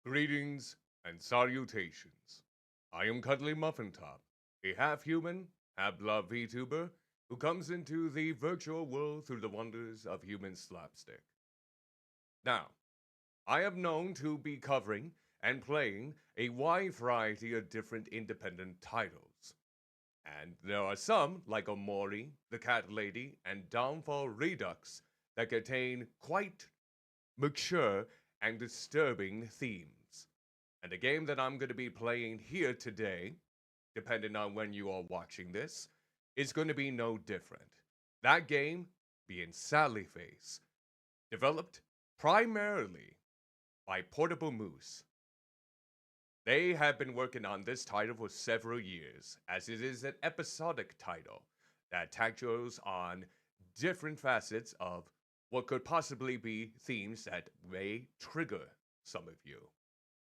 Greetings and salutations. I am Cuddlymuffintop, a half-human, half-blood VTuber who comes into the virtual world through the wonders of human slapstick. Now, I am known to be covering and playing a wide variety of different independent titles. And there are some, like Omori, The Cat Lady, and Downfall Redux, that contain quite mature and disturbing themes. And the game that I'm going to be playing here today, depending on when you are watching this, is going to be no different. That game being Sally Face, developed primarily by Portable Moose. They have been working on this title for several years, as it is an episodic title that tackles on different facets of what could possibly be themes that may trigger some of you.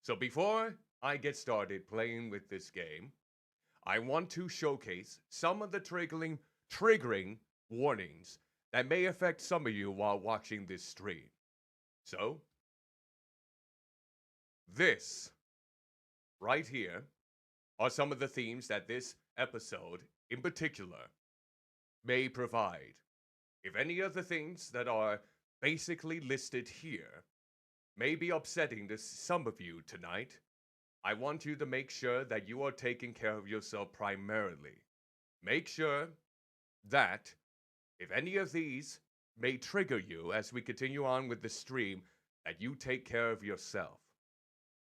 So before I get started playing with this game, I want to showcase some of the triggering warnings that may affect some of you while watching this stream. So, this right here are some of the themes that this episode in particular may provide. If any of the things that are basically listed here may be upsetting to some of you tonight, I want you to make sure that you are taking care of yourself primarily. Make sure that if any of these may trigger you as we continue on with the stream, that you take care of yourself.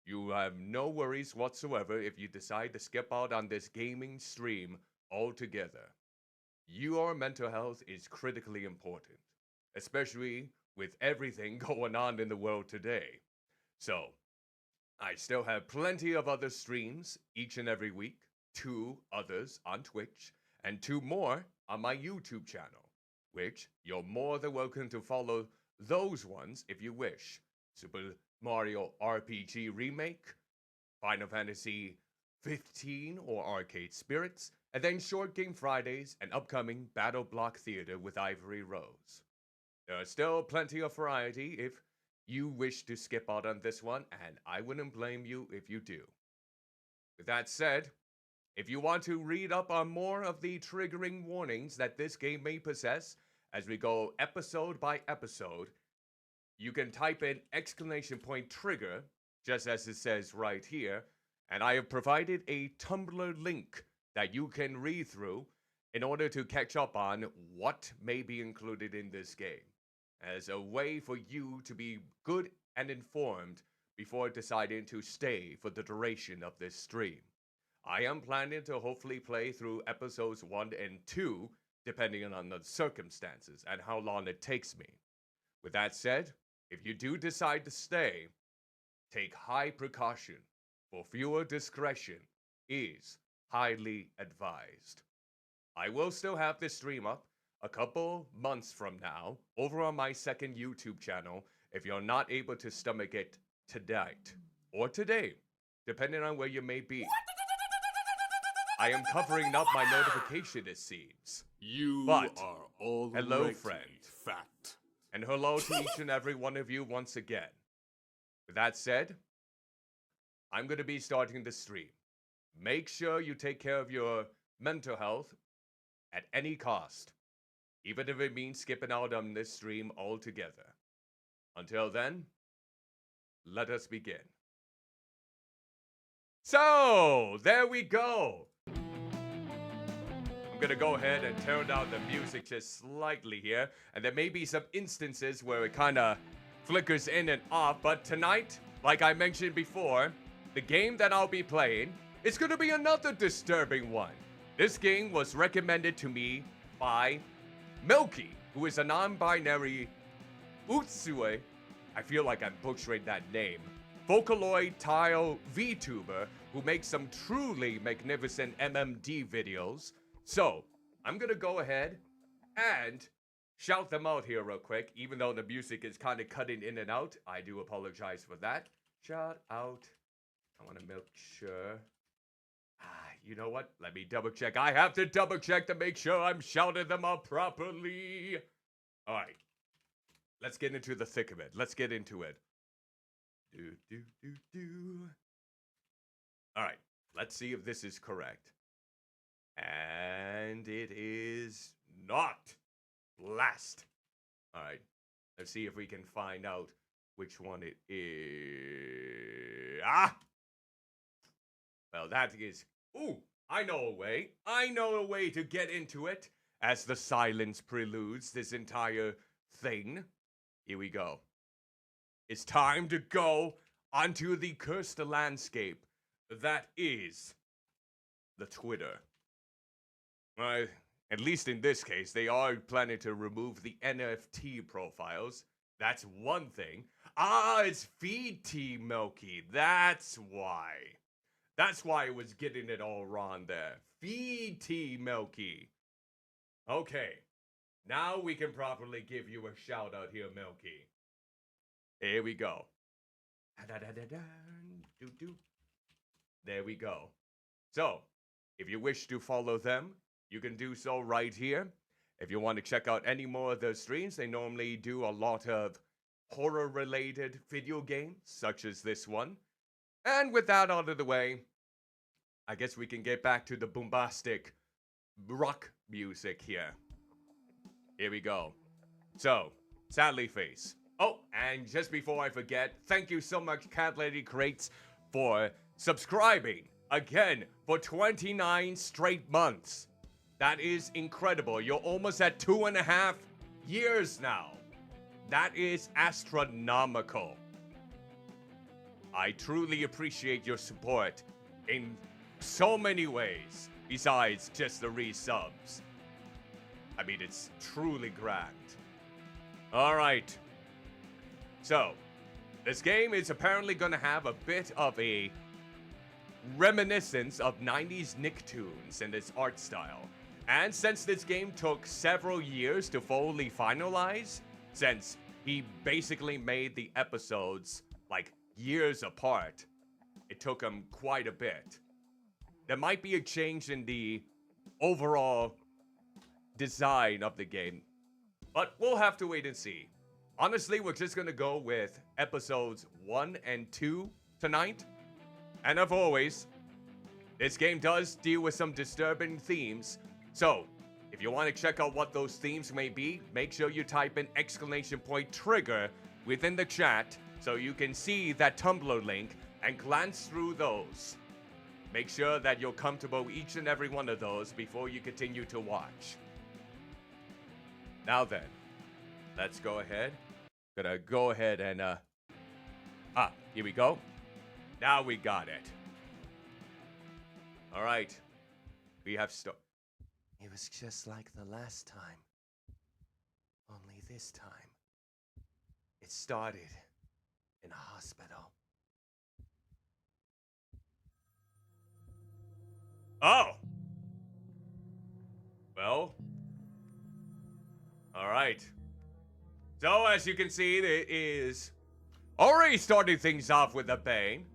You have no worries whatsoever if you decide to skip out on this gaming stream altogether. Your mental health is critically important, especially with everything going on in the world today. So, I still have plenty of other streams each and every week, 2 others on Twitch, and 2 more on my YouTube channel, which you're more than welcome to follow those ones if you wish. Super Mario RPG Remake, Final Fantasy 15 or Arcade Spirits, and then Short Game Fridays and upcoming Battle Block Theater with Ivory Rose. There are still plenty of variety if you wish to skip out on this one, and I wouldn't blame you if you do. With that said, if you want to read up on more of the triggering warnings that this game may possess as we go episode by episode, you can type in !trigger, just as it says right here, and I have provided a Tumblr link that you can read through in order to catch up on what may be included in this game, as a way for you to be good and informed before deciding to stay for the duration of this stream. I am planning to hopefully play through episodes 1 and 2, depending on the circumstances and how long it takes me. With that said, if you do decide to stay, take high precaution, for viewer discretion is highly advised. I will still have this stream up a couple months from now over on my second YouTube channel if you're not able to stomach it tonight or today, depending on where you may be. I am covering up my notification, it seems. But, are all hello, friend. Fat. And hello to each and every one of you once again. With that said, I'm going to be starting the stream. Make sure you take care of your mental health at any cost, even if it means skipping out on this stream altogether. Until then, let us begin. So, there we go. I'm gonna go ahead and turn down the music just slightly here, and there may be some instances where it kinda flickers in and off, but tonight, like I mentioned before, the game that I'll be playing is gonna be another disturbing one. This game was recommended to me by Milky, who is a non-binary Utsue, I feel like I'm butchering that name, Vocaloid Tile VTuber, who makes some truly magnificent MMD videos. So, I'm gonna go ahead and shout them out here real quick, even though the music is kind of cutting in and out. I do apologize for that. Shout out. I want to make sure. You know what? Let me double check. I have to double check to make sure I'm shouting them out properly. All right. Let's get into the thick of it. Let's get into it. Do, do, do, do. Let's see if this is correct. And it is not. Blast. All right. Let's see if we can find out which one it is. Ah! Well, that is... Ooh, I know a way. I know a way to get into it. As the silence preludes this entire thing. Here we go. It's time to go onto the cursed landscape that is the Twitter. At least in this case, they are planning to remove the NFT profiles. That's one thing. Ah, it's Feed Tea Milky. That's why. That's why I was getting it all wrong there. Feed Tea Milky. Okay. Now we can properly give you a shout out here, Milky. Here we go. There we go. So, if you wish to follow them, you can do so right here. If you want to check out any more of their streams, they normally do a lot of horror-related video games, such as this one. And with that out of the way, I guess we can get back to the bombastic rock music here. Here we go. So, Sadly Face. Oh, and just before I forget, thank you so much, Cat Lady Crates, for subscribing again for 29 straight months. That is incredible. You're almost at 2.5 years now. That is astronomical. I truly appreciate your support in so many ways, besides just the resubs. I mean, it's truly grand. Alright. So, this game is apparently going to have a bit of a reminiscence of 90s Nicktoons in its art style. And since this game took several years to fully finalize, since he basically made the episodes like years apart, it took him quite a bit. There might be a change in the overall design of the game, but we'll have to wait and see. Honestly, we're just gonna go with episodes 1 and 2 tonight. And as always, this game does deal with some disturbing themes. So, if you want to check out what those themes may be, make sure you type in !trigger within the chat so you can see that Tumblr link and glance through those. Make sure that you're comfortable with each and every one of those before you continue to watch. Now then, let's go ahead. Gonna go ahead and, here we go. Now we got it. Alright. We have It was just like the last time. Only this time, it started in a hospital. Oh! Well. Alright. So, as you can see, it is already starting things off with a bang.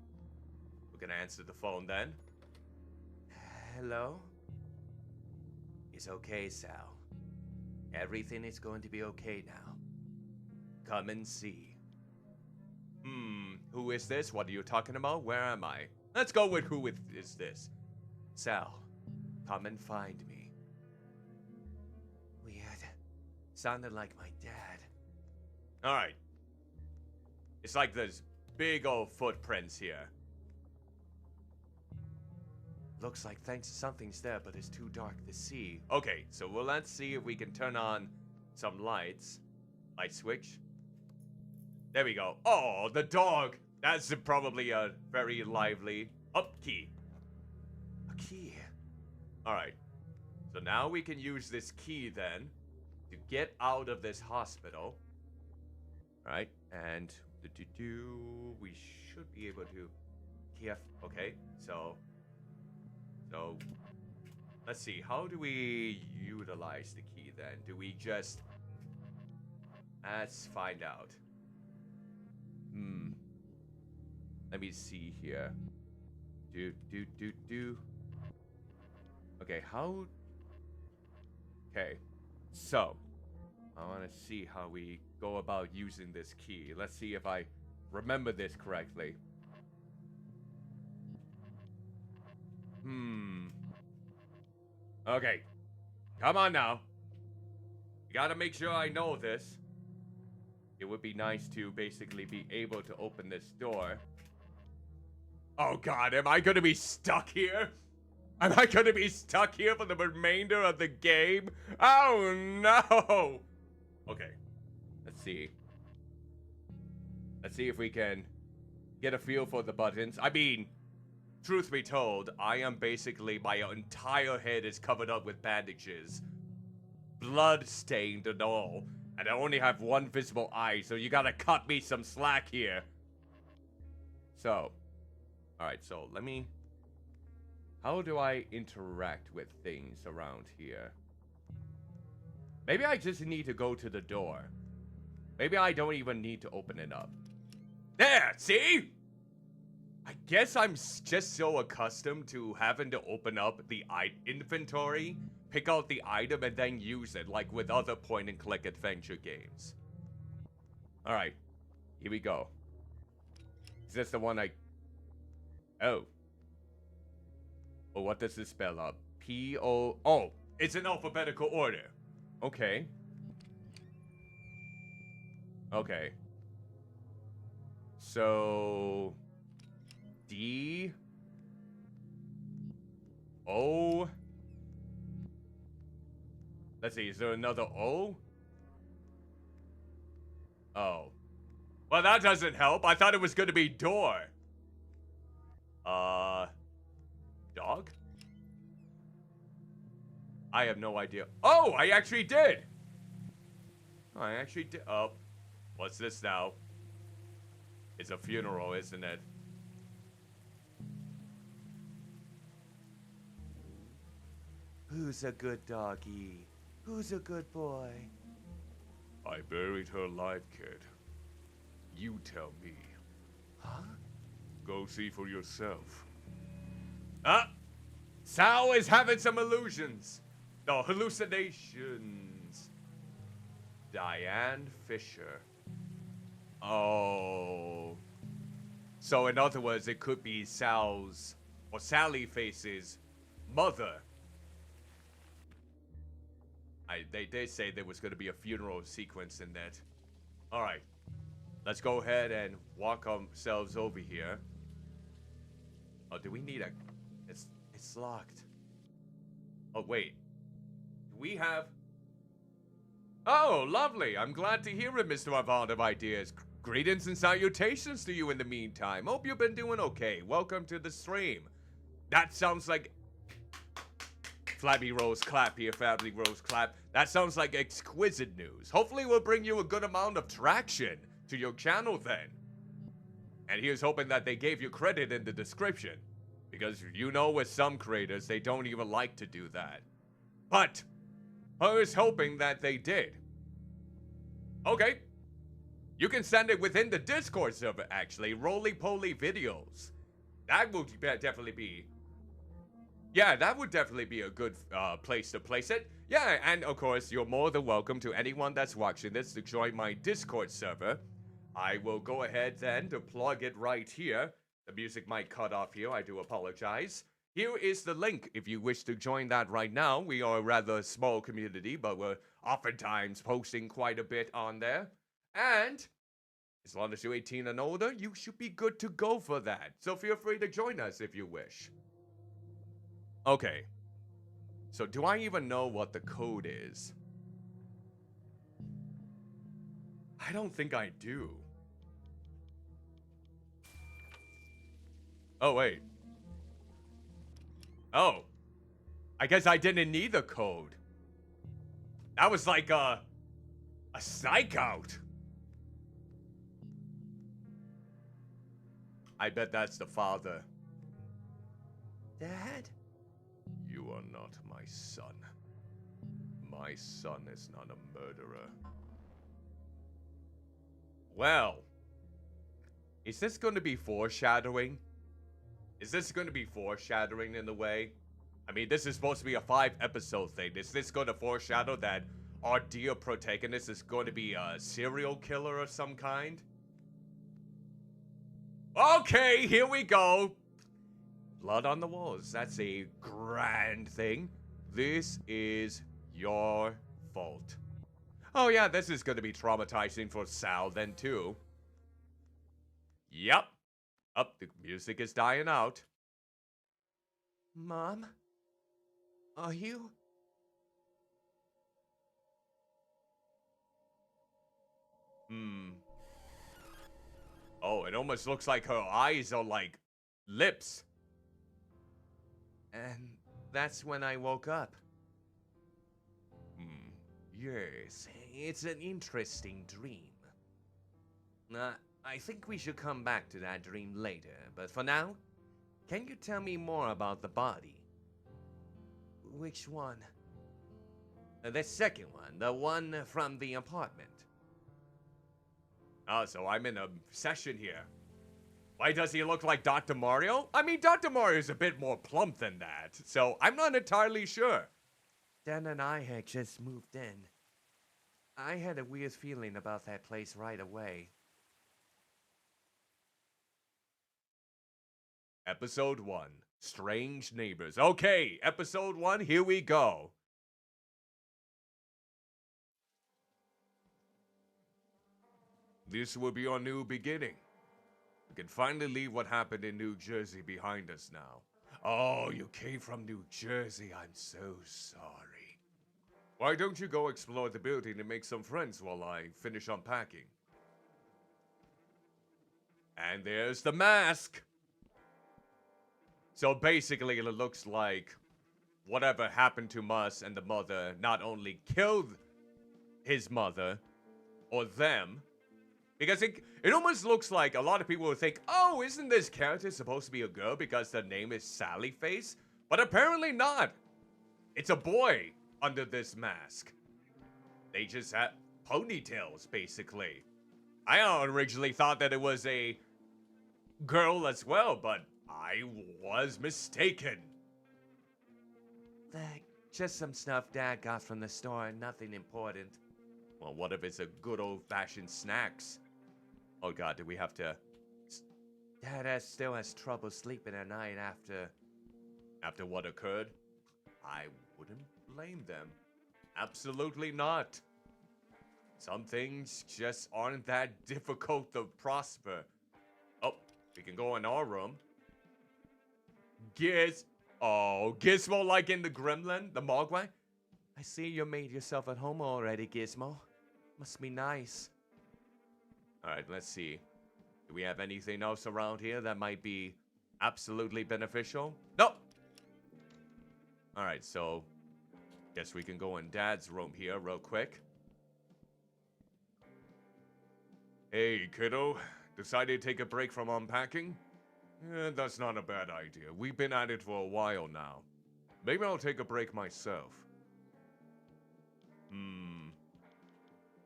We're gonna answer the phone then. Hello? It's okay, Sal. Everything is going to be okay now. Come and see. Who is this? What are you talking about? Where am I? Let's go with who is this. Sal, come and find me. Weird. Sounded like my dad. Alright. It's like there's big old footprints here. Looks like something's there, but it's too dark to see. Okay, so let's see if we can turn on some lights. Light switch. There we go. Oh, the dog! That's probably a very lively... key. A key. Alright. So now we can use this key then to get out of this hospital. Right, and we should be able to... Okay, so let's see, how do we utilize the key then? Do we just... Let's find out. Let me see here. Okay, how... Okay, so I want to see how we go about using this key. Let's see if I remember this correctly. Okay. Come on now. You gotta make sure I know this. It would be nice to basically be able to open this door. Oh god, am I gonna be stuck here? Am I gonna be stuck here for the remainder of the game? Oh no! Okay, let's see. Let's see if we can get a feel for the buttons. I mean, truth be told, I am basically, my entire head is covered up with bandages. Blood stained and all. And I only have one visible eye, so you gotta cut me some slack here. So, alright, so let me... How do I interact with things around here? Maybe I just need to go to the door. Maybe I don't even need to open it up. There, see? I guess I'm just so accustomed to having to open up the inventory, pick out the item, and then use it, like with other point-and-click adventure games. Alright, here we go. Is this the one I... Oh. Oh, what does this spell out? P-O... Oh, it's in alphabetical order. Okay. Okay. So... D... O... Let's see, is there another O? Oh. Well, that doesn't help. I thought it was gonna be door. Dog? I have no idea. Oh, I actually did! Oh, I actually did. Oh. What's this now? It's a funeral, isn't it? Who's a good doggy? Who's a good boy? I buried her alive, kid. You tell me. Huh? Go see for yourself. Ah! Sal is having some illusions. No, hallucinations. Diane Fisher. Oh. So in other words, it could be Sal's, or Sally Face's mother. They did say there was going to be a funeral sequence in that. Alright. Let's go ahead and walk ourselves over here. Oh, do we need a... It's locked. Oh, wait. Do we have... Oh, lovely. I'm glad to hear it, Mr. Avant of Ideas. Greetings and salutations to you in the meantime. Hope you've been doing okay. Welcome to the stream. That sounds like... Flabby Rose clap here, Flabby Rose clap. That sounds like exquisite news. Hopefully we'll bring you a good amount of traction to your channel then. And here's hoping that they gave you credit in the description. Because you know with some creators, they don't even like to do that. But, I was hoping that they did. Okay. You can send it within the Discord server, actually. Roly-poly videos. That will definitely be... Yeah, that would definitely be a good place to place it. Yeah, and of course, you're more than welcome to anyone that's watching this to join my Discord server. I will go ahead then to plug it right here. The music might cut off here, I do apologize. Here is the link if you wish to join that right now. We are a rather small community, but we're oftentimes posting quite a bit on there. And as long as you're 18 and older, you should be good to go for that. So feel free to join us if you wish. Okay. So do I even know what the code is? I don't think I do. Oh, wait. Oh. I guess I didn't need the code. That was like a psych out. I bet that's the father. Dad? You are not my son. My son is not a murderer. Well. Is this going to be foreshadowing? Is this going to be foreshadowing in a way? I mean, this is supposed to be a 5-episode thing. Is this going to foreshadow that our dear protagonist is going to be a serial killer of some kind? Okay, here we go. Blood on the walls. That's a grand thing. This is your fault. Oh yeah, this is gonna be traumatizing for Sal then too. Yep. Up, the music is dying out. Mom? Are you? Oh, it almost looks like her eyes are like lips. And that's when I woke up. Yes, it's an interesting dream. I think we should come back to that dream later, but for now, can you tell me more about the body? Which one? The second one, the one from the apartment. Oh, so I'm in a session here. Why does he look like Dr. Mario? I mean, Dr. Mario's a bit more plump than that, so I'm not entirely sure. Dan and I had just moved in. I had a weird feeling about that place right away. Episode 1, Strange Neighbors. Okay, episode 1, here we go. This will be our new beginning. We can finally leave what happened in New Jersey behind us now. Oh, you came from New Jersey. I'm so sorry. Why don't you go explore the building and make some friends while I finish unpacking? And there's the mask. So basically, it looks like whatever happened to Mus and the mother not only killed his mother or them, because it almost looks like a lot of people would think, oh, isn't this character supposed to be a girl because the name is Sally Face? But apparently not. It's a boy under this mask. They just have ponytails, basically. I originally thought that it was a girl as well, but I was mistaken. Just some stuff Dad got from the store, nothing important. Well, what if it's a good old-fashioned snacks? Oh god, do we have to... Dad still has trouble sleeping at night after what occurred. I wouldn't blame them. Absolutely not. Some things just aren't that difficult to prosper. Oh, we can go in our room. Gizmo like in the Gremlin, the Mogwai? I see you made yourself at home already, Gizmo. Must be nice. Alright, let's see. Do we have anything else around here that might be absolutely beneficial? Nope! Alright, so guess we can go in Dad's room here real quick. Hey, kiddo. Decided to take a break from unpacking? That's not a bad idea. We've been at it for a while now. Maybe I'll take a break myself.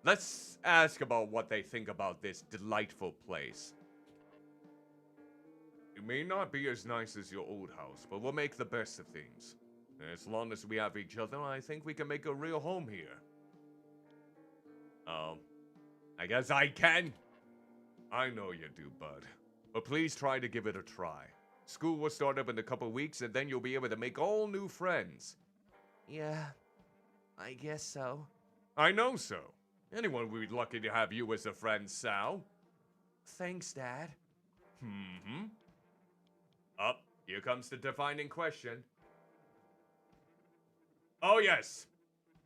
Let's ask about what they think about this delightful place. It may not be as nice as your old house, but we'll make the best of things. As long as we have each other, I think we can make a real home here. I guess I can. I know you do, bud. But please try to give it a try. School will start up in a couple weeks, and then you'll be able to make all new friends. Yeah, I guess so. I know so. Anyone would be lucky to have you as a friend, Sal. Thanks, Dad. Up, here comes the defining question. Oh, yes.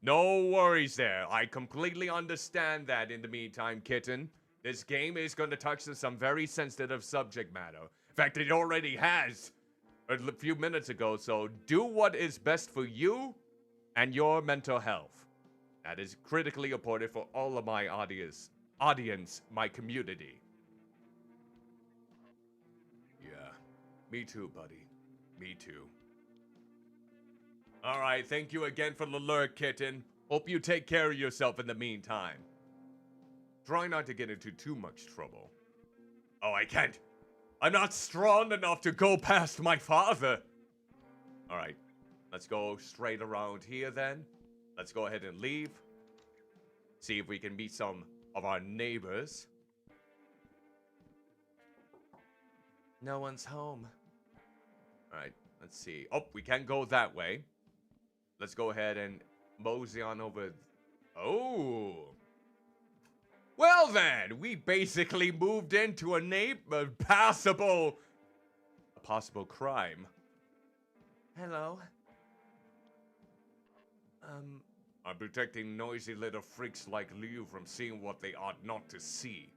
No worries there. I completely understand that in the meantime, kitten. This game is going to touch on some very sensitive subject matter. In fact, it already has a few minutes ago, so do what is best for you and your mental health. That is critically important for all of my audience, my community. Yeah, me too, buddy. Me too. Alright, thank you again for the lure, kitten. Hope you take care of yourself in the meantime. Try not to get into too much trouble. Oh, I can't. I'm not strong enough to go past my father. Alright, let's go straight around here then. Let's go ahead and leave. See if we can meet some of our neighbors. No one's home. Alright, let's see. Oh, we can go that way. let's go ahead and mosey on over. Oh. Well then, we basically moved into a possible crime. Hello. I'm protecting noisy little freaks like you from seeing what they ought not to see.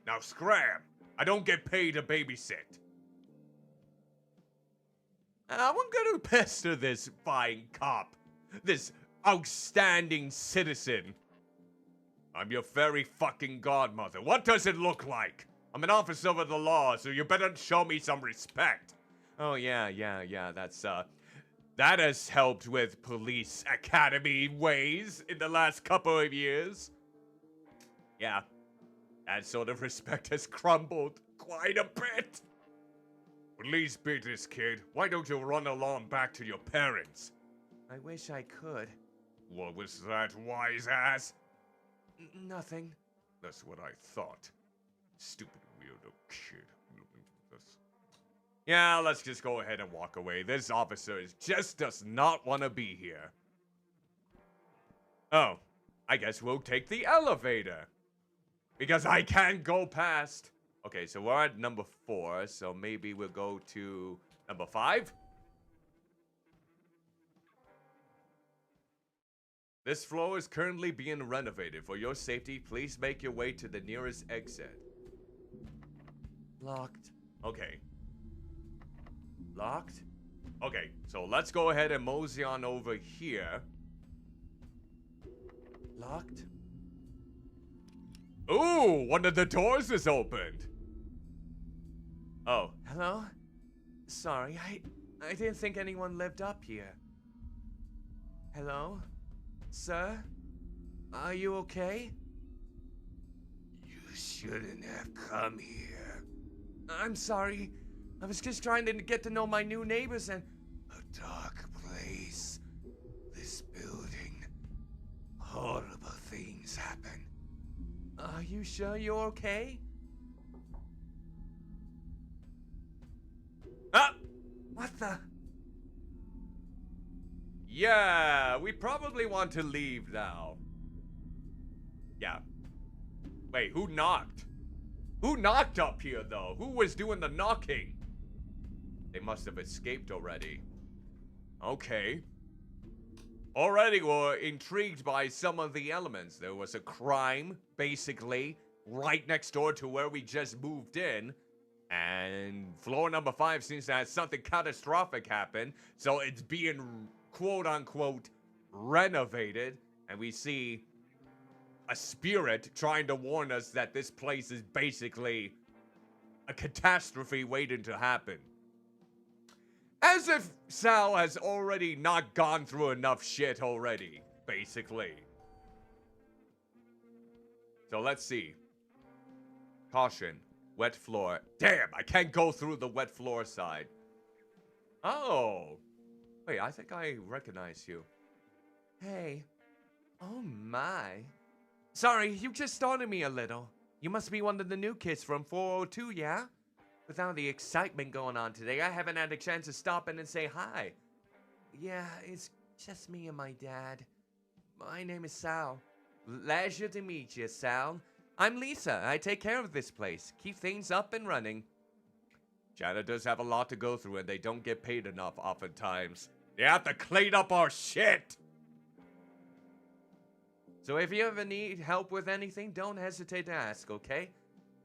Now scram! I don't get paid to babysit. I'm gonna pester this fine cop. This outstanding citizen. I'm your fairy fucking godmother. What does it look like? I'm an officer of the law, so you better show me some respect. Oh, yeah, that's, that has helped with police academy ways in the last couple of years. Yeah, that sort of respect has crumbled quite a bit. Please beat this kid. Why don't you run along back to your parents? I wish I could. What was that, wise ass? Nothing. That's what I thought. Stupid weirdo kid. Yeah, let's just go ahead and walk away. This officer just does not want to be here. Oh, I guess we'll take the elevator. Because I can't go past. Okay, so we're at number 4, so maybe we'll go to number 5. This floor is currently being renovated. For your safety, please make your way to the nearest exit. Locked. Okay. Locked? Okay, so let's go ahead and mosey on over here. Locked? Ooh, one of the doors is opened. Oh, hello? Sorry, I didn't think anyone lived up here. Hello? Sir? Are you okay? You shouldn't have come here. I'm sorry. I was just trying to get to know my new neighbors and... A dark place. This building. Horrible things happen. Are you sure you're okay? Ah! What the... Yeah, we probably want to leave now. Yeah. Wait, who knocked? Who knocked up here, though? Who was doing the knocking? They must have escaped already. Okay. Already we're intrigued by some of the elements. There was a crime, basically, right next door to where we just moved in. And floor number 5 seems to have something catastrophic happen. So it's being... quote-unquote renovated, and we see a spirit trying to warn us that this place is basically a catastrophe waiting to happen. As if Sal has already not gone through enough shit already, basically. So let's see. Caution. Wet floor. Damn, I can't go through the wet floor side. Oh. Wait, I think I recognize you. Hey. Oh my. Sorry, you just startled me a little. You must be one of the new kids from 402, yeah? With all the excitement going on today, I haven't had a chance to stop in and say hi. Yeah, it's just me and my dad. My name is Sal. Pleasure to meet you, Sal. I'm Lisa. I take care of this place. Keep things up and running. Janitors have a lot to go through and they don't get paid enough oftentimes. They have to clean up our shit. So if you ever need help with anything, don't hesitate to ask, okay?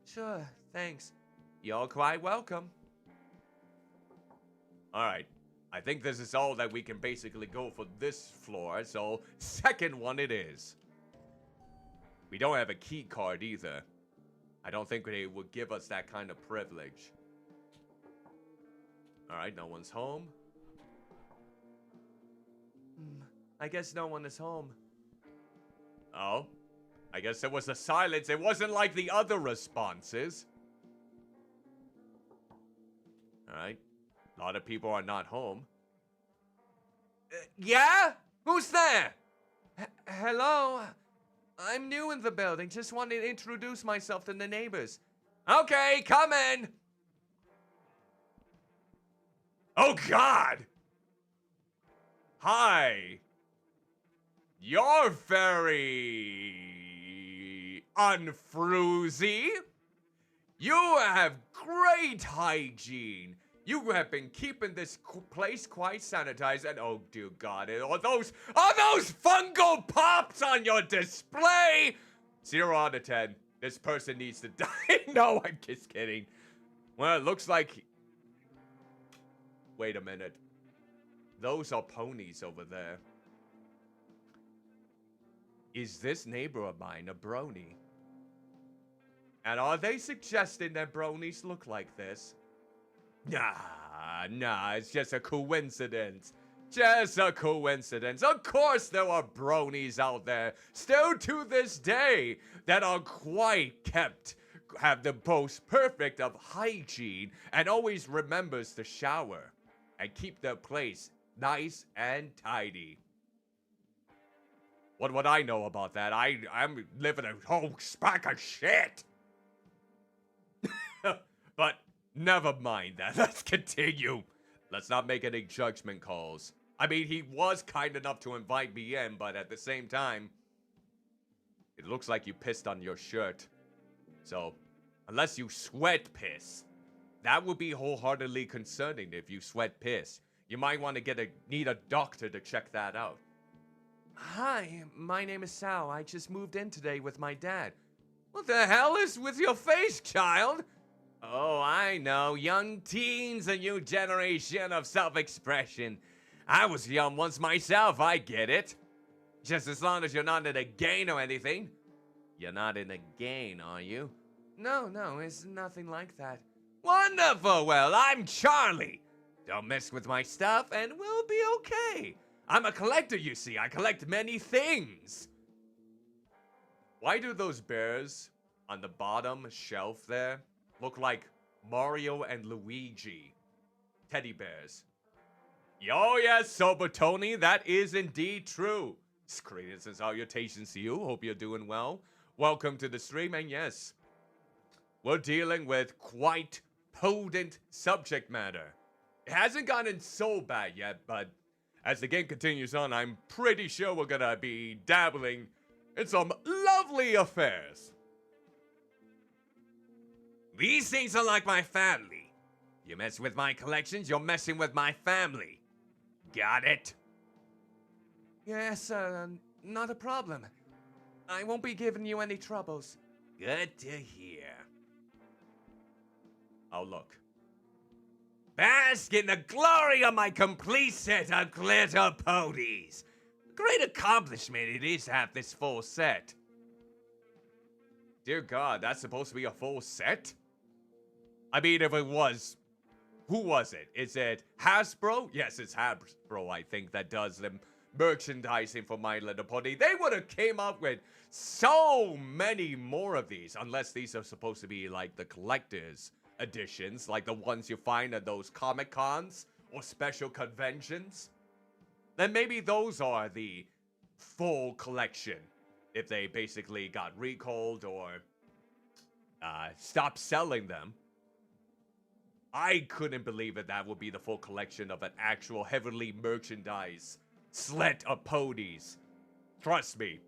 Sure, thanks. You're quite welcome. Alright, I think this is all that we can basically go for this floor, so second one it is. We don't have a key card either. I don't think they would give us that kind of privilege. Alright, no one's home. I guess no one is home. Oh, I guess there was a silence. It wasn't like the other responses. Alright, a lot of people are not home. Yeah? Who's there? Hello? I'm new in the building. Just wanted to introduce myself to the neighbors. Okay, come in. Oh, God. Hi. You're very unfruzy. You have great hygiene. You have been keeping this place quite sanitized, and oh dear God, are those fungal pops on your display? 0 out of 10. This person needs to die. No, I'm just kidding. Well, it looks like. Wait a minute. Those are ponies over there. Is this neighbor of mine a brony? And are they suggesting that bronies look like this? Nah, it's just a coincidence. Just a coincidence. Of course there are bronies out there, still to this day, that are quite kept, have the most perfect of hygiene, and always remembers to shower, and keep their place nice and tidy. What would I know about that? I'm living a whole speck of shit. But never mind that. Let's continue. Let's not make any judgment calls. I mean, he was kind enough to invite me in, but at the same time, it looks like you pissed on your shirt. So, unless you sweat piss, that would be wholeheartedly concerning if you sweat piss. You might want to need a doctor to check that out. Hi, my name is Sal. I just moved in today with my dad. What the hell is with your face, child? Oh, I know. Young teens, a new generation of self-expression. I was young once myself, I get it. Just as long as you're not in a gang or anything. You're not in a gang, are you? No, it's nothing like that. Wonderful, well, I'm Charlie. Don't mess with my stuff and we'll be okay. I'm a collector, you see. I collect many things. Why do those bears on the bottom shelf there look like Mario and Luigi teddy bears? Oh yes, Sober Tony, that is indeed true. Greetings and salutations to you. Hope you're doing well. Welcome to the stream, and yes, we're dealing with quite potent subject matter. It hasn't gotten so bad yet, but as the game continues on, I'm pretty sure we're gonna be dabbling in some lovely affairs. These things are like my family. You mess with my collections, you're messing with my family. Got it? Yes, not a problem. I won't be giving you any troubles. Good to hear. Oh, look. Bask in the glory of my complete set of glitter ponies. Great accomplishment it is to have this full set. Dear God, that's supposed to be a full set? I mean, if it was, who was it? Is it Hasbro? Yes, it's Hasbro, I think, that does the merchandising for My Little Pony. They would have came up with so many more of these, unless these are supposed to be like the collector's editions, like the ones you find at those Comic Cons or special conventions. Then maybe those are the full collection, if they basically got recalled or stopped selling them. I couldn't believe it. That would be the full collection of an actual heavily merchandised sled of ponies. Trust me,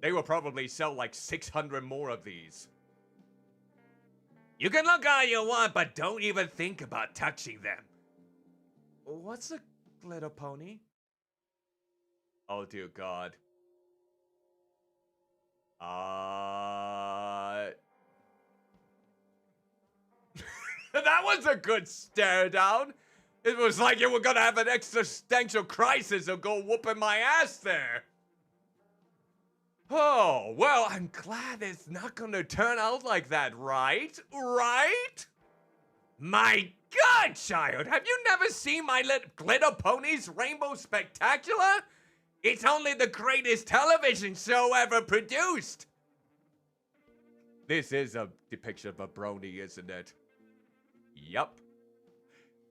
they will probably sell like 600 more of these. You can look all you want, but don't even think about touching them. What's a glitter pony? Oh dear God. That was a good stare down. It was like you were gonna have an existential crisis or go whooping my ass there. Oh, well, I'm glad it's not gonna turn out like that, right? Right? My God, child, have you never seen My Little Glitter Ponies Rainbow Spectacular? It's only the greatest television show ever produced. This is a depiction of a brony, isn't it? Yup.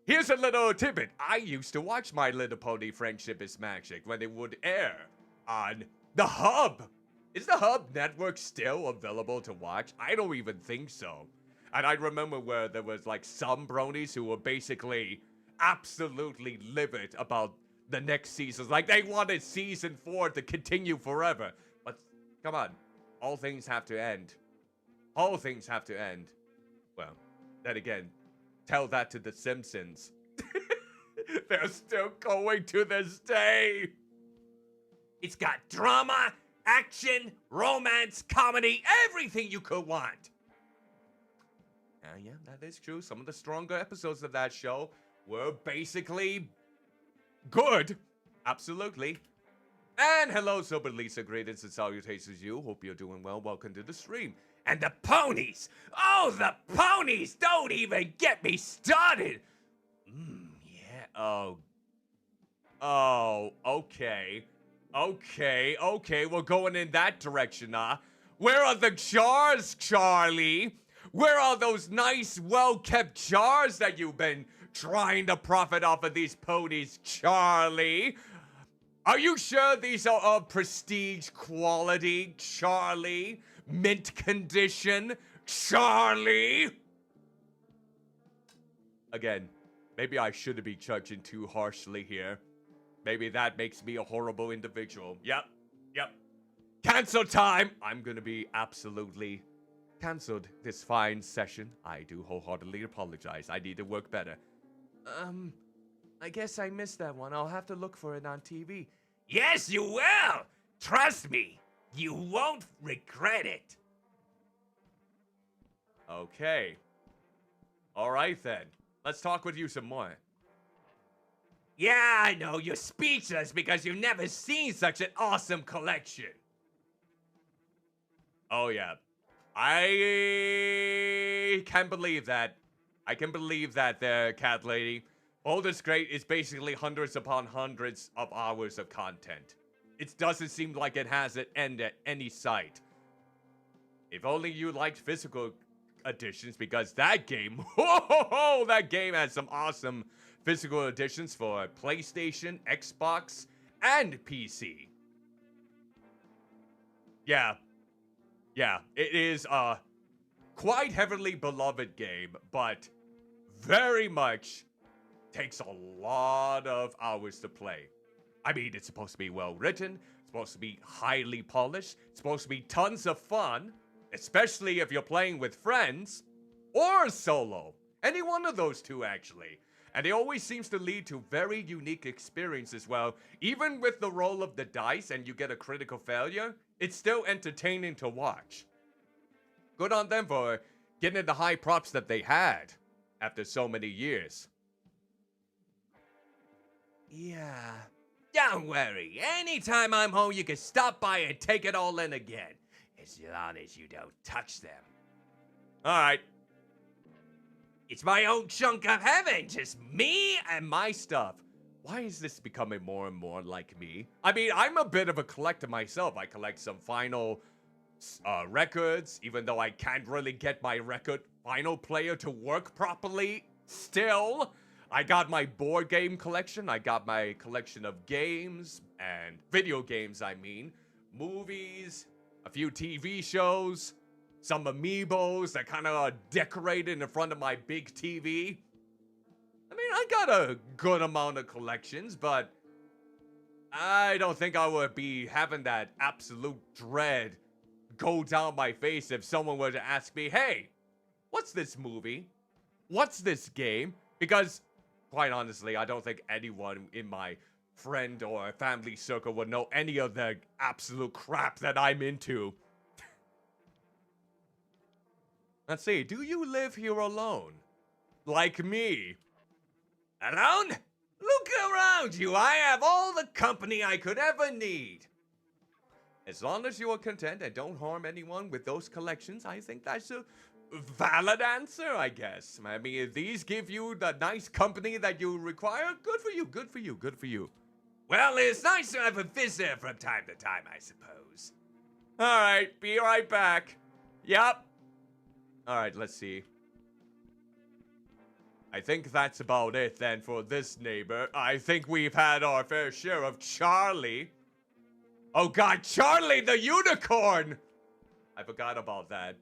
Here's a little tidbit. I used to watch My Little Pony Friendship is Magic when it would air on the Hub. Is the Hub network still available to watch? I don't even think so. And I remember where there was like some bronies who were basically absolutely livid about the next seasons. Like, they wanted season 4 to continue forever. But, come on. All things have to end. All things have to end. Well, then again, tell that to The Simpsons. They're still going to this day. It's got drama, action, romance, comedy, everything you could want. Yeah, that is true. Some of the stronger episodes of that show were basically good. Absolutely. And hello, Sober Lisa. Greetings and salutations to you. Hope you're doing well. Welcome to the stream. And the ponies. Oh, the ponies. Don't even get me started. Yeah. Oh, okay. Okay. We're going in that direction, huh? Where are the jars, Charlie? Where are those nice, well-kept jars that you've been trying to profit off of these ponies, Charlie? Are you sure these are of prestige quality, Charlie? Mint condition, Charlie? Again, maybe I shouldn't be judging too harshly here. Maybe that makes me a horrible individual. Yep. Cancel time! I'm gonna be absolutely canceled this fine session. I do wholeheartedly apologize. I need to work better. I guess I missed that one. I'll have to look for it on TV. Yes, you will! Trust me, you won't regret it. Okay. Alright then. Let's talk with you some more. Yeah, I know, you're speechless because you've never seen such an awesome collection. Oh yeah. I can believe that. I can believe that there, cat lady. Baldur's Gate is basically hundreds upon hundreds of hours of content. It doesn't seem like it has an end at any site. If only you liked physical editions, because that game, that game has some awesome physical editions for PlayStation, Xbox, and PC. Yeah, it is a quite heavily beloved game, but very much takes a lot of hours to play. I mean, it's supposed to be well written, it's supposed to be highly polished, it's supposed to be tons of fun, especially if you're playing with friends or solo. Any one of those two, actually. And it always seems to lead to very unique experiences. Well, even with the roll of the dice and you get a critical failure, it's still entertaining to watch. Good on them for getting the high props that they had after so many years. Yeah. Don't worry. Anytime I'm home, you can stop by and take it all in again. As long as you don't touch them. Alright. It's my own chunk of heaven. Just me and my stuff. Why is this becoming more and more like me? I mean, I'm a bit of a collector myself. I collect some vinyl records, even though I can't really get my vinyl player to work properly. Still, I got my board game collection. I got my collection of games and video games, I mean. Movies, a few TV shows, some amiibos that kind of are decorated in front of my big TV. I mean, I got a good amount of collections, but I don't think I would be having that absolute dread go down my face if someone were to ask me, hey, what's this movie? What's this game? Because, quite honestly, I don't think anyone in my friend or family circle would know any of the absolute crap that I'm into. Let's see, do you live here alone? Like me? Alone? Look around you, I have all the company I could ever need. As long as you are content and don't harm anyone with those collections, I think that's a valid answer, I guess. I mean, if these give you the nice company that you require, good for you, good for you, good for you. Well, it's nice to have a visitor from time to time, I suppose. Alright, be right back. Yep. Alright, let's see. I think that's about it then for this neighbor. I think we've had our fair share of Charlie. Oh god, Charlie the Unicorn! I forgot about that.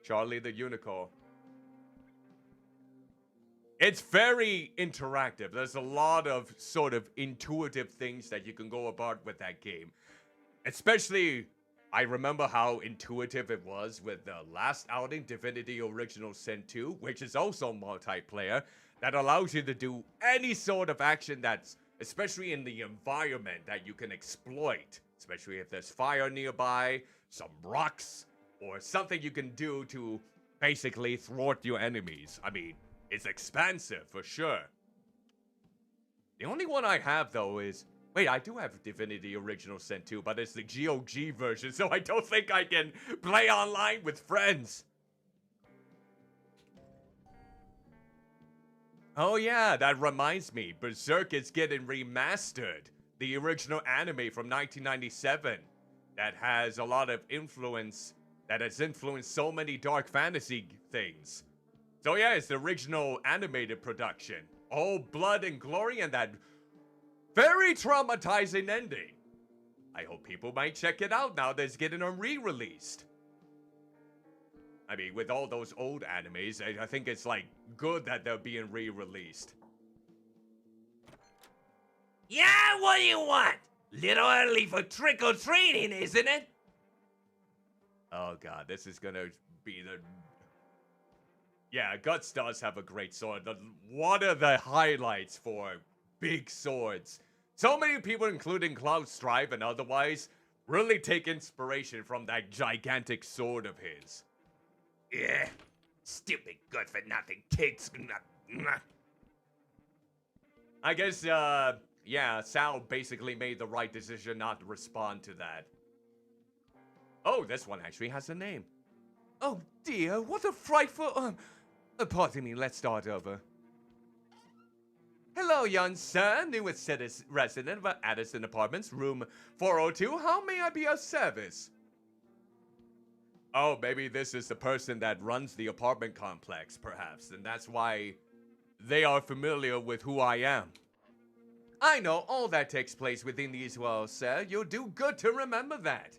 Charlie the Unicorn. It's very interactive. There's a lot of sort of intuitive things that you can go about with that game. Especially, I remember how intuitive it was with the last outing, Divinity Original Sin 2, which is also multiplayer, that allows you to do any sort of action that's, especially in the environment, that you can exploit. Especially if there's fire nearby, some rocks, or something you can do to basically thwart your enemies. I mean, it's expansive for sure. The only one I have though is, wait, I do have Divinity Original Sin 2, but it's the GOG version, so I don't think I can play online with friends. Oh yeah, that reminds me, Berserk is getting remastered. The original anime from 1997 that has a lot of influence, that has influenced so many dark fantasy things. So yeah, it's the original animated production. All blood and glory and that very traumatizing ending. I hope people might check it out now that it's getting re-released. I mean, with all those old animes, I think it's like good that they're being re-released. Yeah, what do you want? Little early for trick-or-treating, isn't it? Oh god, this is gonna be the... Yeah, Guts does have a great sword. What are the highlights for big swords? So many people, including Cloud Strive and otherwise, really take inspiration from that gigantic sword of his. Yeah, stupid good-for-nothing kids. I guess, yeah, Sal basically made the right decision not to respond to that. Oh, this one actually has a name. Oh dear, what a frightful... pardon me, let's start over. Hello, young sir, newest resident of Addison Apartments, room 402. How may I be of service? Oh, maybe this is the person that runs the apartment complex, perhaps, and that's why they are familiar with who I am. I know all that takes place within these walls, sir. You'll do good to remember that.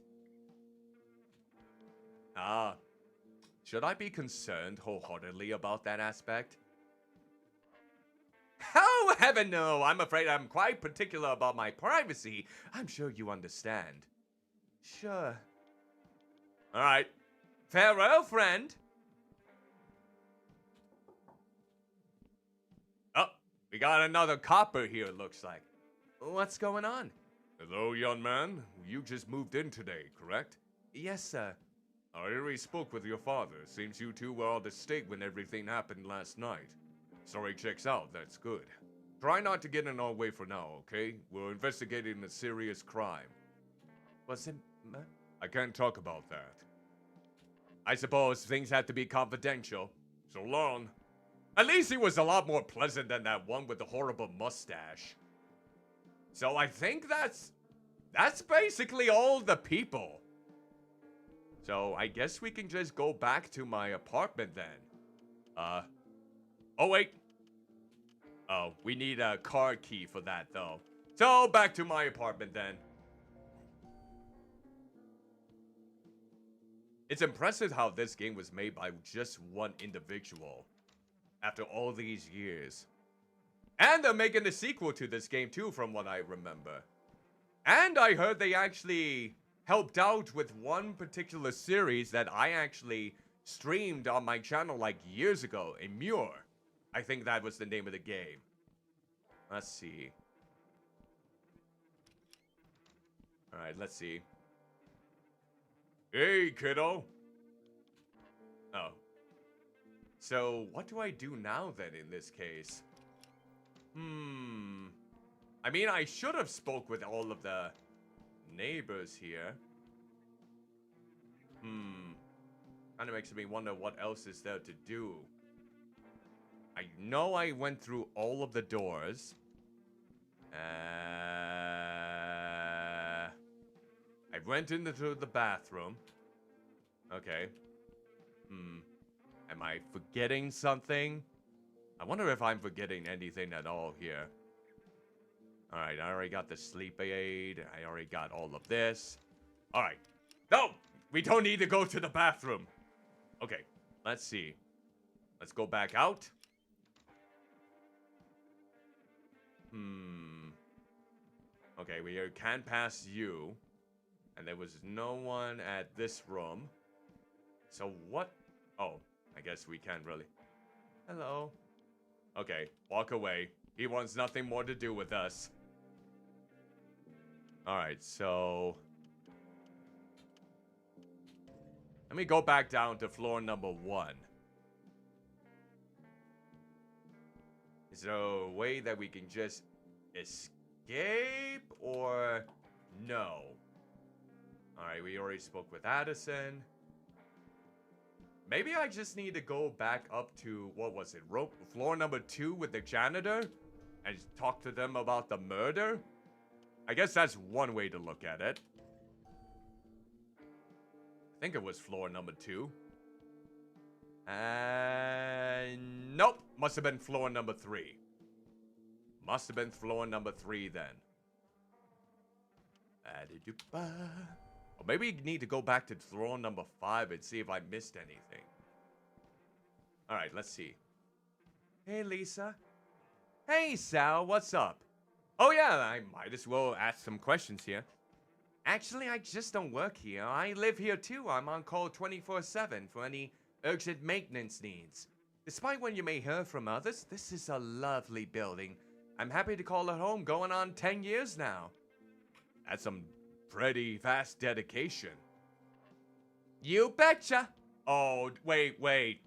Ah, should I be concerned wholeheartedly about that aspect? Oh, heaven no! I'm afraid I'm quite particular about my privacy. I'm sure you understand. Sure. Alright. Farewell, friend. Oh, we got another copper here, it looks like. What's going on? Hello, young man. You just moved in today, correct? Yes, sir. I already spoke with your father. Seems you two were on the stake when everything happened last night. Story checks out, that's good. Try not to get in our way for now, okay? We're investigating a serious crime. Was it... I can't talk about that. I suppose things have to be confidential. So long. At least he was a lot more pleasant than that one with the horrible mustache. So I think that's basically all the people. So I guess we can just go back to my apartment then. Oh wait. Oh, we need a car key for that though. So back to my apartment then. It's impressive how this game was made by just one individual after all these years. And they're making a sequel to this game too, from what I remember. And I heard they actually helped out with one particular series that I actually streamed on my channel like years ago, a Muir. I think that was the name of the game. Let's see. Alright, let's see. Hey, kiddo. Oh. So, what do I do now then in this case? I mean, I should have spoke with all of the neighbors here. Kind of makes me wonder what else is there to do. I know I went through all of the doors. I went into the bathroom. Okay. Am I forgetting something? I wonder if I'm forgetting anything at all here. Alright, I already got the sleep aid. I already got all of this. Alright. No! We don't need to go to the bathroom. Okay, let's see. Let's go back out. Okay, we can't pass you. And there was no one at this room. So what? Oh, I guess we can't really. Hello. Okay, walk away. He wants nothing more to do with us. Alright, so... let me go back down to floor number 1. Is there a way that we can just escape or no? Alright, we already spoke with Addison. Maybe I just need to go back up to, what was it, floor number 2 with the janitor? And talk to them about the murder? I guess that's one way to look at it. I think it was floor number 2. And nope, must have been floor number 3. Must have been floor number 3 then. Or maybe you need to go back to floor number 5 and see if I missed anything. Alright, let's see. Hey, Lisa. Hey, Sal, what's up? Oh yeah, I might as well ask some questions here. Actually, I just don't work here. I live here too. I'm on call 24/7 for any urgent maintenance needs. Despite what you may hear from others, this is a lovely building. I'm happy to call it home, going on 10 years now. That's some pretty fast dedication. You betcha! Oh, wait.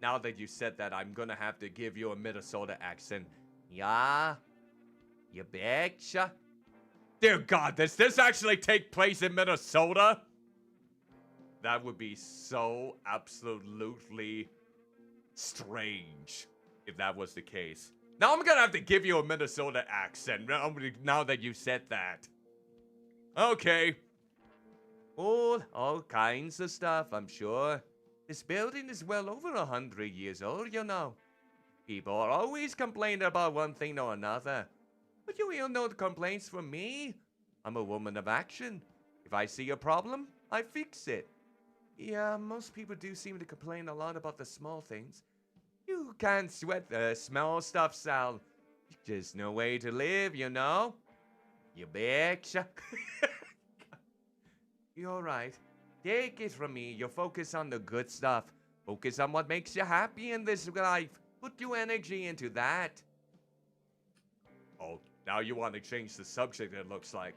Now that you said that, I'm gonna have to give you a Minnesota accent. Yeah? You betcha? Dear God, does this actually take place in Minnesota? That would be so absolutely strange if that was the case. Now I'm gonna have to give you a Minnesota accent now that you said that. Okay. All kinds of stuff, I'm sure. This building is well over 100 years old, you know. People are always complaining about one thing or another. But you hear no complaints from me. I'm a woman of action. If I see a problem, I fix it. Yeah, most people do seem to complain a lot about the small things. You can't sweat the small stuff, Sal. Just no way to live, you know? You betcha. You're right. Take it from me. You focus on the good stuff. Focus on what makes you happy in this life. Put your energy into that. Oh, now you want to change the subject, it looks like.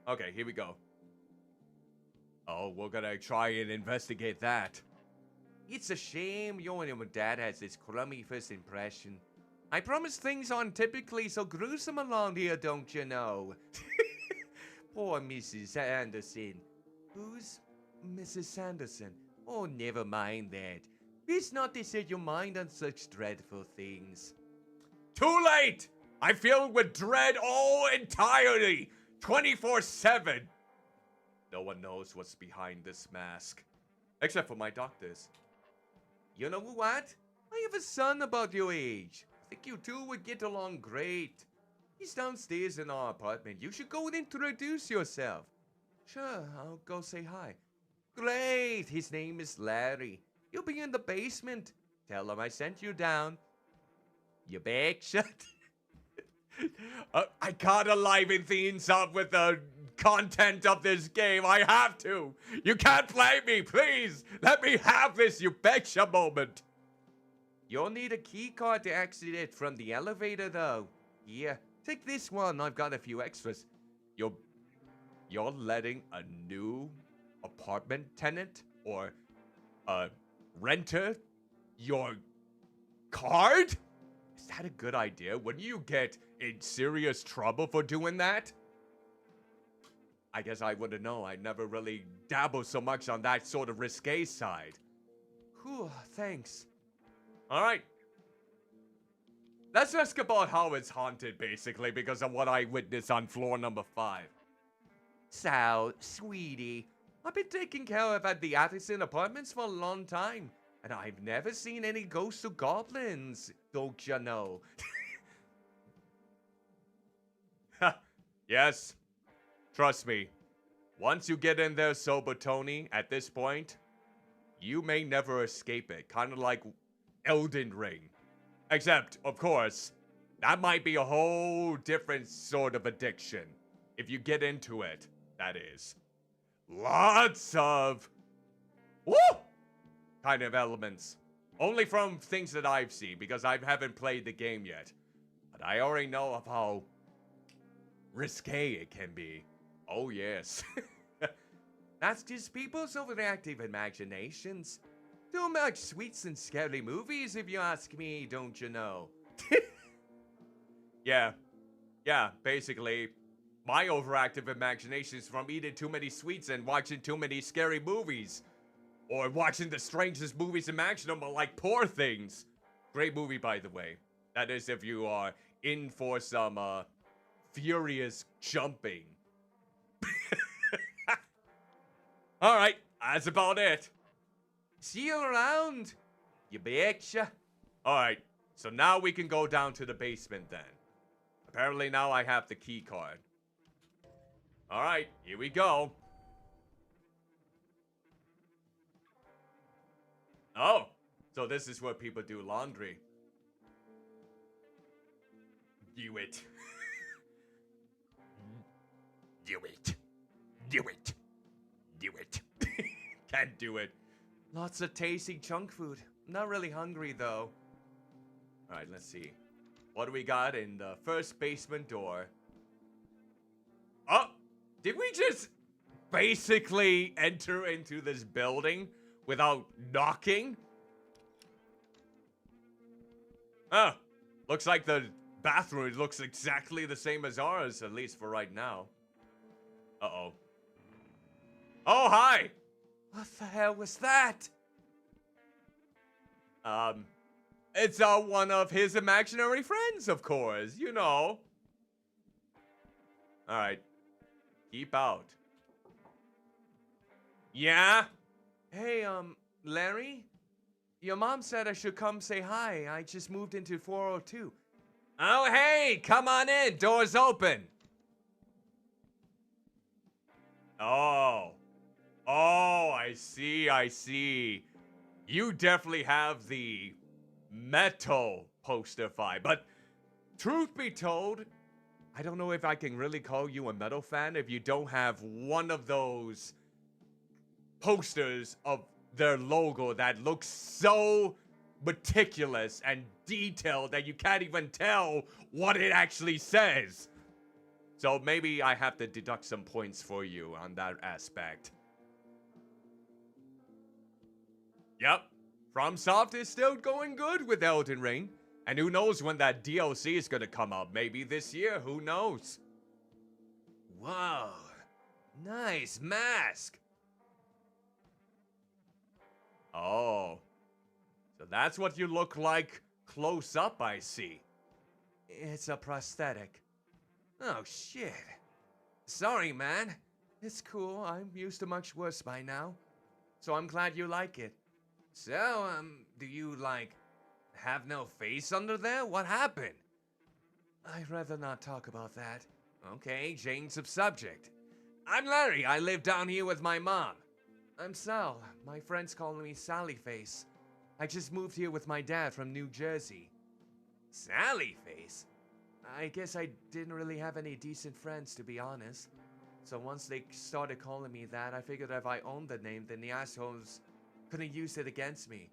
Okay, here we go. Oh, we're gonna try and investigate that. It's a shame your dad has this crummy first impression. I promise things aren't typically so gruesome around here, don't you know? Poor Mrs. Anderson. Who's Mrs. Sanderson? Oh, never mind that. It's not to set your mind on such dreadful things. Too late! I feel with dread all entirely, 24/7. No one knows what's behind this mask, except for my doctors. You know what? I have a son about your age. I think you two would get along great. He's downstairs in our apartment. You should go and introduce yourself. Sure, I'll go say hi. Great, his name is Larry. He'll be in the basement. Tell him I sent you down. You betcha. I gotta liven things up with the content of this game. I have to. You can't blame me, please. Let me have this you betcha moment. You'll need a key card to exit from the elevator, though. Yeah, take this one. I've got a few extras. You're letting a new apartment tenant or a renter your card? Is that a good idea? Wouldn't you get in serious trouble for doing that? I guess I wouldn't know. I never really dabbled so much on that sort of risque side. Whew, thanks. Alright. Let's ask about how it's haunted, basically, because of what I witnessed on floor number 5. So, sweetie, I've been taking care of at the Addison Apartments for a long time, and I've never seen any ghosts or goblins, don't you know? Yes, trust me. Once you get in there sober, Tony, at this point, you may never escape it. Kind of like Elden Ring. Except, of course, that might be a whole different sort of addiction. If you get into it, that is. Lots of woo kind of elements. Only from things that I've seen, because I haven't played the game yet. But I already know of how risque it can be. Oh, yes. That's just people's overactive imaginations. Too much sweets and scary movies, if you ask me, don't you know? Yeah, basically, my overactive imagination is from eating too many sweets and watching too many scary movies. Or watching the strangest movies imaginable, like Poor Things. Great movie, by the way. That is if you are in for some, furious jumping. Alright, that's about it. See you around, you betcha. Alright, so now we can go down to the basement then. Apparently now I have the key card. Alright, here we go. Oh, so this is where people do laundry. Do it. Do it. Do it. Do it. Can't do it. Lots of tasty junk food. Not really hungry though. Alright, let's see. What do we got in the first basement door? Oh! Did we just basically enter into this building without knocking? Oh, looks like the bathroom looks exactly the same as ours, at least for right now. Uh-oh. Oh, hi! What the hell was that? It's one of his imaginary friends, of course, you know. Alright. Keep out. Yeah? Hey, Larry? Your mom said I should come say hi. I just moved into 402. Oh, hey! Come on in. Door's open. Oh. Oh, I see. You definitely have the metal poster vibe. But truth be told, I don't know if I can really call you a metal fan if you don't have one of those posters of their logo that looks so meticulous and detailed that you can't even tell what it actually says. So maybe I have to deduct some points for you on that aspect. Yep, FromSoft is still going good with Elden Ring. And who knows when that DLC is gonna come out? Maybe this year, who knows? Whoa, nice mask. Oh, so that's what you look like close up, I see. It's a prosthetic. Oh, shit. Sorry, man. It's cool. I'm used to much worse by now. So I'm glad you like it. So, do you, have no face under there? What happened? I'd rather not talk about that. Okay, change of subject. I'm Larry. I live down here with my mom. I'm Sal. My friends call me Sally Face. I just moved here with my dad from New Jersey. Sally Face? I guess I didn't really have any decent friends, to be honest. So once they started calling me that, I figured if I owned the name, then the assholes couldn't use it against me.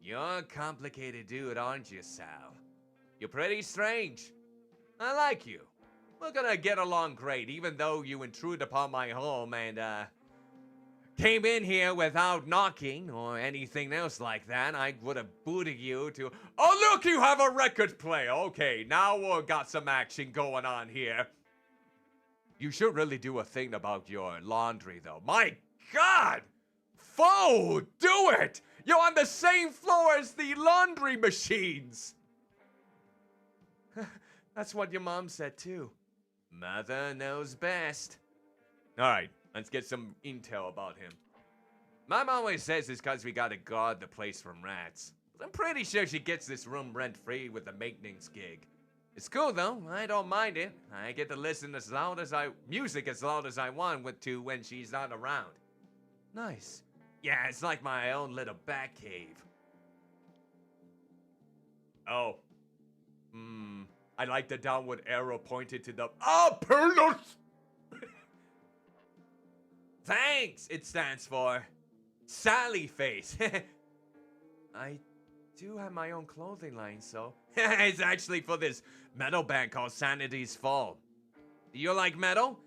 You're a complicated dude, aren't you, Sal? You're pretty strange. I like you. We're gonna get along great, even though you intruded upon my home and, came in here without knocking or anything else like that. I would have booted you to... Oh, look, you have a record player. Okay, now we've got some action going on here. You should really do a thing about your laundry, though. My God! Foe, do it! You're on the same floor as the laundry machines! That's what your mom said, too. Mother knows best. Alright, let's get some intel about him. Mom always says it's because we gotta guard the place from rats. I'm pretty sure she gets this room rent-free with the maintenance gig. It's cool, though. I don't mind it. I get to listen music as loud as I want to when she's not around. Nice. Yeah, it's like my own little bat cave. Oh. I like the downward arrow pointed to the... Oh, penis! Thanks, it stands for Sally Face. I do have my own clothing line, so... It's actually for this metal band called Sanity's Fall. Do you like metal?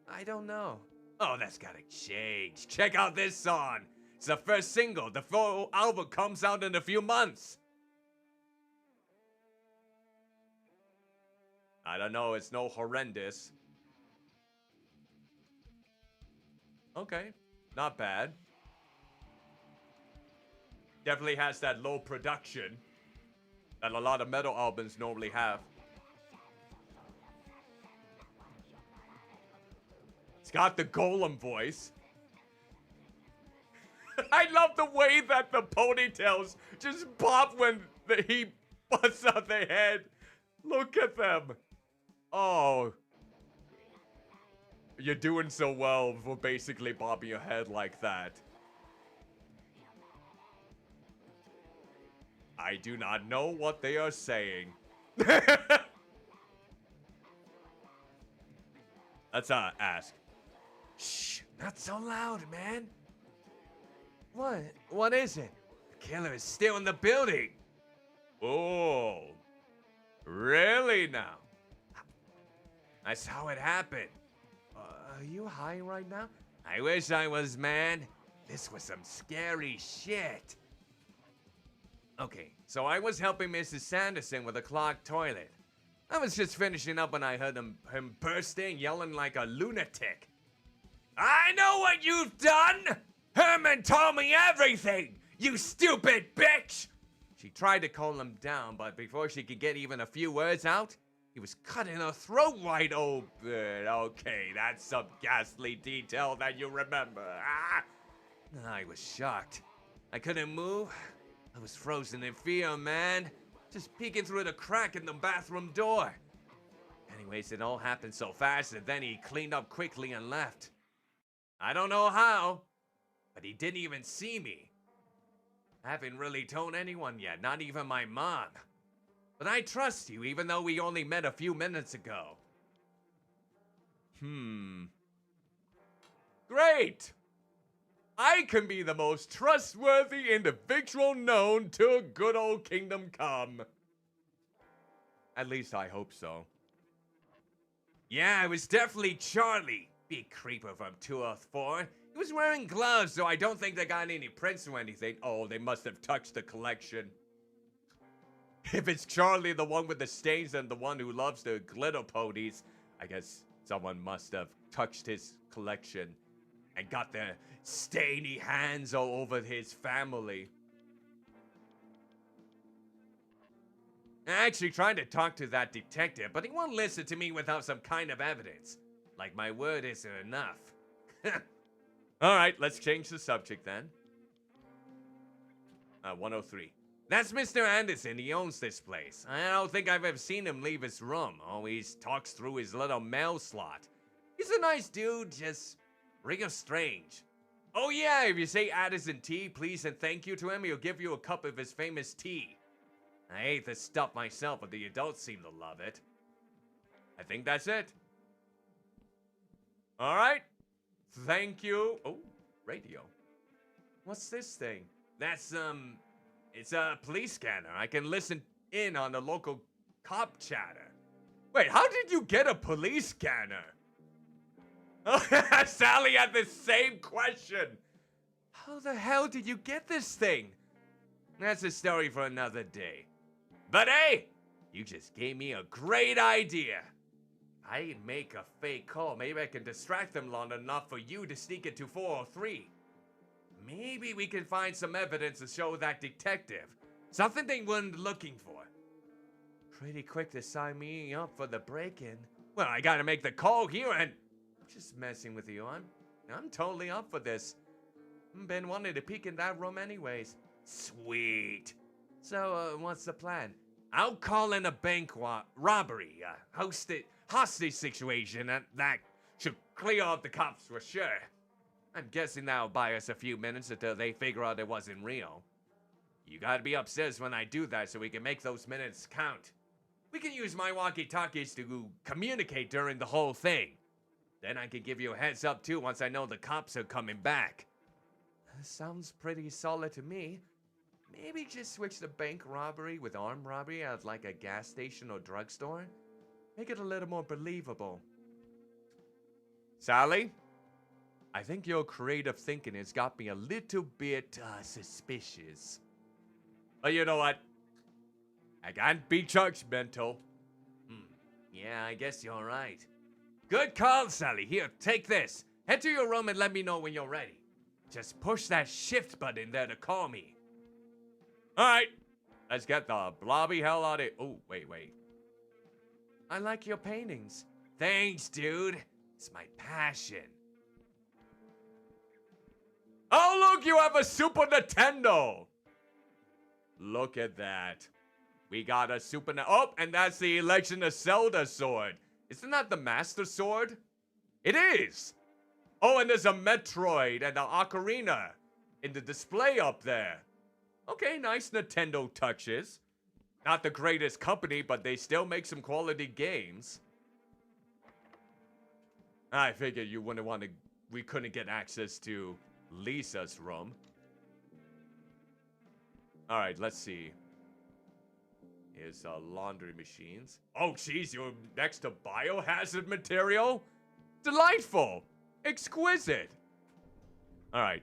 I don't know. Oh, that's gotta change. Check out this song. It's the first single. The full album comes out in a few months. I don't know, it's no horrendous. Okay, not bad. Definitely has that low production that a lot of metal albums normally have. It's got the golem voice. I love the way that the ponytails just pop when he busts out their head. Look at them. Oh. You're doing so well for basically bobbing your head like that. I do not know what they are saying. Let's ask. Shh, not so loud, man. What? What is it? The killer is still in the building. Oh. Really now? That's how it happened. Are you high right now? I wish I was, man. This was some scary shit. Okay, so I was helping Mrs. Sanderson with a clogged toilet. I was just finishing up when I heard him bursting, yelling like a lunatic. I know what you've done! Herman told me everything! You stupid bitch! She tried to calm him down, but before she could get even a few words out, he was cutting her throat wide open. Okay, that's some ghastly detail that you remember. Ah! I was shocked. I couldn't move. I was frozen in fear, man. Just peeking through the crack in the bathroom door. Anyways, it all happened so fast that then he cleaned up quickly and left. I don't know how, but he didn't even see me. I haven't really told anyone yet, not even my mom. But I trust you, even though we only met a few minutes ago. Great! I can be the most trustworthy individual known to good old Kingdom Come. At least I hope so. Yeah, it was definitely Charlie, big creeper from 204. He was wearing gloves, so I don't think they got any prints or anything. Oh, they must have touched the collection. If it's Charlie, the one with the stains and the one who loves the glitter ponies, I guess someone must have touched his collection and got their stainy hands all over his family. I actually tried to talk to that detective, but he won't listen to me without some kind of evidence. Like my word isn't enough. Alright, let's change the subject then. 103. That's Mr. Anderson. He owns this place. I don't think I've ever seen him leave his room. Always talks through his little mail slot. He's a nice dude, just real strange. Oh yeah, if you say Addison tea, please and thank you to him, he'll give you a cup of his famous tea. I hate this stuff myself, but the adults seem to love it. I think that's it. Alright. Thank you. Oh, radio. What's this thing? That's, it's a police scanner. I can listen in on the local cop chatter. Wait, how did you get a police scanner? Sally had the same question. How the hell did you get this thing? That's a story for another day. But hey, you just gave me a great idea. I make a fake call. Maybe I can distract them long enough for you to sneak into 403. Maybe we can find some evidence to show that detective. Something they weren't looking for. Pretty quick to sign me up for the break-in. Well, I gotta make the call here and... I'm just messing with you. I'm totally up for this. Been wanting to peek in that room anyways. Sweet. So, what's the plan? I'll call in a bank robbery, hostage situation, and that should clear up the cops for sure. I'm guessing that'll buy us a few minutes until they figure out it wasn't real. You gotta be upstairs when I do that so we can make those minutes count. We can use my walkie-talkies to communicate during the whole thing. Then I can give you a heads up too once I know the cops are coming back. Sounds pretty solid to me. Maybe just switch the bank robbery with armed robbery at like a gas station or drugstore? Make it a little more believable. Sally? I think your creative thinking has got me a little bit suspicious. But you know what? I can't be judgmental. Yeah, I guess you're right. Good call, Sally. Here, take this. Head to your room and let me know when you're ready. Just push that shift button there to call me. Alright. Let's get the blobby hell out of it. Oh, wait. I like your paintings. Thanks, dude. It's my passion. Oh, look, you have a Super Nintendo. Look at that. We got a Oh, and that's the Legend of Zelda sword. Isn't that the Master Sword? It is. Oh, and there's a Metroid and an Ocarina in the display up there. Okay, nice Nintendo touches. Not the greatest company, but they still make some quality games. I figured you wouldn't want to... We couldn't get access to Lisa's room. Alright, let's see. Here's laundry machines. Oh, jeez, you're next to biohazard material? Delightful! Exquisite! Alright,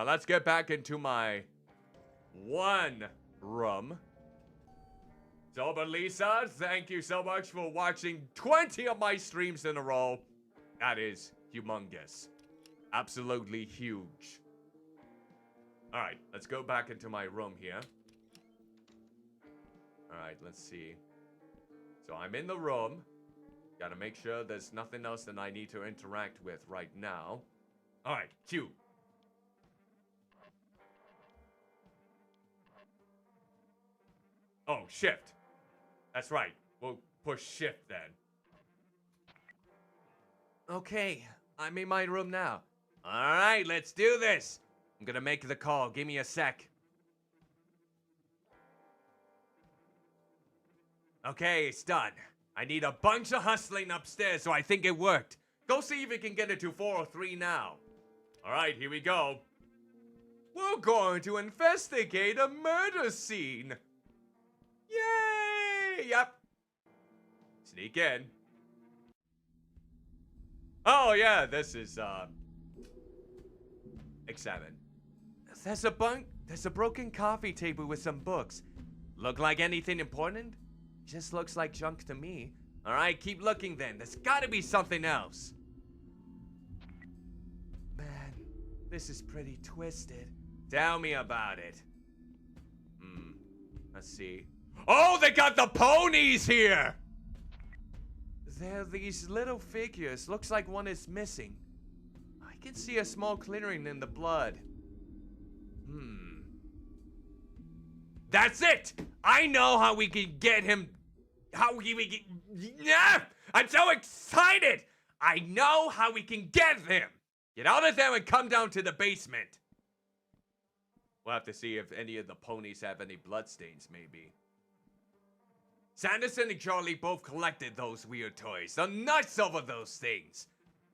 let's get back into my one room. So, but Lisa, thank you so much for watching 20 of my streams in a row. That is humongous. Absolutely huge. Alright, let's go back into my room here. Alright, let's see. So I'm in the room. Gotta make sure there's nothing else that I need to interact with right now. Alright, Q. Oh, shift. That's right. We'll push shift then. Okay, I'm in my room now. Alright, let's do this. I'm gonna make the call. Give me a sec. Okay, it's done. I need a bunch of hustling upstairs, so I think it worked. Go see if you can get it to 403 now. Alright, here we go. We're going to investigate a murder scene. Yay! Yep. Sneak in. Oh, yeah, this is, examine. There's a broken coffee table with some books. Look like anything important? Just looks like junk to me. Alright, keep looking then. There's gotta be something else. Man, this is pretty twisted. Tell me about it. Let's see. Oh, they got the ponies here! There are these little figures. Looks like one is missing. I can see a small clearing in the blood. That's it! I know how we can get him... Yeah! I'm so excited! I know how we can get him! Get out of there and come down to the basement. We'll have to see if any of the ponies have any bloodstains, maybe. Sanderson and Charlie both collected those weird toys. The nuts over those things.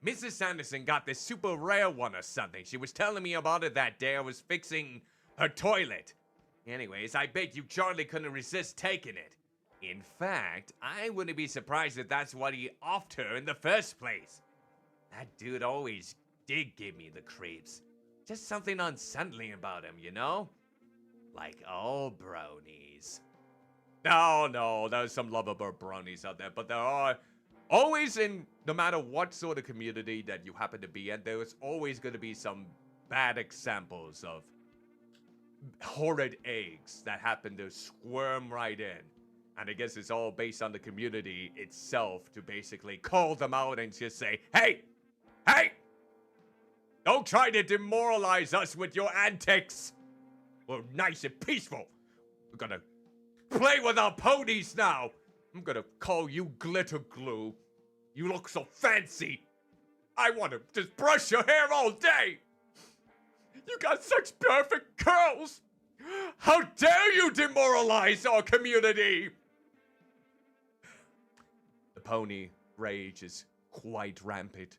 Mrs. Sanderson got this super rare one or something. She was telling me about it that day I was fixing her toilet. Anyways, I bet you Charlie couldn't resist taking it. In fact, I wouldn't be surprised if that's what he offed her in the first place. That dude always did give me the creeps. Just something unsettling about him, you know? Like all bronies. No, there's some lovable bronies out there, but there are always no matter what sort of community that you happen to be in, there's always going to be some bad examples of horrid eggs that happen to squirm right in. And I guess it's all based on the community itself to basically call them out and just say, hey, don't try to demoralize us with your antics. We're nice and peaceful. We're gonna play with our ponies now. I'm gonna call you Glitter Glue. You look so fancy. I want to just brush your hair all day. You got such perfect curls. How dare you demoralize our community? The pony rage is quite rampant.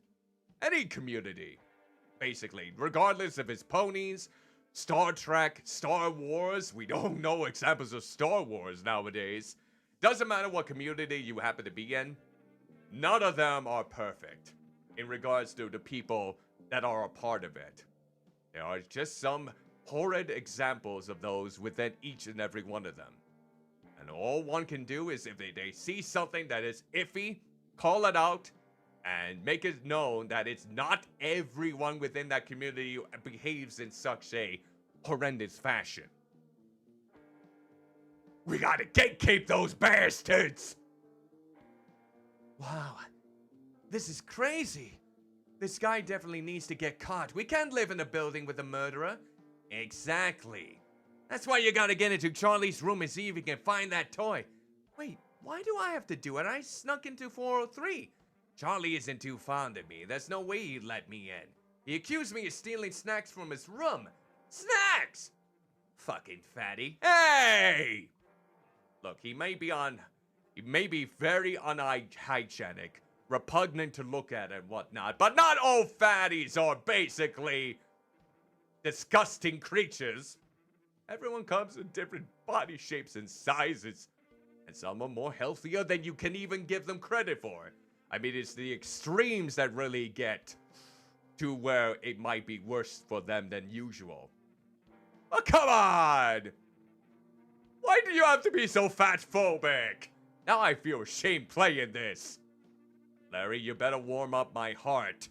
Any community, basically, regardless if it's ponies, Star Trek, Star Wars. We don't know examples of Star Wars nowadays. Doesn't matter what community you happen to be in, none of them are perfect in regards to the people that are a part of it. There are just some horrid examples of those within each and every one of them. And all one can do is if they see something that is iffy, call it out, and make it known that it's not everyone within that community who behaves in such a horrendous fashion. We gotta gatekeep those bastards! Wow, this is crazy. This guy definitely needs to get caught. We can't live in a building with a murderer. Exactly. That's why you gotta get into Charlie's room and see if you can find that toy. Wait, why do I have to do it? I snuck into 403. Charlie isn't too fond of me. There's no way he'd let me in. He accused me of stealing snacks from his room. Snacks! Fucking fatty. Hey! Look, he may be very unhygienic, repugnant to look at and whatnot, but not all fatties are basically disgusting creatures. Everyone comes in different body shapes and sizes, and some are more healthier than you can even give them credit for. I mean, it's the extremes that really get to where it might be worse for them than usual. Oh, come on! Why do you have to be so fat-phobic? Now I feel ashamed playing this. Larry, you better warm up my heart.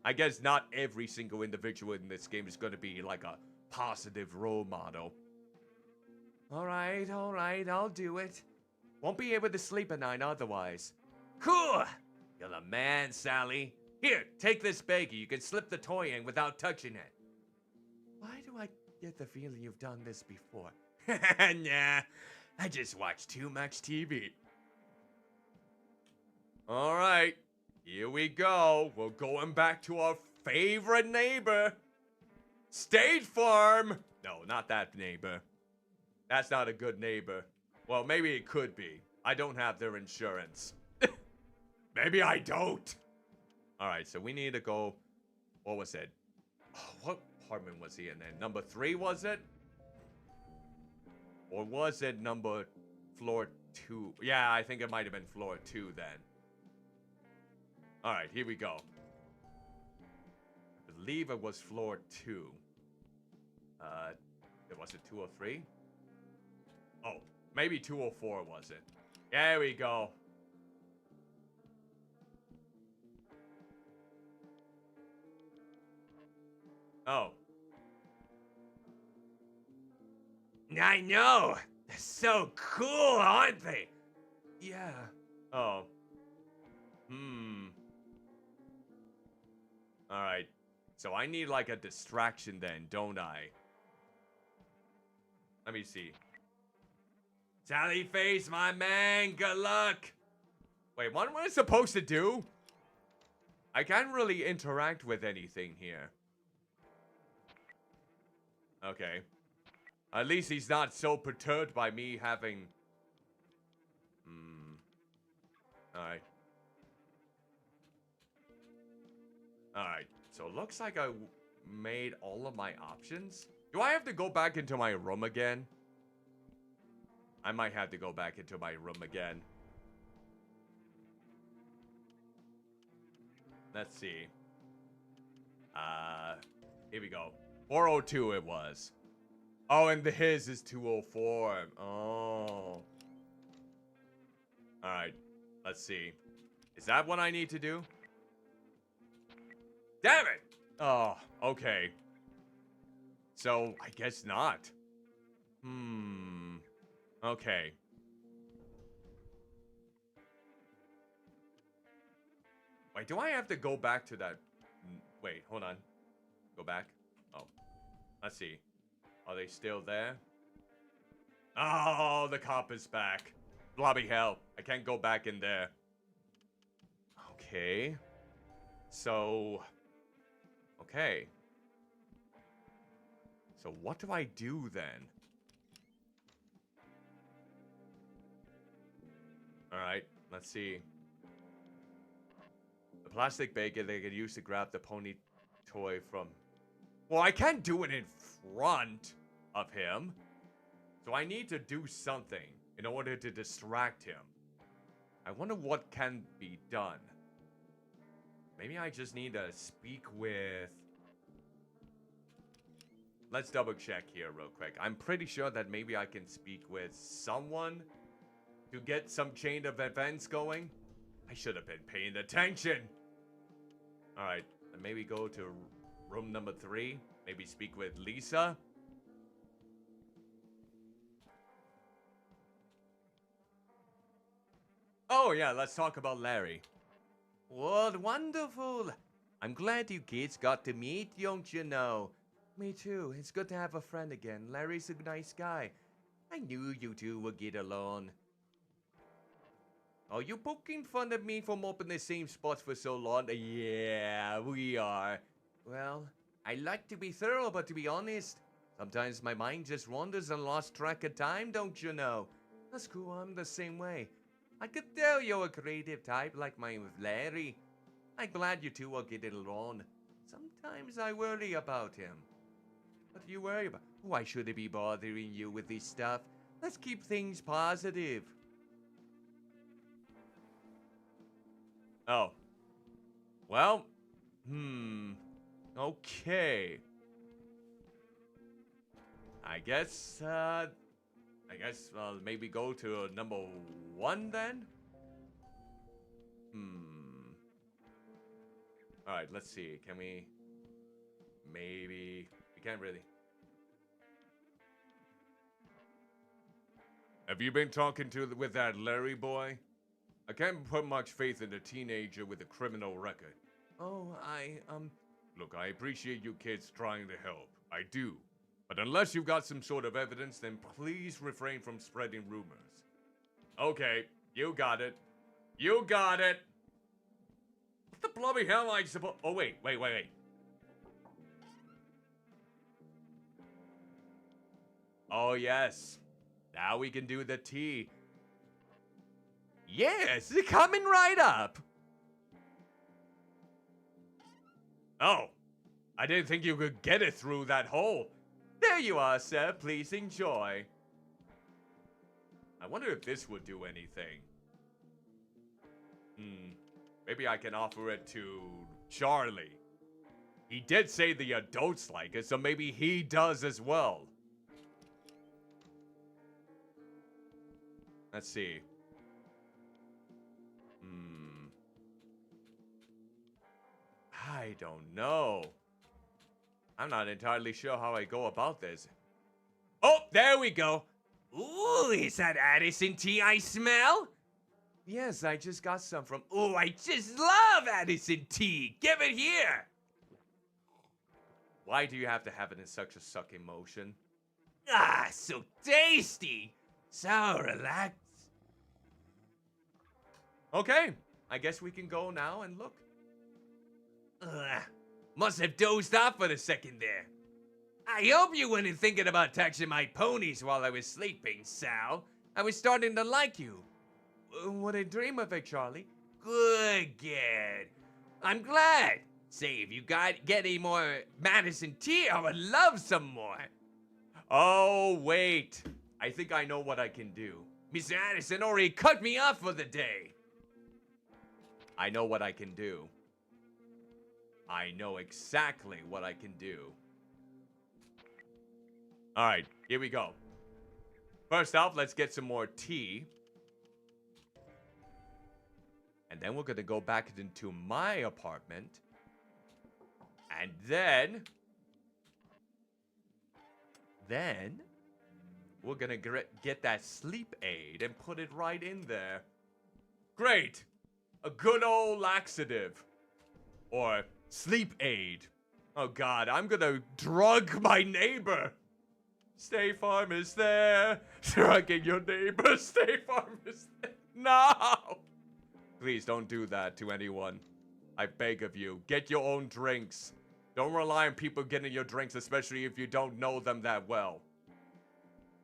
I guess not every single individual in this game is going to be like a positive role model. Alright, I'll do it. Won't be able to sleep at night otherwise. Cool! You're the man, Sally. Here, take this baggie. You can slip the toy in without touching it. Why do I get the feeling you've done this before? Nah, I just watch too much TV. Alright, here we go. We're going back to our favorite neighbor. State Farm! No, not that neighbor. That's not a good neighbor. Well, maybe it could be. I don't have their insurance. Maybe I don't. Alright, so we need to go... What was it? Oh, what apartment was he in then? Number 3, was it? Or was it floor 2? Yeah, I think it might have been floor 2 then. Alright, here we go. I believe it was floor 2. Was it 203? Oh, maybe 204 was it? There we go. Oh. I know! They're so cool, aren't they? Yeah. Oh. Alright. So I need like a distraction then, don't I? Let me see. Sally Face, my man, good luck! Wait, what am I supposed to do? I can't really interact with anything here. Okay. At least he's not so perturbed by me having... Alright. Alright. So it looks like I made all of my options. Do I have to go back into my room again? I might have to go back into my room again. Let's see. Here we go. 402 it was. Oh, and his is 204. Oh. Alright. Let's see. Is that what I need to do? Damn it! Oh, okay. So, I guess not. Okay. Wait, do I have to go back to that? Wait, hold on. Go back. Oh. Let's see. Are they still there? Oh, the cop is back. Bloody hell. I can't go back in there. Okay. So... Okay. So what do I do then? Alright, let's see. The plastic bag they could use to grab the pony toy from... Well, I can't do it in front of him. So I need to do something in order to distract him. I wonder what can be done. Maybe I just need to speak with... Let's double check here real quick. I'm pretty sure that maybe I can speak with someone to get some chain of events going. I should have been paying attention. Alright, maybe go to room number 3. Maybe speak with Lisa. Oh yeah, let's talk about Larry. What wonderful. I'm glad you kids got to meet, don't you know? Me too. It's good to have a friend again. Larry's a nice guy. I knew you two would get along. Are you poking fun at me for mopping the same spots for so long? Yeah, we are. Well, I like to be thorough, but to be honest, sometimes my mind just wanders and lost track of time, don't you know? That's cool, I'm the same way. I could tell you're a creative type like mine with Larry. I'm glad you two will get along. Sometimes I worry about him. What do you worry about? Why should I be bothering you with this stuff? Let's keep things positive. Oh. Well, okay. I guess I'll maybe go to number 1 then? Alright, let's see. Can we... Maybe... We can't really... Have you been talking with that Larry boy? I can't put much faith in a teenager with a criminal record. Oh, Look, I appreciate you kids trying to help. I do. But unless you've got some sort of evidence, then please refrain from spreading rumors. Okay, you got it. You got it! What the bloody hell am I supposed... Oh, wait. Oh, yes. Now we can do the tea. Yes, coming right up. Oh, I didn't think you could get it through that hole. There you are, sir. Please enjoy. I wonder if this would do anything. Maybe I can offer it to Charlie. He did say the adults like it, so maybe he does as well. Let's see. I don't know. I'm not entirely sure how I go about this. Oh, there we go. Ooh, is that Addison tea I smell? Yes, I just got some from... Ooh, I just love Addison tea. Give it here. Why do you have to have it in such a sucking motion? Ah, so tasty. So relaxed. Okay, I guess we can go now and look. Must have dozed off for a second there. I hope you weren't thinking about touching my ponies while I was sleeping, Sal. I was starting to like you. What a dream of it, Charlie. Good. I'm glad. Say, if you get any more Madison tea, I would love some more. Oh, wait. I think I know what I can do. Mr. Addison already cut me off for the day. I know what I can do. I know exactly what I can do. Alright, here we go. First off, let's get some more tea. And then we're gonna go back into my apartment. And then we're gonna get that sleep aid and put it right in there. Great! A good old laxative. Or sleep aid. Oh god, I'm gonna drug my neighbor. State Farm is there. Drugging your neighbor. State Farm is there. No! Please don't do that to anyone. I beg of you. Get your own drinks. Don't rely on people getting your drinks, especially if you don't know them that well.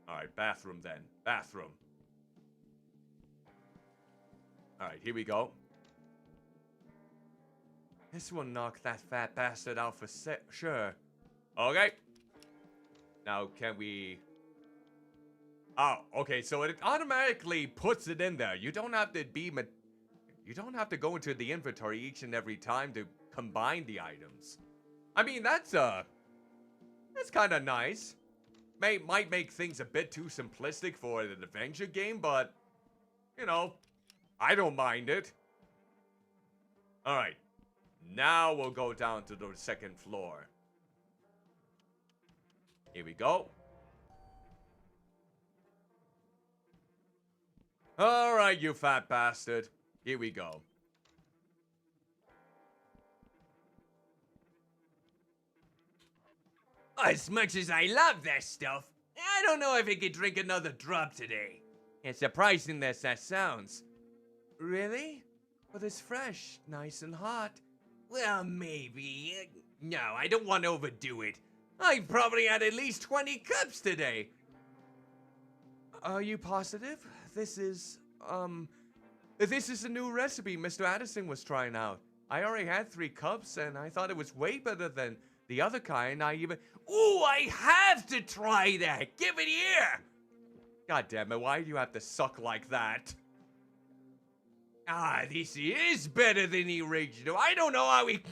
Alright, bathroom then. Bathroom. Alright, here we go. This will knock that fat bastard out for sure. Okay. Now, can we... Oh, okay, so it automatically puts it in there. You don't have to be... You don't have to go into the inventory each and every time to combine the items. I mean, that's kind of nice. Might make things a bit too simplistic for an adventure game, but, you know, I don't mind it. Alright, now we'll go down to the second floor. Here we go. Alright, you fat bastard. Here we go. As much as I love that stuff, I don't know if I could drink another drop today. It's surprising that sounds. Really? But it's fresh, nice and hot. Well, maybe. No, I don't want to overdo it. I've probably had at least 20 cups today. Are you positive? This is a new recipe Mr. Addison was trying out. I already had 3 cups and I thought it was way better than the other kind. Ooh, I have to try that! Give it here! God damn it, why do you have to suck like that? Ah, this is better than the original. I don't know how we...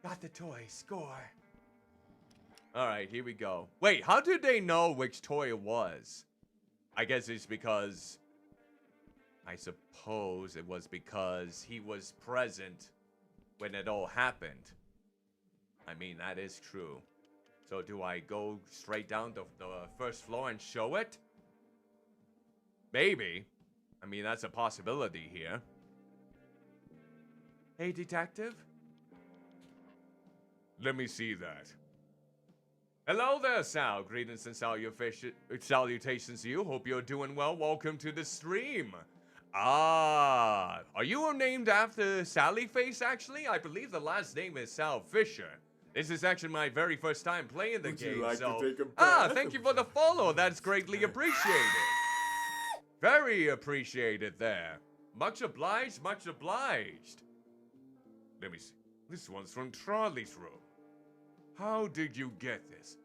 Got the toy, score. Alright, here we go. Wait, how did they know which toy it was? I guess it's because... I suppose it was because he was present when it all happened. I mean, that is true. So do I go straight down the first floor and show it? Maybe. I mean, that's a possibility here. Hey, detective? Let me see that. Hello there, Sal. Greetings and salutations to you. Hope you're doing well. Welcome to the stream. Ah, are you named after Sally Face, actually? I believe the last name is Sal Fisher. This is actually my very first time playing the game, Would you like so... to take a Ah, bath? thank you for the follow. That's greatly appreciated. Very appreciated there. Much obliged, much obliged. Let me see. This one's from Charlie's room. How did you get this?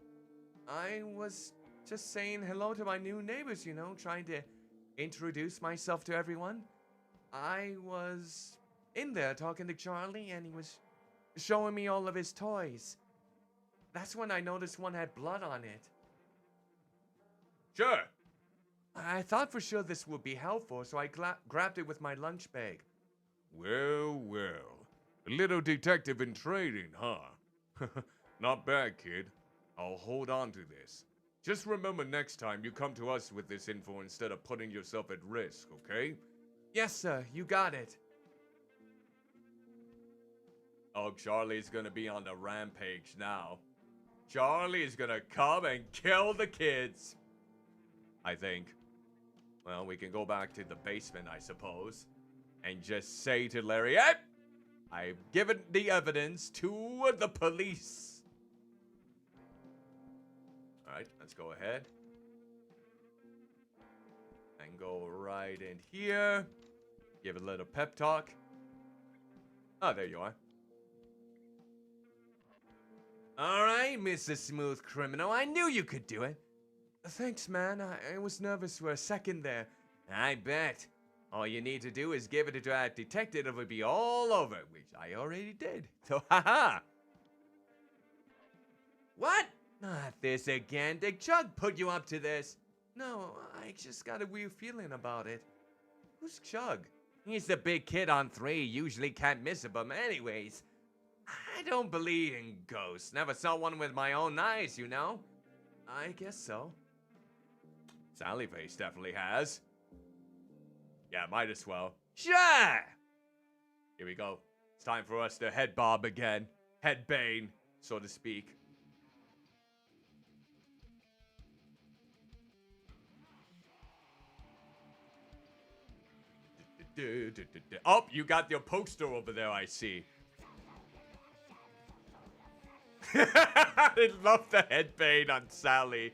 I was just saying hello to my new neighbors, you know, trying to introduce myself to everyone. I was in there talking to Charlie and he was showing me all of his toys. That's when I noticed one had blood on it. Sure. I thought for sure this would be helpful, so I grabbed it with my lunch bag. Well, well. A little detective in training, huh? Not bad, kid. I'll hold on to this. Just remember next time you come to us with this info instead of putting yourself at risk, okay? Yes, sir. You got it. Oh, Charlie's gonna be on the rampage now. Charlie's gonna come and kill the kids. I think. Well, we can go back to the basement, I suppose. And just say to Larry, hey! I've given the evidence to the police. Alright, let's go ahead. And go right in here. Give it a little pep talk. Oh, there you are. Alright, Mr. Smooth Criminal. I knew you could do it. Thanks, man. I was nervous for a second there. I bet. All you need to do is give it to that detective, it'll be all over, which I already did. So, haha. What? Not this again. Did Chug put you up to this? No, I just got a weird feeling about it. Who's Chug? He's the big kid on 3. Usually can't miss him, but anyways. I don't believe in ghosts. Never saw one with my own eyes, you know? I guess so. Sallyface definitely has. Yeah, might as well. Sure! Here we go. It's time for us to head bob again. Head bane, so to speak. Oh, you got your poster over there, I see. I love the headbang on Sally.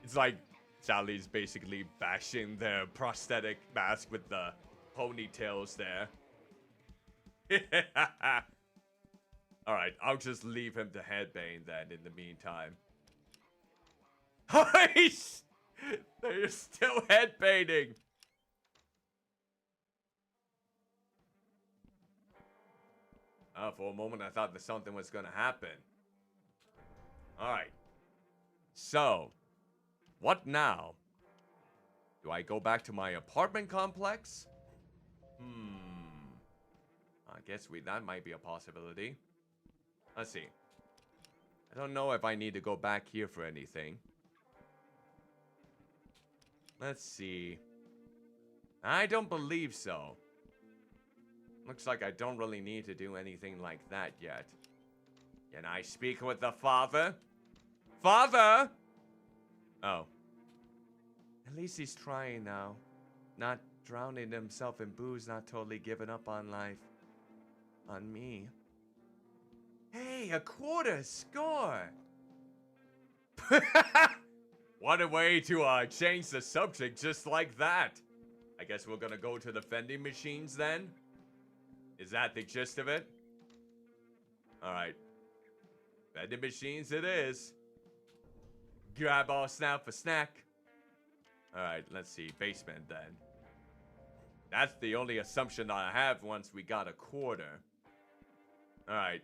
It's like Sally's basically bashing their prosthetic mask with the ponytails there. Alright, I'll just leave him to headbang then in the meantime. They're still headbanging. For a moment, I thought that something was gonna happen. Alright. So, what now? Do I go back to my apartment complex? I guess that might be a possibility. Let's see. I don't know if I need to go back here for anything. Let's see. I don't believe so. Looks like I don't really need to do anything like that yet. Can I speak with the father? Father! Oh. At least he's trying now. Not drowning himself in booze, not totally giving up on life. On me. Hey, a quarter score! What a way to change the subject just like that. I guess we're gonna go to the vending machines then? Is that the gist of it? Alright. Vending machines it is. Grab all snap for snack. Alright, let's see. Basement then. That's the only assumption I have once we got a quarter. Alright.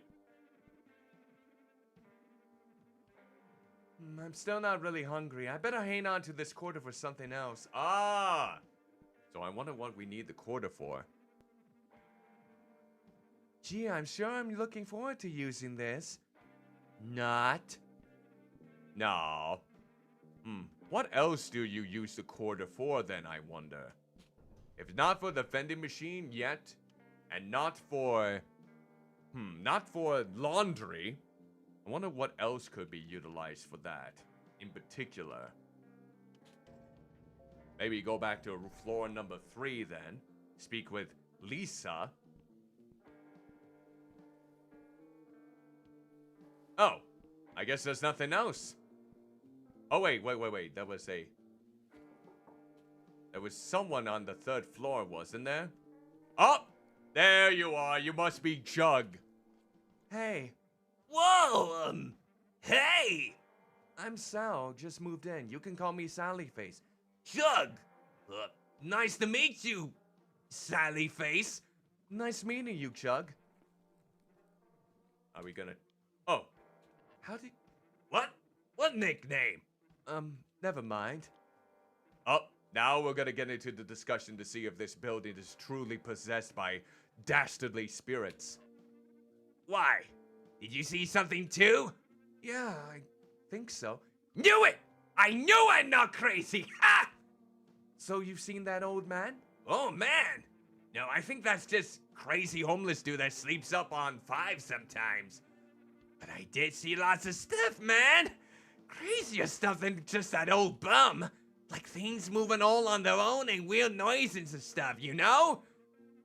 I'm still not really hungry. I better hang on to this quarter for something else. Ah! So I wonder what we need the quarter for. Gee, I'm sure I'm looking forward to using this. Not. No. What else do you use the quarter for then, I wonder? If not for the vending machine yet, and not for laundry, I wonder what else could be utilized for that in particular. Maybe go back to floor number 3 then. Speak with Lisa. Oh, I guess there's nothing else. Oh, wait. There was someone on the 3rd floor, wasn't there? Oh, there you are. You must be Jug. Hey. Whoa, hey! I'm Sal, just moved in. You can call me Sally Face. Jug! Nice to meet you, Sally Face. Nice meeting you, Chug. Are we gonna... Oh. How did... What? What nickname? Never mind. Oh, now we're gonna get into the discussion to see if this building is truly possessed by dastardly spirits. Why? Did you see something too? Yeah, I think so. Knew it! I knew I'm not crazy! Ha! So you've seen that old man? Oh, man! No, I think that's just crazy homeless dude that sleeps up on 5 sometimes. But I did see lots of stuff, man! Crazier stuff than just that old bum. Like things moving all on their own and weird noises and stuff, you know?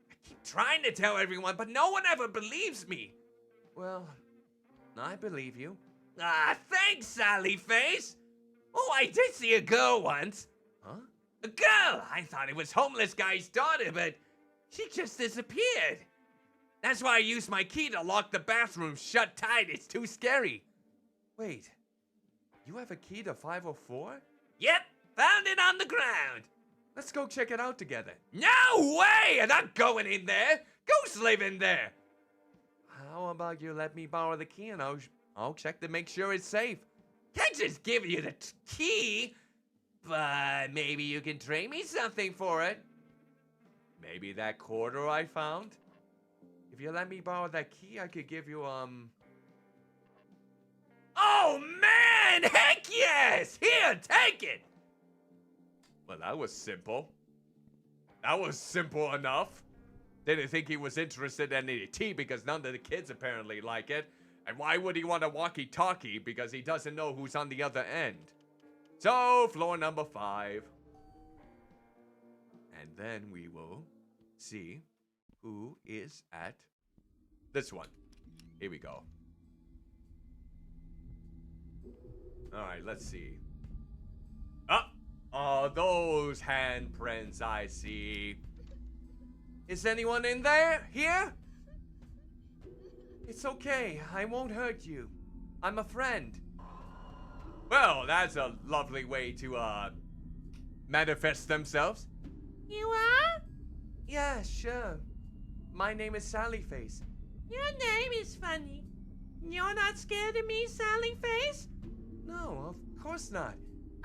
I keep trying to tell everyone, but no one ever believes me. Well, I believe you. Ah, thanks, Sally Face! Oh, I did see a girl once. Huh? A girl! I thought it was homeless guy's daughter, but she just disappeared. That's why I used my key to lock the bathroom shut tight. It's too scary. Wait, you have a key to 504? Yep, found it on the ground. Let's go check it out together. No way! I'm not going in there. Ghosts live in there. How about you let me borrow the key and I'll check to make sure it's safe. Can't just give you the key, but maybe you can trade me something for it. Maybe that quarter I found? If you let me borrow that key, I could give you, Oh, man! Heck yes! Here, take it! Well, that was simple. That was simple enough. Didn't think he was interested in any tea because none of the kids apparently like it. And why would he want a walkie-talkie? Because he doesn't know who's on the other end. So, floor number 5. And then we will see who is at this one. Here we go. Alright, let's see. Oh, those handprints I see. Is anyone in there? Here? It's okay. I won't hurt you. I'm a friend. Well, that's a lovely way to, manifest themselves. You are? Yeah, sure. My name is Sallyface. Your name is funny. You're not scared of me, Sally Face? No, of course not.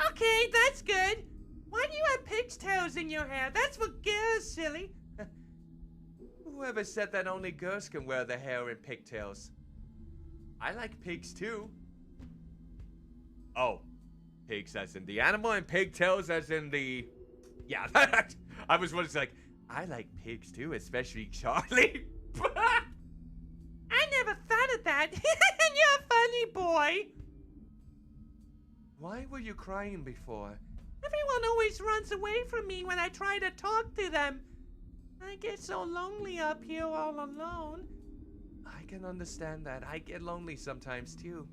Okay, that's good. Why do you have pigtails in your hair? That's for girls, silly. Whoever said that only girls can wear their hair in pigtails? I like pigs too. Oh, pigs as in the animal and pigtails as in the... Yeah, I was once like, I like pigs too, especially Charlie. I never thought of that. You're a funny boy. Why were you crying before? Everyone always runs away from me when I try to talk to them. I get so lonely up here all alone. I can understand that. I get lonely sometimes too.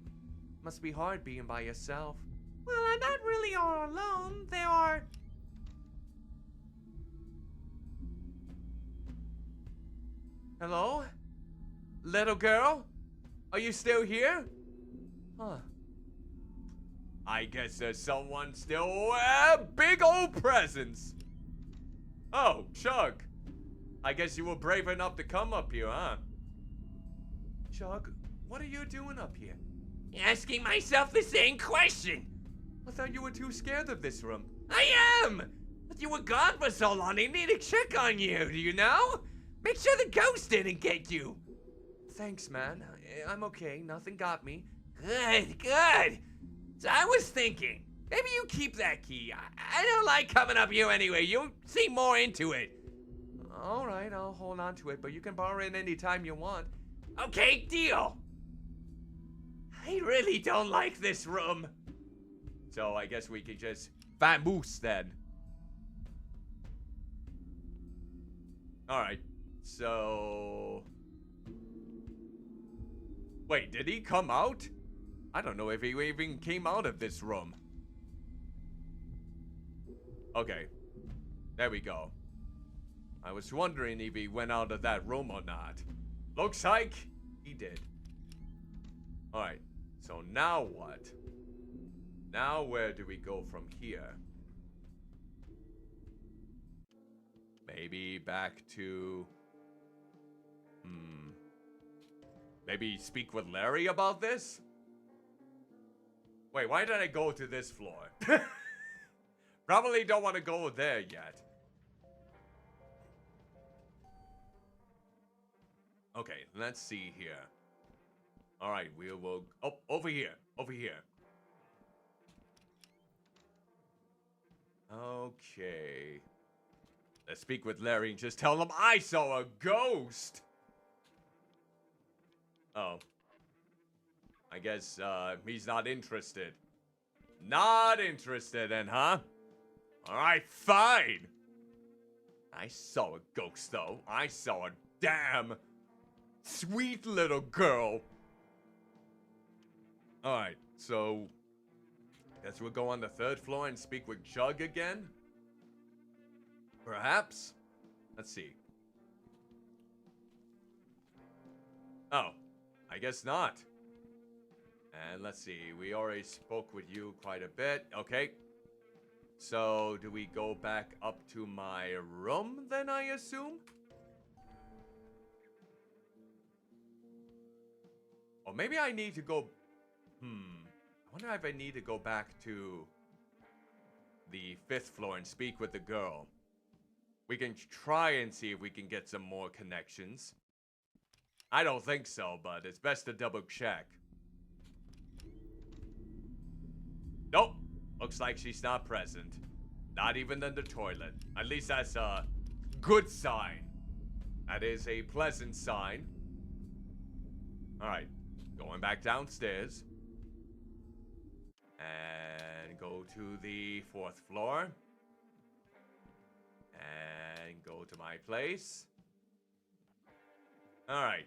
Must be hard being by yourself. Well, I'm not really all alone. There are... Hello? Little girl? Are you still here? Huh. I guess there's someone still big old presence. Oh, Chug. I guess you were brave enough to come up here, huh? Chug, what are you doing up here? Asking myself the same question. I thought you were too scared of this room. I am! But you were gone for so long, I need to check on you, do you know? Make sure the ghost didn't get you. Thanks, man. I'm okay. Nothing got me. Good, good. So I was thinking, maybe you keep that key. I don't like coming up here anyway. You seem more into it. All right, I'll hold on to it, but you can borrow it any time you want. Okay, deal. I really don't like this room. So I guess we can just vamoose then. All right, so... Wait, did he come out? I don't know if he even came out of this room. Okay, there we go. I was wondering if he went out of that room or not. Looks like he did. Alright, so now what? Now where do we go from here? Maybe back to... Maybe speak with Larry about this? Wait, why did I go to this floor? Probably don't want to go there yet. Okay, let's see here. Alright, we will... Oh, over here. Over here. Okay. Let's speak with Larry and just tell him I saw a ghost! Oh. I guess, he's not interested. Not interested then, huh? Alright, fine! I saw a ghost, though. I saw a damn sweet little girl. Alright, so... guess we'll go on the 3rd floor and speak with Jug again? Perhaps? Let's see. Oh, I guess not. And let's see, we already spoke with you quite a bit. Okay. So, do we go back up to my room then, I assume? Or maybe I need to go... I wonder if I need to go back to the 5th floor and speak with the girl. We can try and see if we can get some more connections. I don't think so, but it's best to double check. Nope. Looks like she's not present. Not even in the toilet. At least that's a good sign. That is a pleasant sign. Alright. Going back downstairs. And go to the 4th floor. And go to my place. Alright.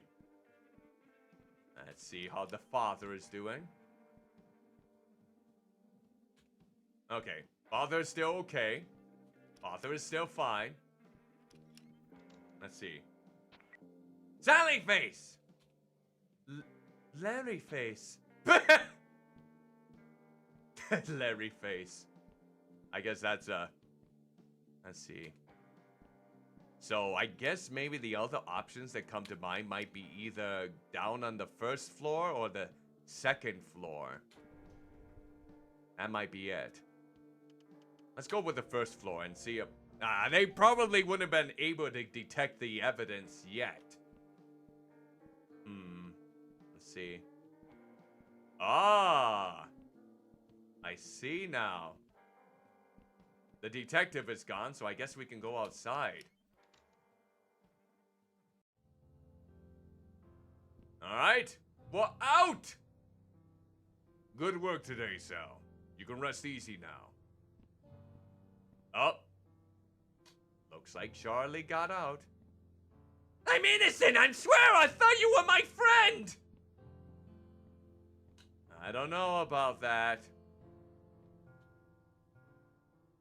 Let's see how the father is doing. Okay. Father's still okay. Father is still fine. Let's see. Sally face! Larry face. Larry face. I guess that's let's see. So I guess maybe the other options that come to mind might be either down on the first floor or the second floor. That might be it. Let's go with the first floor and see if... they probably wouldn't have been able to detect the evidence yet. Let's see. Ah! I see now. The detective is gone, so I guess we can go outside. Alright, we're out! Good work today, Sal. You can rest easy now. Oh. Looks like Charlie got out. I'm innocent, I swear! I thought you were my friend! I don't know about that.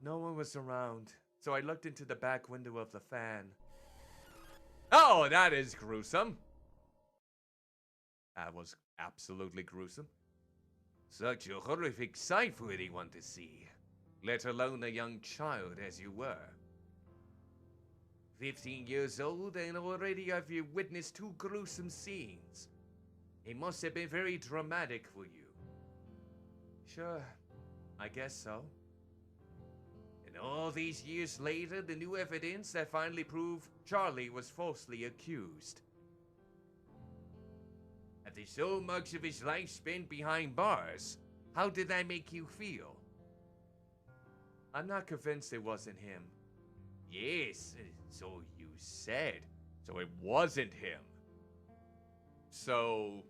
No one was around, so I looked into the back window of the fan. Oh, that is gruesome. That was absolutely gruesome. Such a horrific sight for anyone to see, let alone a young child as you were. 15 years old, and already have you witnessed 2 gruesome scenes. It must have been very dramatic for you. Sure, I guess so. And all these years later, the new evidence that finally proved Charlie was falsely accused. After so much of his life spent behind bars, how did that make you feel? I'm not convinced it wasn't him. Yes, so you said. So it wasn't him. So,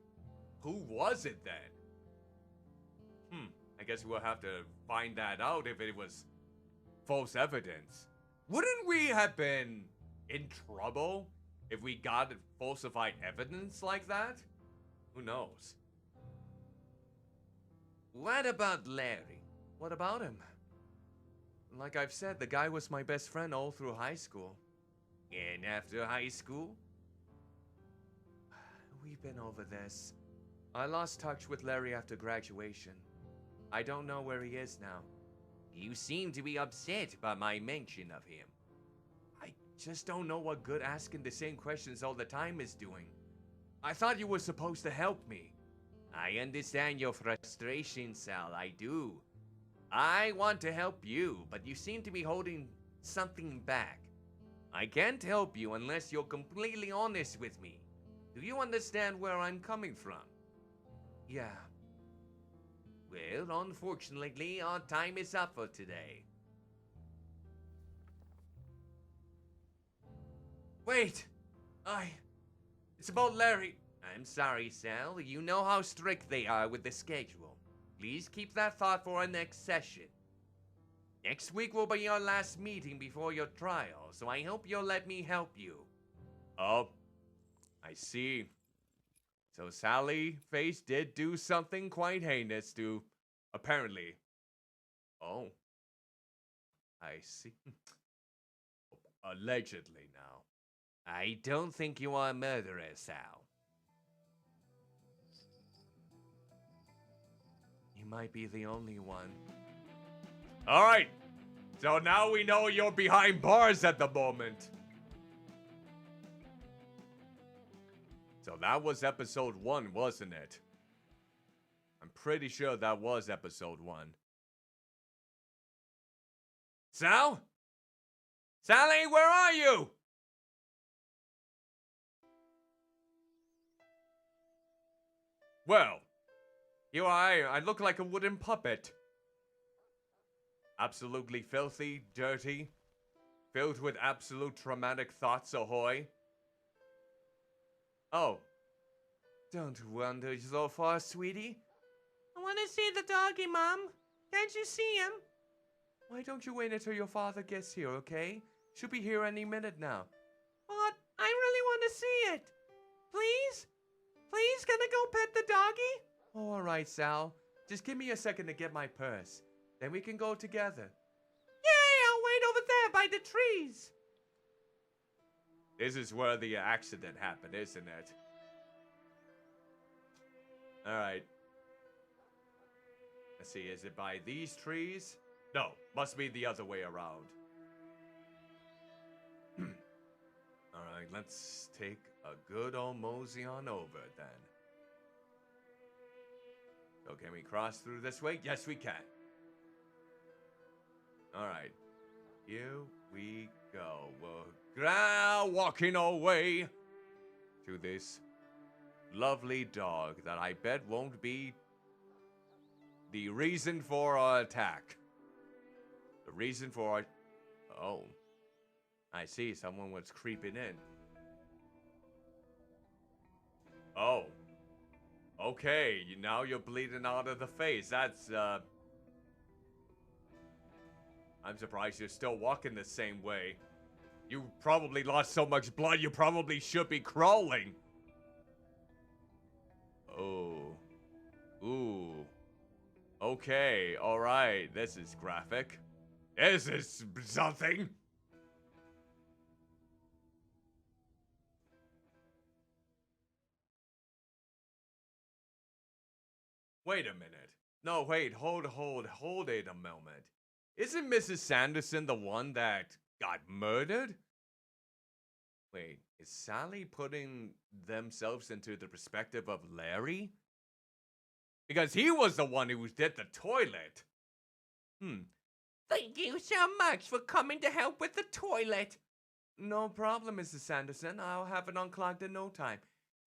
who was it then? I guess we'll have to find that out if it was false evidence. Wouldn't we have been in trouble if we got falsified evidence like that? Who knows? What about Larry? What about him? Like I've said, the guy was my best friend all through high school. And after high school? We've been over this. I lost touch with Larry after graduation. I don't know where he is now. You seem to be upset by my mention of him. I just don't know what good asking the same questions all the time is doing. I thought you were supposed to help me. I understand your frustration, Sal, I do. I want to help you, but you seem to be holding something back. I can't help you unless you're completely honest with me. Do you understand where I'm coming from? Yeah. Well, unfortunately, our time is up for today. Wait! It's about Larry. I'm sorry, Sal. You know how strict they are with the schedule. Please keep that thought for our next session. Next week will be our last meeting before your trial, so I hope you'll let me help you. Oh, I see. So Sally Face did do something quite heinous to, apparently. Oh. I see. Allegedly now. I don't think you are a murderer, Sal. You might be the only one. Alright. So now we know you're behind bars at the moment. So that was episode 1, wasn't it? I'm pretty sure that was episode 1. Sal? Sally, where are you? Well, here I look like a wooden puppet. Absolutely filthy, dirty, filled with absolute traumatic thoughts, ahoy. Oh. Don't wander so far, sweetie. I want to see the doggy, Mom. Can't you see him? Why don't you wait until your father gets here, okay? Should be here any minute now. But I really want to see it. Please? Please, can I go pet the doggy? Oh, all right, Sal. Just give me a second to get my purse. Then we can go together. Yay, I'll wait over there by the trees. This is where the accident happened, isn't it? All right. Let's see, is it by these trees? No, must be the other way around. All right, let's take a good old mosey on over then. So can we cross through this way? Yes, we can. All right, here we go. We're now walking our way to this lovely dog that I bet won't be the reason for our attack. The reason for our... Oh. I see, someone was creeping in. Oh. Okay, now you're bleeding out of the face. That's, I'm surprised you're still walking the same way. You probably lost so much blood, you probably should be crawling. Oh. Ooh. Okay, alright. This is graphic. This is something. Wait a minute. No, wait, hold it a moment. Isn't Mrs. Sanderson the one that got murdered? Wait, is Sally putting themselves into the perspective of Larry? Because he was the one who did the toilet. Thank you so much for coming to help with the toilet. No problem, Mrs. Sanderson. I'll have it unclogged in no time.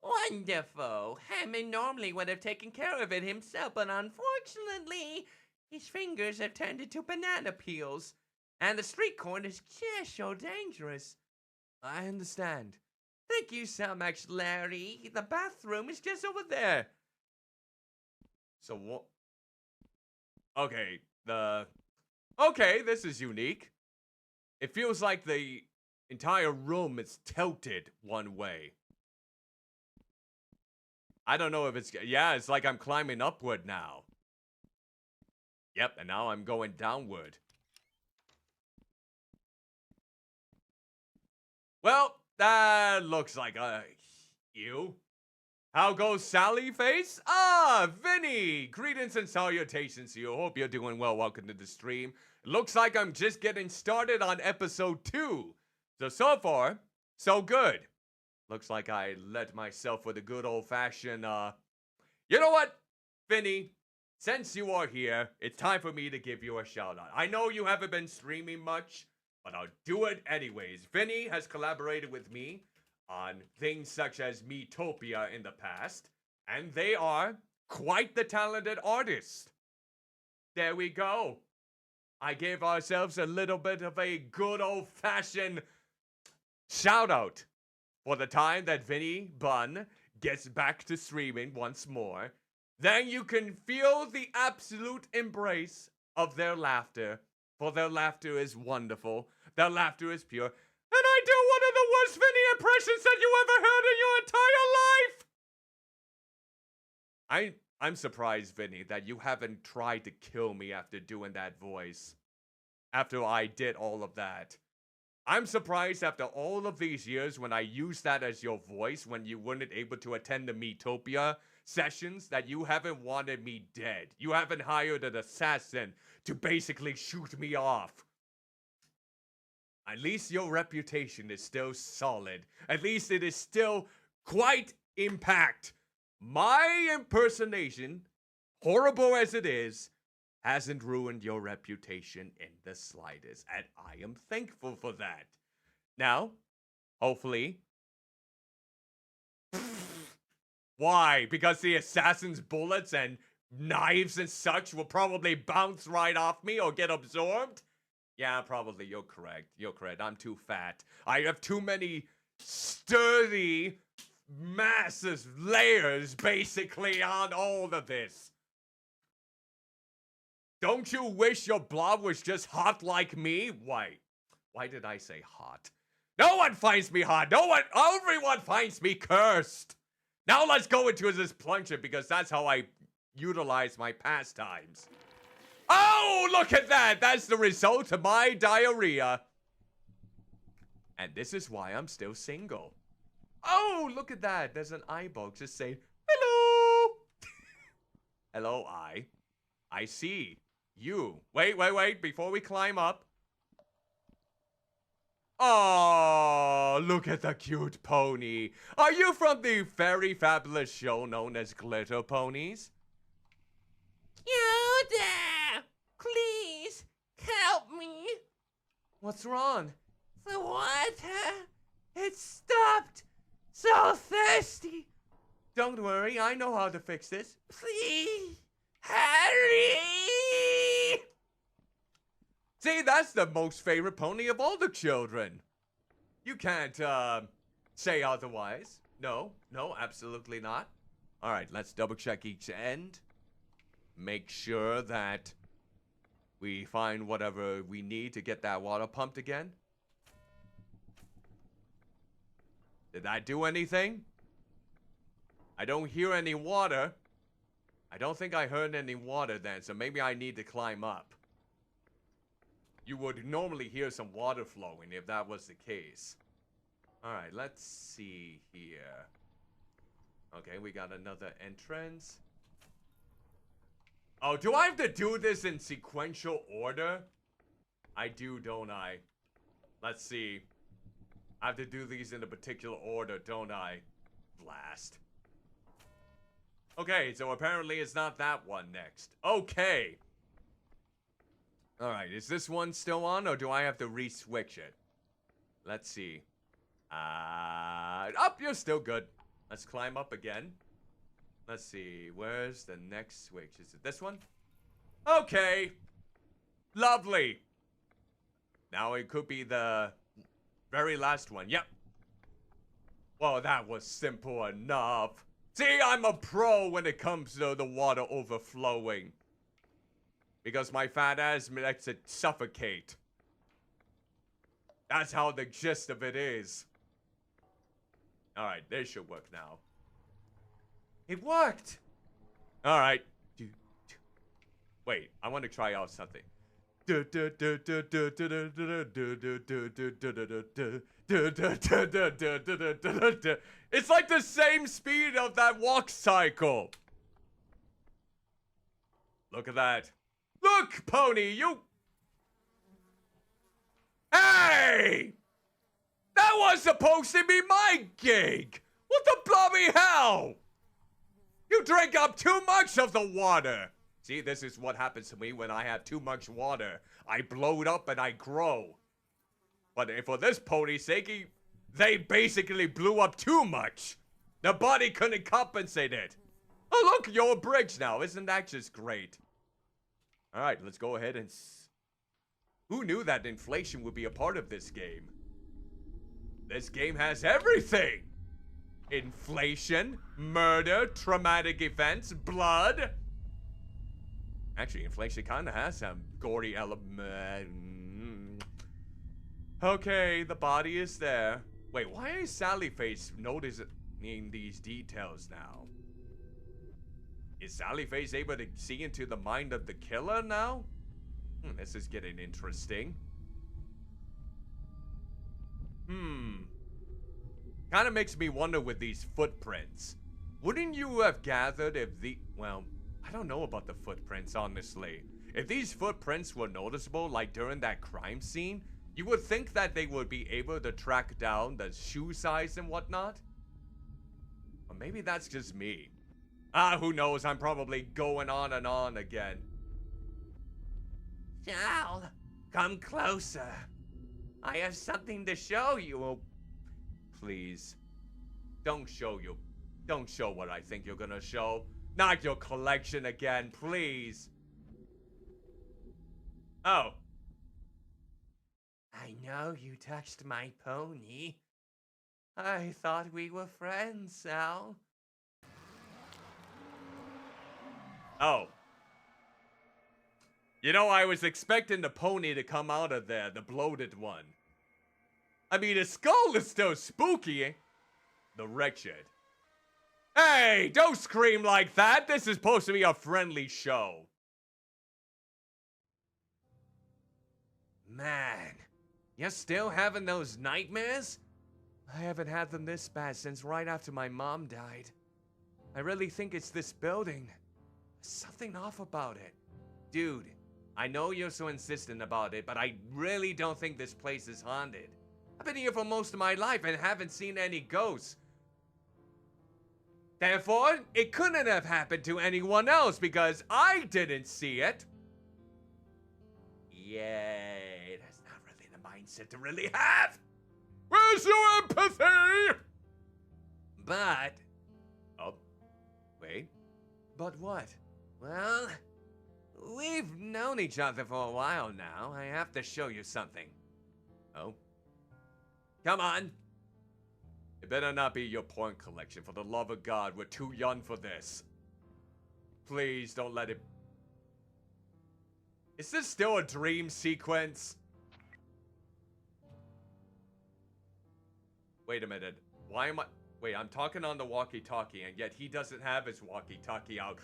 Wonderful. Hammond normally would have taken care of it himself, but unfortunately, his fingers have turned into banana peels, and the street corn is just so dangerous. I understand. Thank you so much, Larry. The bathroom is just over there. So what? Okay, Okay, this is unique. It feels like the entire room is tilted one way. I don't know if it's... Yeah, it's like I'm climbing upward now. Yep, and now I'm going downward. Well, that looks like you. How goes Sally face? Ah, Vinny! Greetings and salutations to you. Hope you're doing well. Welcome to the stream. It looks like I'm just getting started on episode 2. So far, so good. Looks like I led myself with a good old-fashioned, You know what, Vinny? Since you are here, it's time for me to give you a shout-out. I know you haven't been streaming much, but I'll do it anyways. Vinny has collaborated with me on things such as Metopia in the past, and they are quite the talented artists. There we go. I gave ourselves a little bit of a good old-fashioned shout-out for the time that Vinny Bun gets back to streaming once more. Then you can feel the absolute embrace of their laughter, for their laughter is wonderful. Their laughter is pure. And I do one of the worst Vinny impressions that you ever heard in your entire life! I'm surprised, Vinny, that you haven't tried to kill me after doing that voice. After I did all of that. I'm surprised after all of these years when I used that as your voice when you weren't able to attend the Metopia sessions that you haven't wanted me dead. You haven't hired an assassin to basically shoot me off. At least your reputation is still solid. At least it is still quite intact. My impersonation, horrible as it is, hasn't ruined your reputation in the slightest, and I am thankful for that. Now, hopefully... Why? Because the assassin's bullets and knives and such will probably bounce right off me or get absorbed? Yeah, probably. You're correct. You're correct. I'm too fat. I have too many sturdy, massive layers, basically, on all of this. Don't you wish your blob was just hot like me? Why Why did I say hot? No one finds me hot. No one. Everyone finds me cursed. Now let's go into this plunger because that's how I utilize my pastimes. Oh, look at that. That's the result of my diarrhea. And this is why I'm still single. Oh, look at that. There's an eyeball just saying, hello. Hello, I. I see you. Wait. Before we climb up. Oh, look at the cute pony. Are you from the very fabulous show known as Glitter Ponies? Yoda! Please, help me. What's wrong? The water, it stopped. So thirsty. Don't worry, I know how to fix this. Please, hurry! See, that's the most favorite pony of all the children. You can't, say otherwise. No, absolutely not. All right, let's double check each end. Make sure that we find whatever we need to get that water pumped again. Did that do anything? I don't hear any water. I don't think I heard any water then, so maybe I need to climb up. You would normally hear some water flowing if that was the case. Alright, let's see here. Okay, we got another entrance. Oh, do I have to do this in sequential order? I do, don't I? Let's see. I have to do these in a particular order, don't I? Blast. Okay, so apparently it's not that one next. Okay. Alright, is this one still on, or do I have to re-switch it? Let's see. Up, you're still good. Let's climb up again. Let's see, where's the next switch? Is it this one? Okay. Lovely. Now it could be the very last one. Yep. Well, that was simple enough. See, I'm a pro when it comes to the water overflowing. Because my fat ass likes it suffocate. That's how the gist of it is. Alright, this should work now. It worked! Alright. Wait, I want to try out something. It's like the same speed of that walk cycle. Look at that. Look, pony, you... Hey! That was supposed to be my gig! What the bloody hell? You drink up too much of the water. See, this is what happens to me when I have too much water. I blow it up and I grow. But for this pony's sake, they basically blew up too much. The body couldn't compensate it. Oh, look, you're a bridge now. Isn't that just great? All right, let's go ahead and... Who knew that inflation would be a part of this game? This game has everything. Inflation, murder, traumatic events, blood. Actually, inflation kind of has some gory element. Okay, the body is there. Wait, why is Sally Face noticing these details now? Is Sally Face able to see into the mind of the killer now? This is getting interesting. Kind of makes me wonder with these footprints. Wouldn't you have gathered if the... Well, I don't know about the footprints, honestly. If these footprints were noticeable, like during that crime scene, you would think that they would be able to track down the shoe size and whatnot. Or maybe that's just me. Who knows? I'm probably going on and on again. Sal, come closer. I have something to show you. Oh, please. Don't show what I think you're gonna show. Not your collection again, please. Oh. I know you touched my pony. I thought we were friends, Sal. Oh. You know, I was expecting the pony to come out of there, the bloated one. I mean, the skull is still spooky. The wretched. Hey, don't scream like that. This is supposed to be a friendly show. Man, you're still having those nightmares? I haven't had them this bad since right after my mom died. I really think it's this building. There's something off about it. Dude, I know you're so insistent about it, but I really don't think this place is haunted. I've been here for most of my life and haven't seen any ghosts. Therefore, it couldn't have happened to anyone else because I didn't see it. Yay, that's not really the mindset to really have. Where's your empathy? But, Oh, wait. but what? Well, we've known each other for a while now. I have to show you something. Oh, Come on. it better not be your porn collection. For the love of God, we're too young for this. Please don't let it. Is this still a dream sequence? Wait a minute. Why am I? Wait, I'm talking on the walkie-talkie, and yet he doesn't have his walkie-talkie out.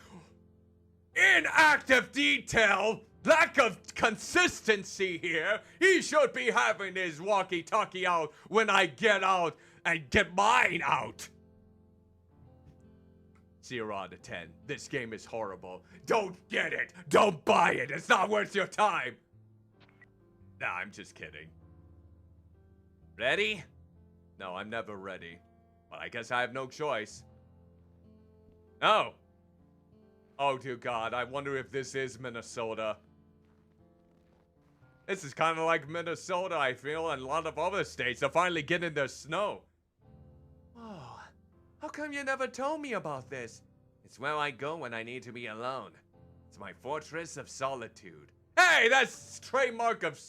Inactive detail! Lack of consistency here! He should be having his walkie-talkie out when I get out and get mine out! 0 out of 10. This game is horrible. Don't get it! Don't buy it! It's not worth your time! Nah, I'm just kidding. Ready? No, I'm never ready. But I guess I have no choice. Oh! Oh, dear God, I wonder if this is Minnesota. This is kind of like Minnesota, I feel, and a lot of other states are finally getting their snow. Oh, how come you never told me about this? It's where I go when I need to be alone. It's my fortress of solitude. Hey, that's trademark of...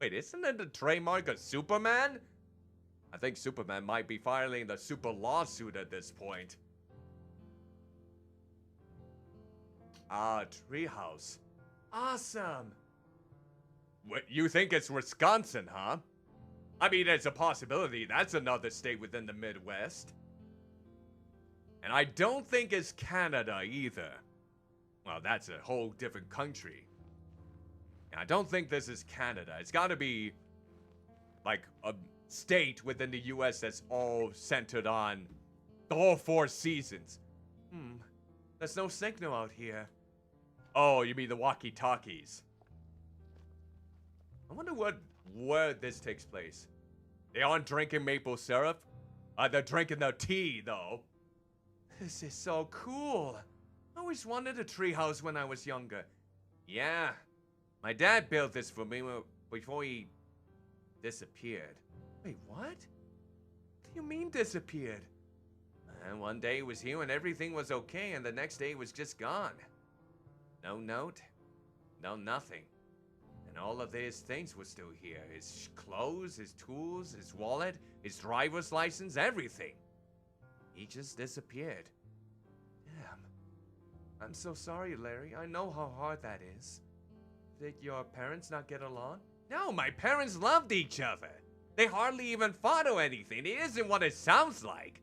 Wait, isn't it the trademark of Superman? I think Superman might be filing the super lawsuit at this point. Ah, treehouse. Awesome. What, you think it's Wisconsin, huh? I mean, it's a possibility. That's another state within the Midwest. And I don't think it's Canada either. Well, that's a whole different country. And I don't think this is Canada. It's gotta be like a state within the US that's all centered on all 4 seasons. There's no signal out here. Oh, you mean the walkie-talkies. I wonder where this takes place. They aren't drinking maple syrup? They're drinking their tea, though. This is so cool. I always wanted a treehouse when I was younger. Yeah, my dad built this for me before he disappeared. Wait, what? What do you mean disappeared? And one day he was here and everything was okay, and the next day he was just gone. No note, no nothing. And all of his things were still here. His clothes, his tools, his wallet, his driver's license, everything. He just disappeared. Damn. I'm so sorry, Larry. I know how hard that is. Did your parents not get along? No, my parents loved each other. They hardly even fought or anything. It isn't what it sounds like.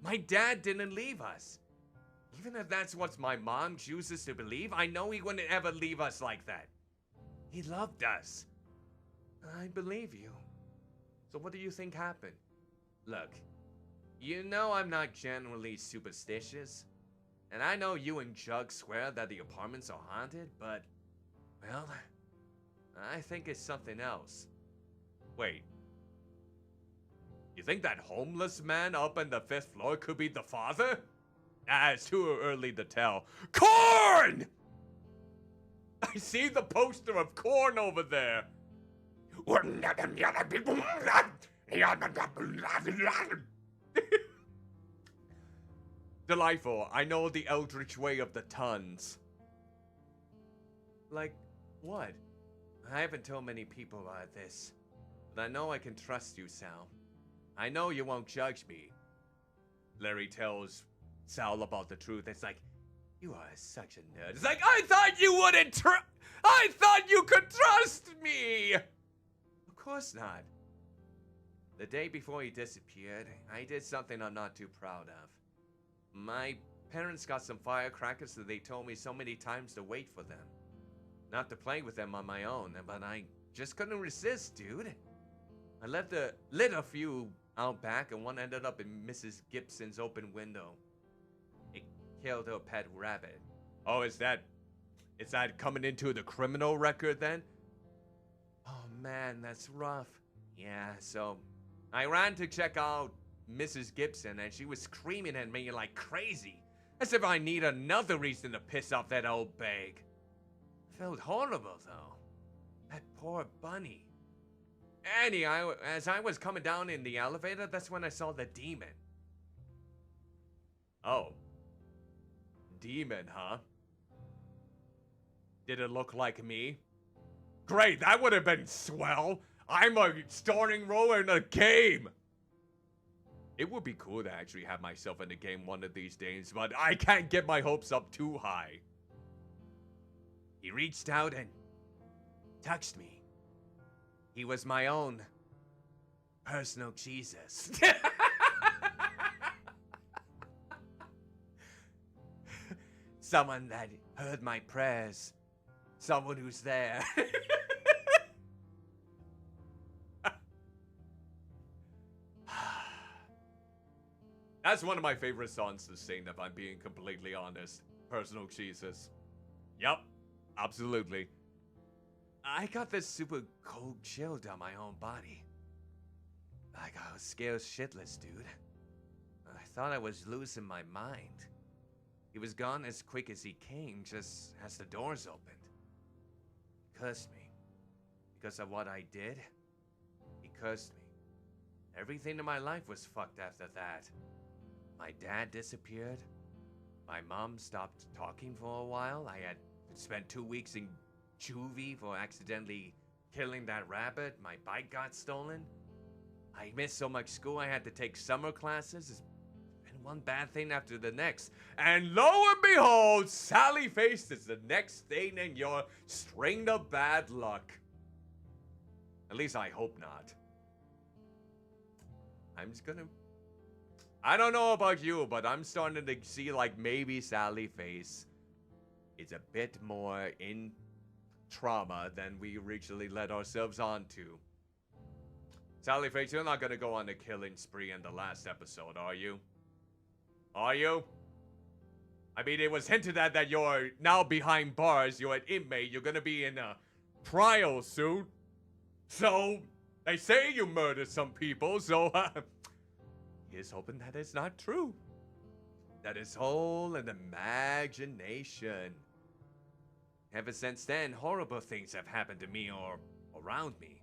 My dad didn't leave us. Even if that's what my mom chooses to believe, I know he wouldn't ever leave us like that. He loved us. I believe you. So what do you think happened? Look, you know I'm not generally superstitious. And I know you and Jug swear that the apartments are haunted, but, well, I think it's something else. Wait. You think that homeless man up on the 5th floor could be the father? Nah, it's too early to tell. Corn! I see the poster of corn over there. Delightful. I know the eldritch way of the tons. Like, what? I haven't told many people about this. But I know I can trust you, Sal. I know you won't judge me. Larry tells Sal about the truth. It's like, You are such a nerd. it's like, I thought you wouldn't I thought you could trust me! Of course not. The day before he disappeared, I did something I'm not too proud of. My parents got some firecrackers that they told me so many times to wait for them. Not to play with them on my own, but I just couldn't resist, dude. I lit a few out back, and one ended up in Mrs. Gibson's open window. It killed her pet rabbit. Oh, is that coming into the criminal record then? Oh man, that's rough. Yeah, so I ran to check out Mrs. Gibson, and she was screaming at me like crazy, as if I need another reason to piss off that old bag. I felt horrible though. That poor bunny. Anyhow, as I was coming down in the elevator, that's when I saw the demon. Oh. Demon, huh? Did it look like me? Great, that would have been swell. I'm a starring role in a game. It would be cool to actually have myself in the game one of these days, but I can't get my hopes up too high. He reached out and touched me. He was my own personal Jesus. Someone that heard my prayers. Someone who's there. That's one of my favorite songs to sing, if I'm being completely honest. Personal Jesus. Yep, absolutely. I got this super cold chill down my own body. Like I was scared shitless, dude. I thought I was losing my mind. He was gone as quick as he came, just as the doors opened. He cursed me. Because of what I did, he cursed me. Everything in my life was fucked after that. My dad disappeared. My mom stopped talking for a while. I had spent 2 weeks in juvie for accidentally killing that rabbit. My bike got stolen. I missed so much school I had to take summer classes. It's been one bad thing after the next. And lo and behold, Sally Face is the next thing in your string of bad luck. At least I hope not. I'm just gonna... I don't know about you, but I'm starting to see like maybe Sally Face is a bit more in trauma than we originally led ourselves on to. Sally Face, you're not gonna go on a killing spree in the last episode, are you? Are you? I mean, it was hinted at that you're now behind bars, you're an inmate, you're gonna be in a trial soon. So, they say you murdered some people, so, here's hoping that it's not true. That it's all an imagination. Ever since then, horrible things have happened to me or around me.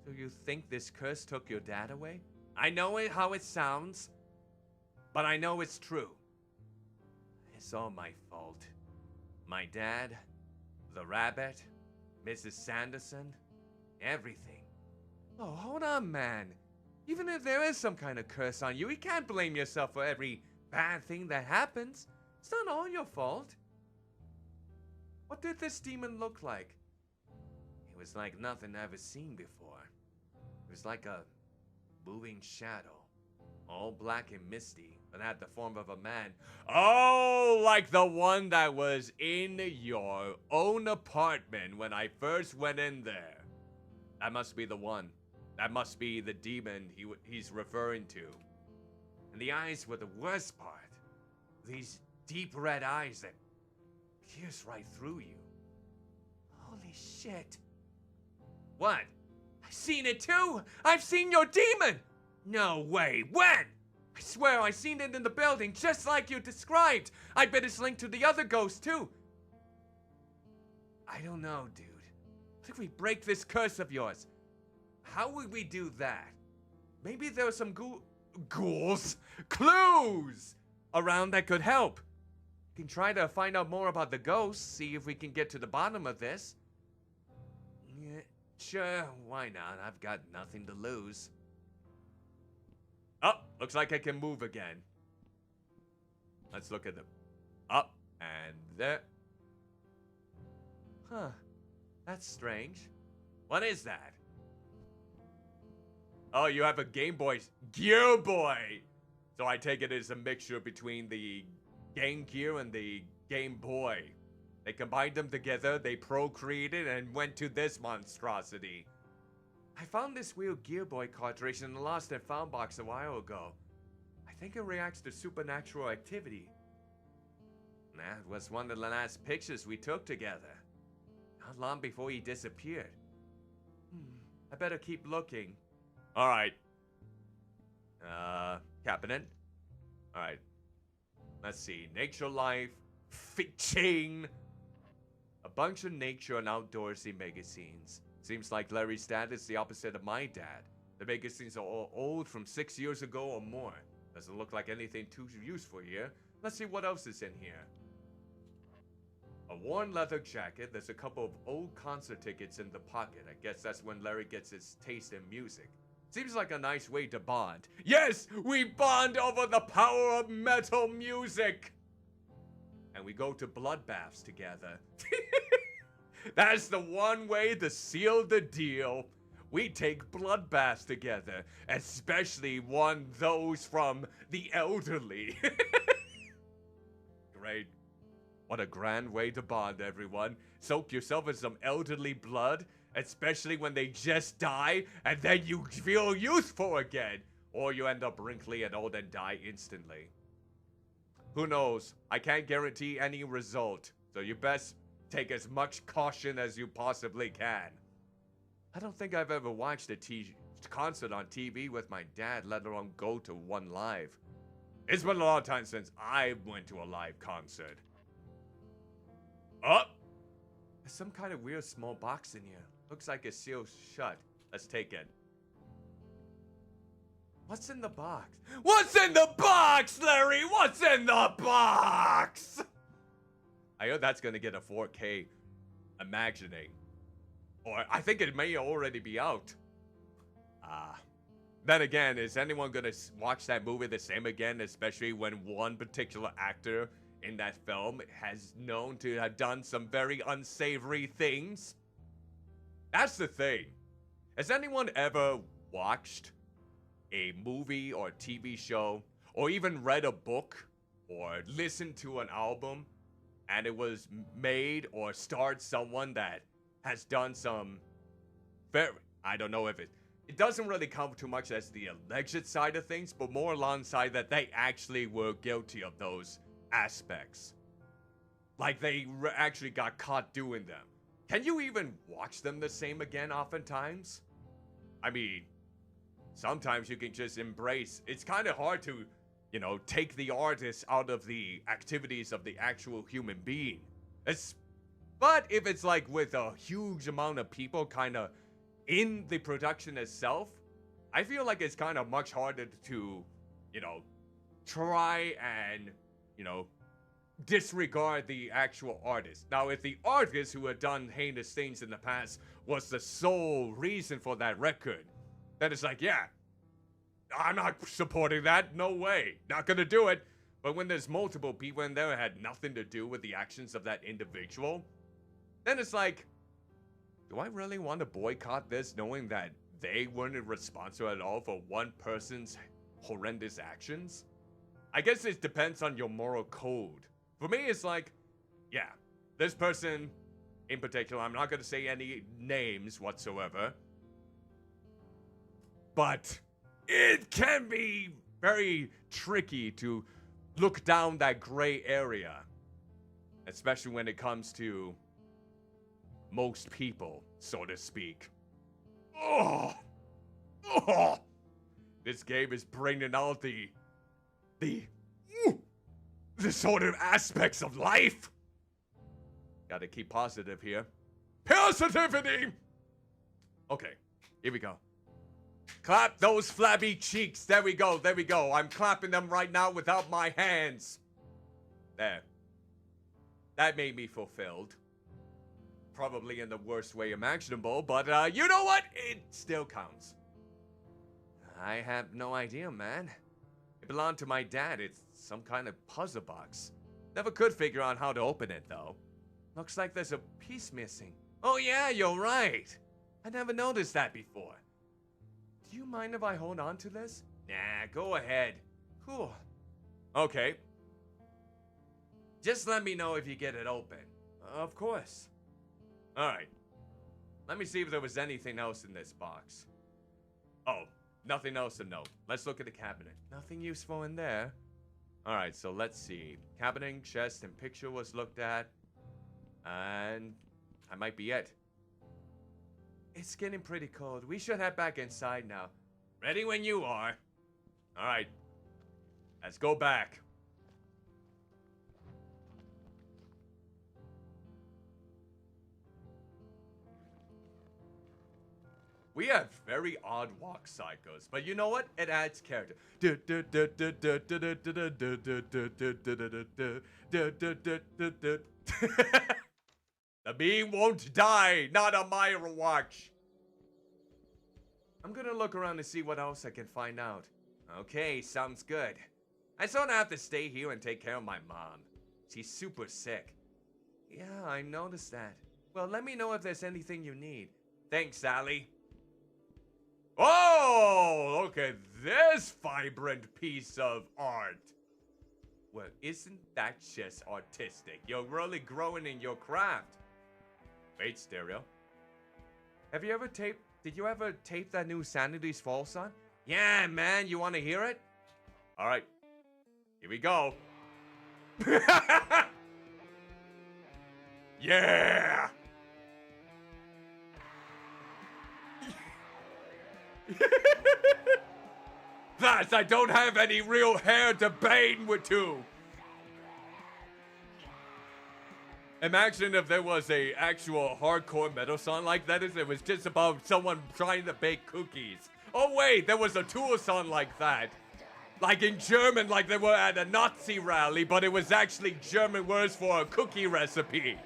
So you think this curse took your dad away? I know how it sounds, but I know it's true. It's all my fault. My dad, the rabbit, Mrs. Sanderson, everything. Oh, hold on, man. Even if there is some kind of curse on you, you can't blame yourself for every bad thing that happens. It's not all your fault. What did this demon look like? It was like nothing I've ever seen before. It was like a moving shadow. All black and misty, but had the form of a man. Oh, like the one that was in your own apartment when I first went in there. That must be the one. That must be the demon he's referring to. And the eyes were the worst part. These deep red eyes that pierce right through you. Holy shit. What? I've seen it too! I've seen your demon! No way, when? I swear I seen it in the building just like you described. I bet it's linked to the other ghost too. I don't know, dude. What if we break this curse of yours? How would we do that? Maybe there are some ghouls? Clues! Around that could help. We can try to find out more about the ghosts, see if we can get to the bottom of this. Yeah, sure, why not? I've got nothing to lose. Oh, looks like I can move again. Let's look at them. Up and there. Huh. That's strange. What is that? Oh, you have a Game Boy Gear Boy. So I take it as a mixture between the Game Gear and the Game Boy. They combined them together, they procreated, and went to this monstrosity. I found this weird Gear Boy cartridge in the lost and found box a while ago. I think it reacts to supernatural activity. That was one of the last pictures we took together. Not long before he disappeared. I better keep looking. Alright. Cabinet. Alright. Let's see. Nature life. Fiction. A bunch of nature and outdoorsy magazines. Seems like Larry's dad is the opposite of my dad. The magazines are all old from 6 years ago or more. Doesn't look like anything too useful here. Let's see what else is in here. A worn leather jacket. There's a couple of old concert tickets in the pocket. I guess that's when Larry gets his taste in music. Seems like a nice way to bond. Yes, we bond over the power of metal music. And we go to bloodbaths together. That's the one way to seal the deal. We take bloodbaths together, especially those from the elderly. Great. What a grand way to bond, everyone. Soak yourself in some elderly blood, especially when they just die, and then you feel youthful again. Or you end up wrinkly and old and die instantly. Who knows? I can't guarantee any result, so you best take as much caution as you possibly can. I don't think I've ever watched a concert on TV with my dad, let alone go to one live. It's been a long time since I went to a live concert. Oh! There's some kind of weird small box in here. Looks like it's sealed shut. Let's take it. What's in the box? What's in the box, Larry? What's in the box? I heard that's gonna get a 4K imagining. Or I think it may already be out. Then again, is anyone gonna watch that movie the same again, especially when one particular actor in that film has known to have done some very unsavory things? That's the thing. Has anyone ever watched a movie or TV show, or even read a book, or listened to an album, and it was made or starred someone that has done some I don't know if it doesn't really come too much as the alleged side of things, but more alongside that they actually were guilty of those aspects. Like they actually got caught doing them. Can you even watch them the same again oftentimes? I mean, sometimes you can just embrace. It's kind of hard to, take the artist out of the activities of the actual human being. But if it's like with a huge amount of people kind of in the production itself, I feel like it's kind of much harder to, try and, disregard the actual artist. Now, if the artist who had done heinous things in the past was the sole reason for that record, then it's like, yeah, I'm not supporting that. No way. Not gonna do it. But when there's multiple people in there who had nothing to do with the actions of that individual, then it's like, do I really want to boycott this knowing that they weren't responsible at all for one person's horrendous actions? I guess it depends on your moral code. For me, it's like, yeah, this person in particular, I'm not going to say any names whatsoever, but it can be very tricky to look down that gray area, especially when it comes to most people, so to speak. Oh, this game is bringing out the sort of aspects of life. Gotta keep positive here. Positivity! Okay, here we go. Clap those flabby cheeks. There we go, there we go. I'm clapping them right now without my hands. There. That made me fulfilled. Probably in the worst way imaginable, but you know what? It still counts. I have no idea, man. It belonged to my dad. It's some kind of puzzle box. Never could figure out how to open it, though. Looks like there's a piece missing. Oh yeah, you're right. I never noticed that before. Do you mind if I hold on to this? Nah, go ahead. Cool. Okay. Just let me know if you get it open. Of course. Alright. Let me see if there was anything else in this box. Oh, nothing else to note. Let's look at the cabinet. Nothing useful in there. Alright, so let's see. Cabinet, chest, and picture was looked at. And that might be it. It's getting pretty cold. We should head back inside now. Ready when you are. Alright. Let's go back. We have very odd walk cycles, but you know what? It adds character. The beam won't die, not on my watch. I'm gonna look around to see what else I can find out. Okay, sounds good. I sort of have to stay here and take care of my mom. She's super sick. Yeah, I noticed that. Well, let me know if there's anything you need. Thanks, Sally. Oh, look at this vibrant piece of art. Well, isn't that just artistic? You're really growing in your craft. Wait, stereo. Did you ever tape that new Sanity's Fall song? Yeah, man, you want to hear it? All right, here we go. Yeah! Thus, I don't have any real hair to bang with to. Imagine if there was a actual hardcore metal song like that. It was just about someone trying to bake cookies. Oh wait, there was a Tool song like that. Like in German, like they were at a Nazi rally, but it was actually German words for a cookie recipe.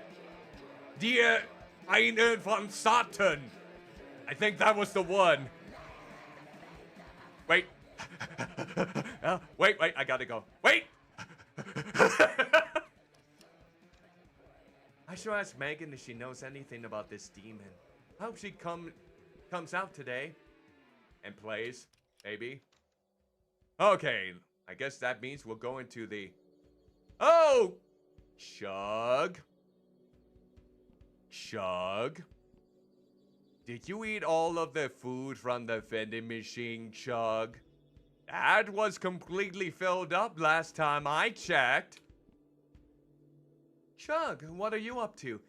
Dir einen von Satan. I think that was the one. Wait. Wait, I gotta go. Wait! I should ask Megan if she knows anything about this demon. I hope she comes out today And plays, maybe. Okay, I guess that means we'll go into the... Oh! Chug. Chug. Did you eat all of the food from the vending machine, Chug? That was completely filled up last time I checked. Chug, what are you up to?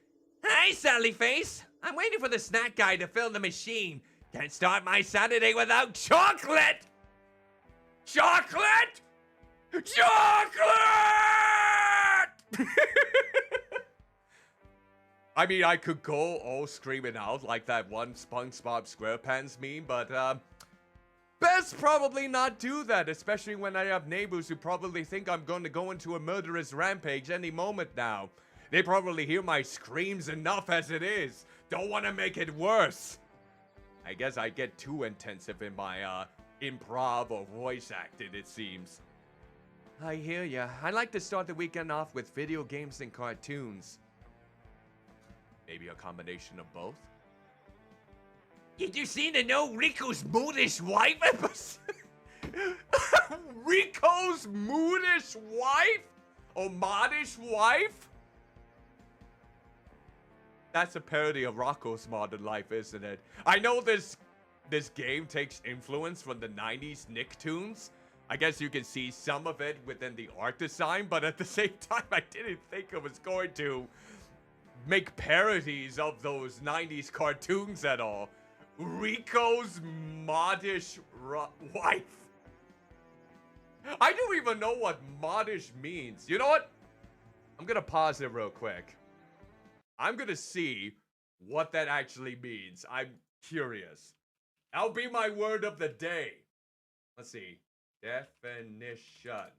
Hi, Sally Face. I'm waiting for the snack guy to fill the machine. Can't start my Saturday without chocolate! Chocolate! Chocolate! I mean, I could go all screaming out like that one SpongeBob SquarePants meme, but, best probably not do that, especially when I have neighbors who probably think I'm going to go into a murderous rampage any moment now. They probably hear my screams enough as it is. Don't want to make it worse. I guess I get too intensive in my, improv or voice acting, it seems. I hear ya. I like to start the weekend off with video games and cartoons. Maybe a combination of both? Did you see the No Rico's Moodish Wife episode? Rico's moodish wife? Or modish wife? That's a parody of Rocco's Modern Life, isn't it? I know this game takes influence from the 90s Nicktoons. I guess you can see some of it within the art design, but at the same time, I didn't think it was going to make parodies of those 90s cartoons at all. Rico's modish wife. I don't even know what modish means. You know what? I'm gonna pause it real quick. I'm gonna see what that actually means. I'm curious. That'll be my word of the day. Let's see. Definition.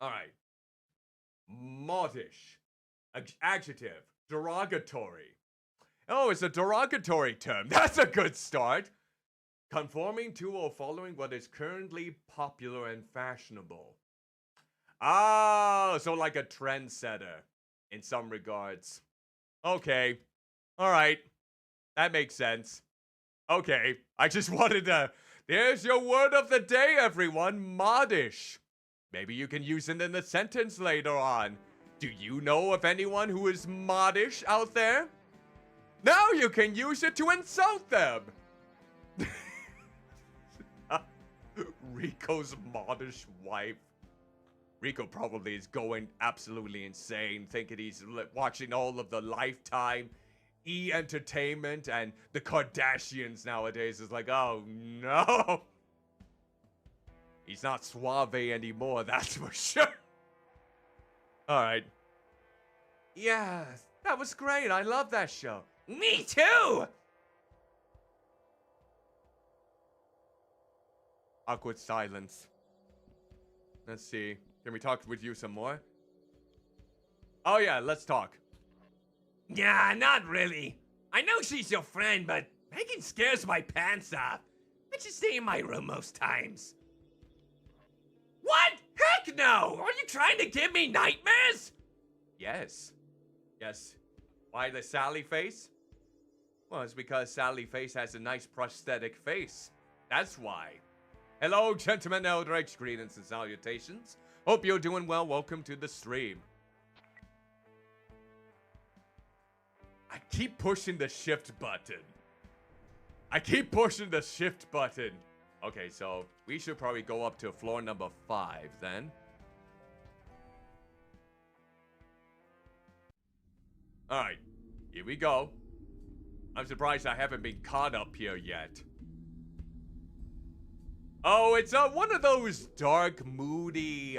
Alright. Modish. Adjective. Derogatory. Oh, it's a derogatory term. That's a good start. Conforming to or following what is currently popular and fashionable. Oh, so like a trendsetter in some regards. Okay. All right. That makes sense. Okay, I just wanted to. There's your word of the day, everyone. Modish. Maybe you can use it in a sentence later on. Do you know of anyone who is modish out there? Now you can use it to insult them. Rico's modish wife. Rico probably is going absolutely insane, thinking he's watching all of the Lifetime, E! Entertainment, and the Kardashians nowadays. Is like, oh no. He's not suave anymore, that's for sure. Alright. Yeah, that was great. I love that show. Me too! Awkward silence. Let's see. Can we talk with you some more? Oh yeah, let's talk. Yeah, not really. I know she's your friend, but Megan scares my pants off. I just stay in my room most times. What? Heck no! Are you trying to give me nightmares? Yes. Yes. Why the Sally face? Well, it's because Sally face has a nice prosthetic face. That's why. Hello, gentlemen, eldritch, greetings and salutations. Hope you're doing well. Welcome to the stream. I keep pushing the shift button. Okay, so we should probably go up to floor number 5 then. Alright, here we go. I'm surprised I haven't been caught up here yet. Oh, it's one of those dark, moody,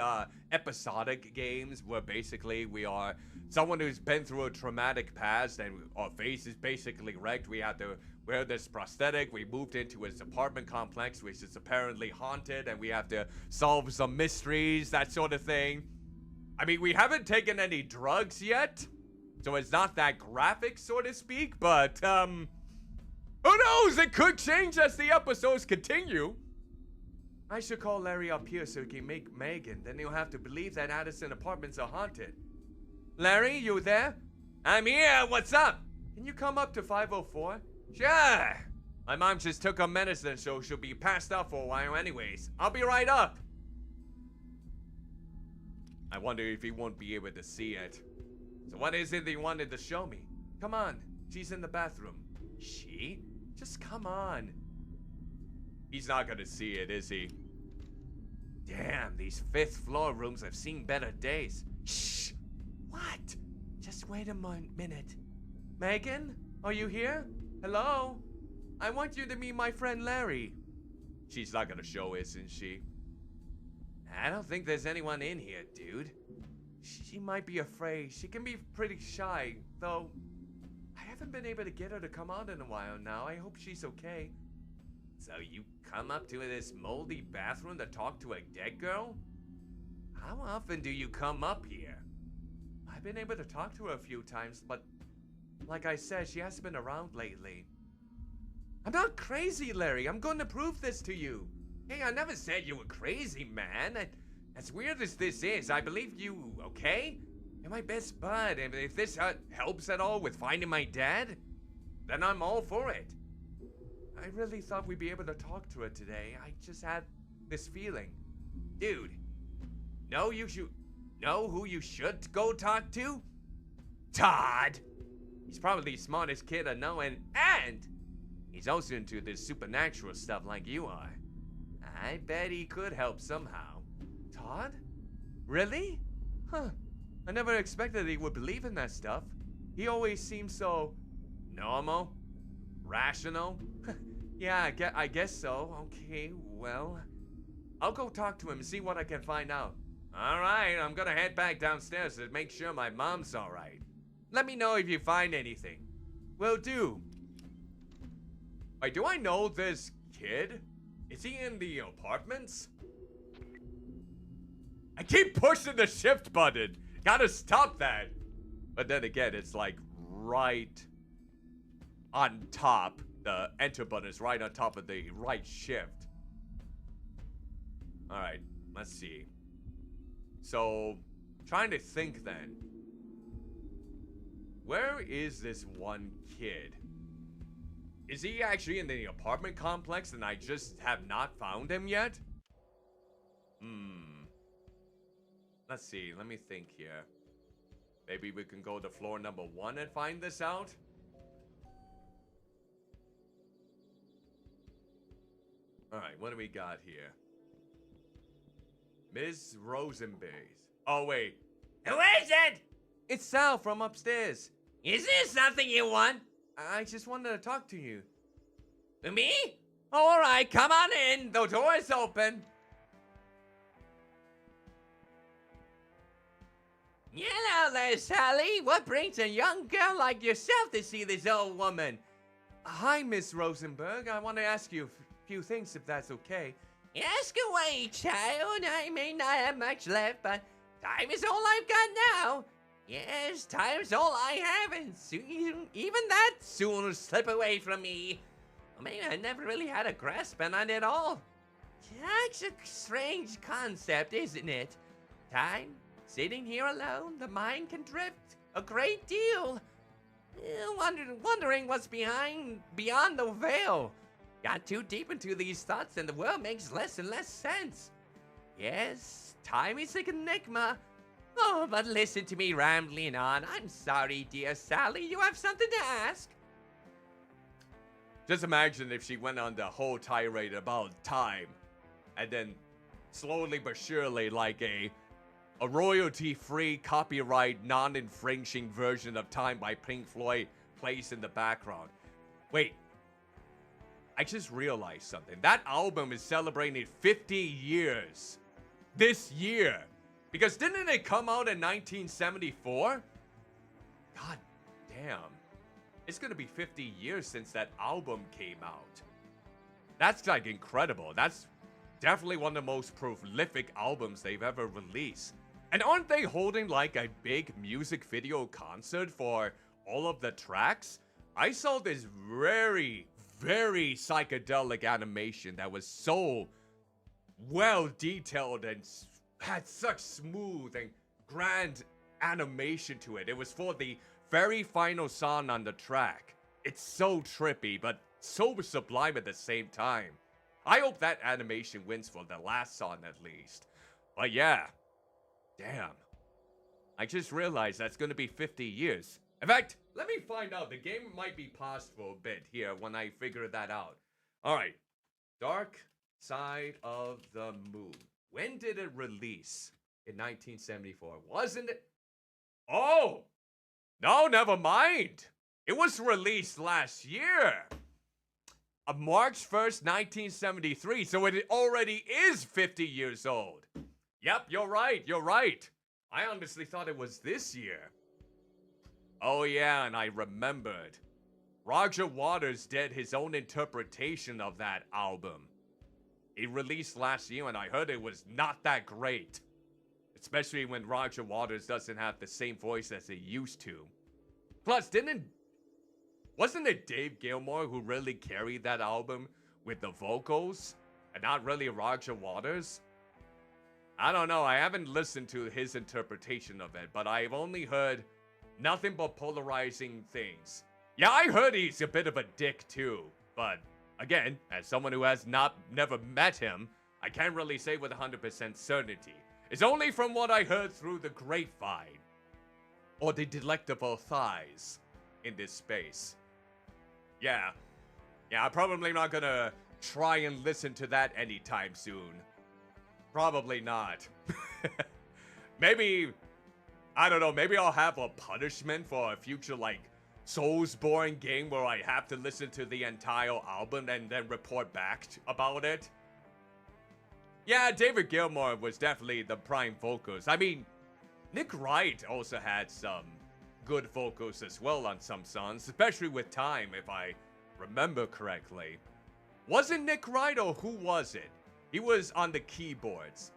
episodic games where basically we are someone who's been through a traumatic past and our face is basically wrecked. We have to wear this prosthetic. We moved into his apartment complex, which is apparently haunted, and we have to solve some mysteries, that sort of thing. I mean, we haven't taken any drugs yet, so it's not that graphic, so to speak, but, who knows? It could change as the episodes continue. I should call Larry up here so he can make Megan. Then he'll have to believe that Addison apartments are haunted. Larry, you there? I'm here. What's up? Can you come up to 504? Sure. My mom just took her medicine, so she'll be passed out for a while anyways. I'll be right up. I wonder if he won't be able to see it. So what is it that you wanted to show me? Come on. She's in the bathroom. She? Just come on. He's not gonna see it, is he? Damn, these 5th floor rooms have seen better days. Shh! What? Just wait a minute. Megan? Are you here? Hello? I want you to meet my friend Larry. She's not gonna show, isn't she? I don't think there's anyone in here, dude. She might be afraid. She can be pretty shy, though. I haven't been able to get her to come out in a while now. I hope she's okay. So you come up to this moldy bathroom to talk to a dead girl? How often do you come up here? I've been able to talk to her a few times, but like I said, she hasn't been around lately. I'm not crazy, Larry. I'm going to prove this to you. Hey, I never said you were crazy, man. As weird as this is, I believe you, okay? You're my best bud, and if this helps at all with finding my dad, then I'm all for it. I really thought we'd be able to talk to her today. I just had this feeling. Dude, know who you should go talk to? Todd! He's probably the smartest kid I know, and he's also into this supernatural stuff like you are. I bet he could help somehow. Todd? Really? Huh. I never expected he would believe in that stuff. He always seems so normal? Rational? Yeah, I guess so. Okay, well, I'll go talk to him and see what I can find out. Alright, I'm gonna head back downstairs to make sure my mom's alright. Let me know if you find anything. Will do. Wait, do I know this kid? Is he in the apartments? I keep pushing the shift button. Gotta stop that. But then again, it's like right on top. The enter button is right on top of the right shift. Alright, let's see. So, trying to think then. Where is this one kid? Is he actually in the apartment complex and I just have not found him yet? Let's see, let me think here. Maybe we can go to floor number 1 and find this out? Alright, what do we got here? Ms. Rosenberg. Oh, wait. Who is it? It's Sal from upstairs. Is there something you want? I just wanted to talk to you. Me? All right, come on in. The door is open. Hello there, Sally. What brings a young girl like yourself to see this old woman? Hi, Miss Rosenberg. I want to ask you a few things, if that's okay. Ask away, child. I may not have much left, but time is all I've got now. Yes, time's all I have, and soon, even that soon will slip away from me. Well, maybe I never really had a grasp on it all. Such a strange concept, isn't it? Time, sitting here alone, the mind can drift a great deal. Wondering what's beyond the veil. Got too deep into these thoughts and the world makes less and less sense. Yes, time is an enigma. Oh, but listen to me rambling on. I'm sorry, dear Sally. You have something to ask? Just imagine if she went on the whole tirade about time, and then slowly but surely, like a royalty-free, copyright, non-infringing version of Time by Pink Floyd plays in the background. Wait, I just realized something. That album is celebrating 50 years this year. Because didn't it come out in 1974? God damn. It's gonna be 50 years since that album came out. That's like incredible. That's definitely one of the most prolific albums they've ever released. And aren't they holding like a big music video concert for all of the tracks? I saw this very, very psychedelic animation that was so well detailed and had such smooth and grand animation to it. It was for the very final song on the track. It's so trippy, but so sublime at the same time. I hope that animation wins for the last song at least. But yeah, damn. I just realized that's gonna be 50 years. In fact, let me find out. The game might be paused for a bit here when I figure that out. Alright, Dark Side of the Moon. When did it release? In 1974, wasn't it? Oh! No, never mind. It was released last year. On March 1st, 1973, so it already is 50 years old. Yep, you're right, you're right. I honestly thought it was this year. Oh yeah, and I remembered. Roger Waters did his own interpretation of that album. It released last year and I heard it was not that great. Especially when Roger Waters doesn't have the same voice as he used to. Plus, wasn't it Dave Gilmour who really carried that album with the vocals? And not really Roger Waters? I don't know, I haven't listened to his interpretation of it, but I've only heard nothing but polarizing things. Yeah, I heard he's a bit of a dick too, but again, as someone who has never met him, I can't really say with 100% certainty. It's only from what I heard through the grapevine. Or the delectable thighs in this space. Yeah, I'm probably not gonna try and listen to that anytime soon. Probably not. Maybe, I don't know, maybe I'll have a punishment for a future, like, Soulsborne game where I have to listen to the entire album and then report back about it. Yeah, David Gilmour was definitely the prime vocals. I mean, Nick Wright also had some good vocals as well on some songs, especially with Time, if I remember correctly. Was it Nick Wright or who was it? He was on the keyboards.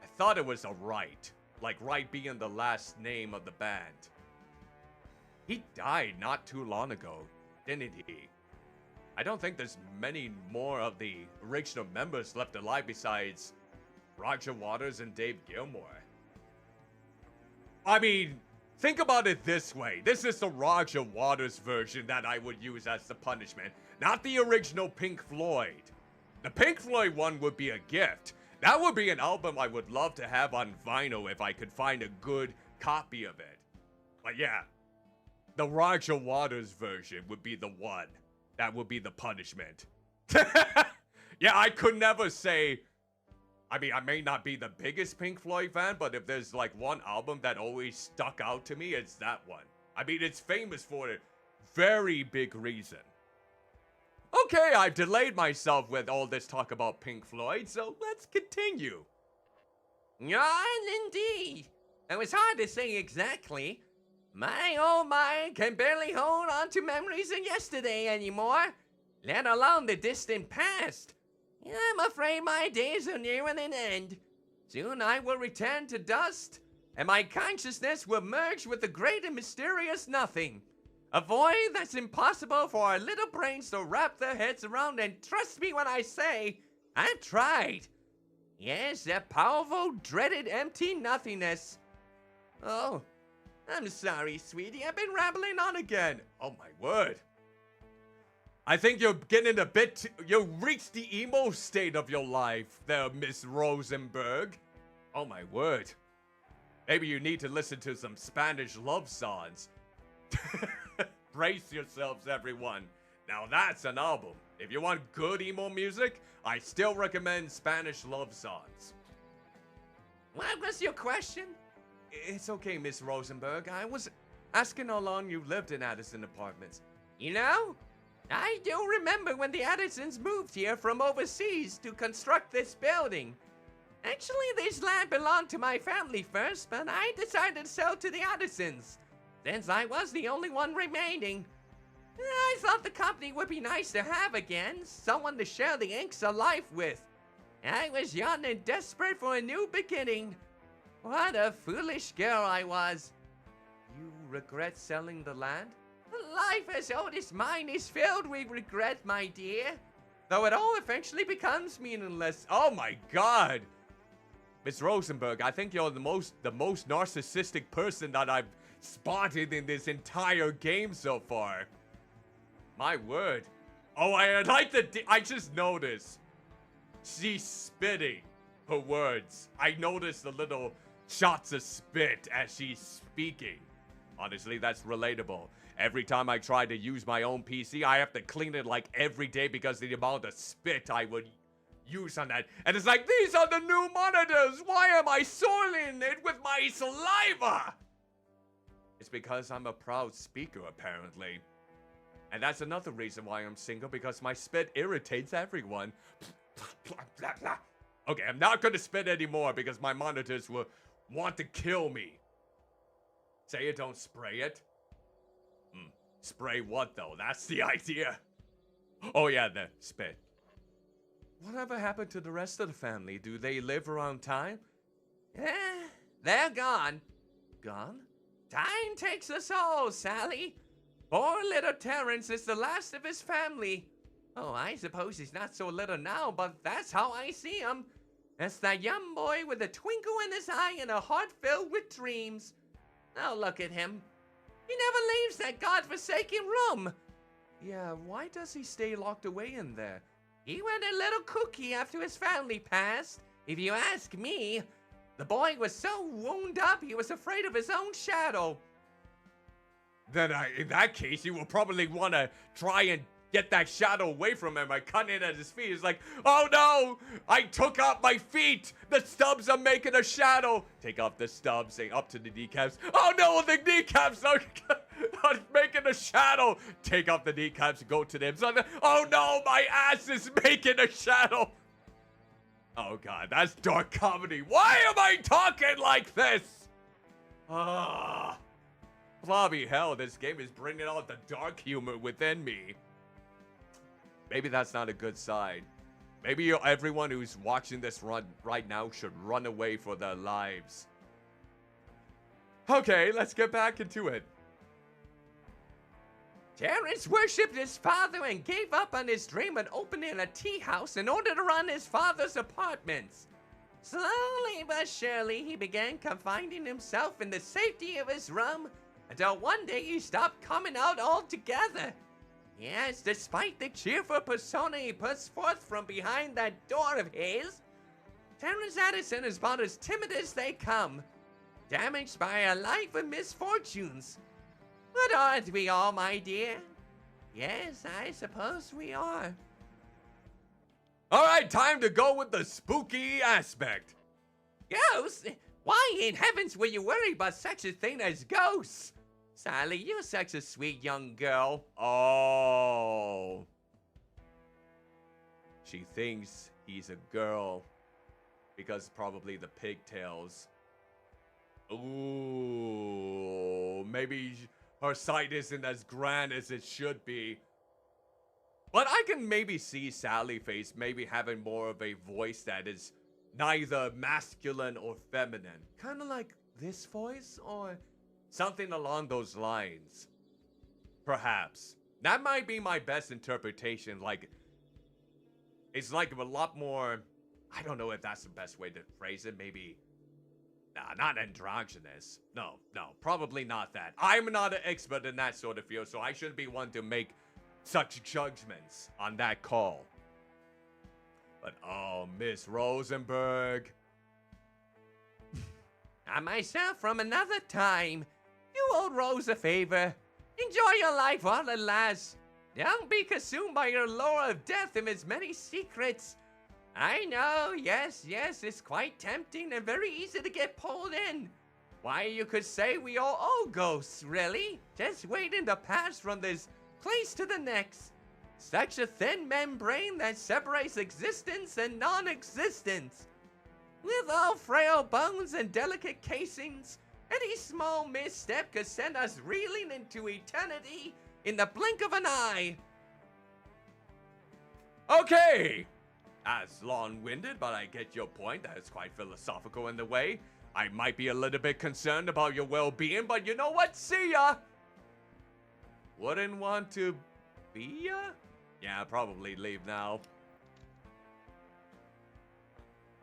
I thought it was a Wright, like Wright being the last name of the band. He died not too long ago, didn't he? I don't think there's many more of the original members left alive besides Roger Waters and Dave Gilmour. I mean, Think about it this way. This is the Roger Waters version that I would use as the punishment, not the original Pink Floyd. The Pink Floyd one would be a gift. That would be an album I would love to have on vinyl if I could find a good copy of it. But yeah, the Roger Waters version would be the one. That would be the punishment. Yeah, I could never say... I mean, I may not be the biggest Pink Floyd fan, but if there's like one album that always stuck out to me, it's that one. I mean, it's famous for a very big reason. Okay, I've delayed myself with all this talk about Pink Floyd, so let's continue. Yeah, indeed. It was hard to say exactly. My oh my can barely hold on to memories of yesterday anymore, let alone the distant past. I'm afraid my days are nearing an end. Soon I will return to dust, and my consciousness will merge with the great and mysterious nothing. A void that's impossible for our little brains to wrap their heads around, and trust me when I say, I've tried. Yes, that powerful, dreaded, empty nothingness. Oh, I'm sorry, sweetie. I've been rambling on again. Oh my word. I think you're getting a bit... You reached the emo state of your life there, Miss Rosenberg. Oh my word. Maybe you need to listen to some Spanish love songs. Brace yourselves, everyone. Now that's an album. If you want good emo music, I still recommend Spanish love songs. What was your question? It's okay, Miss Rosenberg. I was asking how long you lived in Addison Apartments. You know, I do remember when the Addisons moved here from overseas to construct this building. Actually, this land belonged to my family first, but I decided to sell to the Addisons, since I was the only one remaining. I thought the company would be nice to have again, someone to share the inks of life with. I was young and desperate for a new beginning. What a foolish girl I was. You regret selling the land? Life as old as mine is filled with regret, my dear. Though it all eventually becomes meaningless. Oh my god! Miss Rosenberg, I think you're the most narcissistic person that I've spotted in this entire game so far. My word. Oh, I like I just noticed. She's spitting her words. I noticed the little shots of spit as she's speaking. Honestly, that's relatable. Every time I try to use my own PC, I have to clean it like every day because of the amount of spit I would use on that. And it's like, these are the new monitors! Why am I soiling it with my saliva? It's because I'm a proud speaker, apparently. And that's another reason why I'm single, because my spit irritates everyone. Okay, I'm not gonna spit anymore because my monitors will want to kill me. Say it, don't spray it. Spray what, though? That's the idea. Oh, yeah, the spit. Whatever happened to the rest of the family? Do they live around town? They're gone. Gone? Time takes us all, Sally. Poor little Terrence is the last of his family. Oh, I suppose he's not so little now, but that's how I see him. As that young boy with a twinkle in his eye and a heart filled with dreams. Now look at him. He never leaves that godforsaken room. Yeah, why does he stay locked away in there? He went a little kooky after his family passed. If you ask me, the boy was so wound up he was afraid of his own shadow. Then in that case, you will probably want to try and get that shadow away from him by cutting it at his feet. It's like, oh no, I took out my feet. The stubs are making a shadow. Take off the stubs, say up to the kneecaps. Oh no, the kneecaps are making a shadow. Take off the kneecaps, go to them. Oh no, my ass is making a shadow. Oh god, that's dark comedy. Why am I talking like this? Bloody hell, this game is bringing out the dark humor within me. Maybe that's not a good sign. Maybe everyone who's watching this right now should run away for their lives. Okay, let's get back into it. Terrence worshipped his father and gave up on his dream of opening a tea house in order to run his father's apartments. Slowly but surely, he began confining himself in the safety of his room until one day he stopped coming out altogether. Yes, despite the cheerful persona he puts forth from behind that door of his, Terrence Addison is about as timid as they come, damaged by a life of misfortunes. But aren't we all, my dear? Yes, I suppose we are. All right, time to go with the spooky aspect. Ghosts? Why in heavens were you worried about such a thing as ghosts? Sally, you're such a sweet young girl. Oh. She thinks he's a girl because probably the pigtails. Ooh, maybe her sight isn't as grand as it should be. But I can maybe see Sally Face maybe having more of a voice that is neither masculine or feminine. Kind of like this voice or something along those lines. Perhaps. That might be my best interpretation. Like, it's like a lot more, I don't know if that's the best way to phrase it. Maybe, nah, not androgynous. No, probably not that. I'm not an expert in that sort of field, so I shouldn't be one to make such judgments on that call. But oh, Miss Rosenberg. I myself from another time. You owe Rose a favor. Enjoy your life while it lasts. Don't be consumed by your lore of death and its many secrets. I know, yes, it's quite tempting and very easy to get pulled in. Why, you could say we all owe ghosts, really. Just waiting to pass from this place to the next. Such a thin membrane that separates existence and non-existence. With all frail bones and delicate casings, any small misstep could send us reeling into eternity in the blink of an eye. Okay. That's long-winded, but I get your point. That is quite philosophical in the way. I might be a little bit concerned about your well-being, but you know what? See ya! Wouldn't want to be ya? Yeah, probably leave now.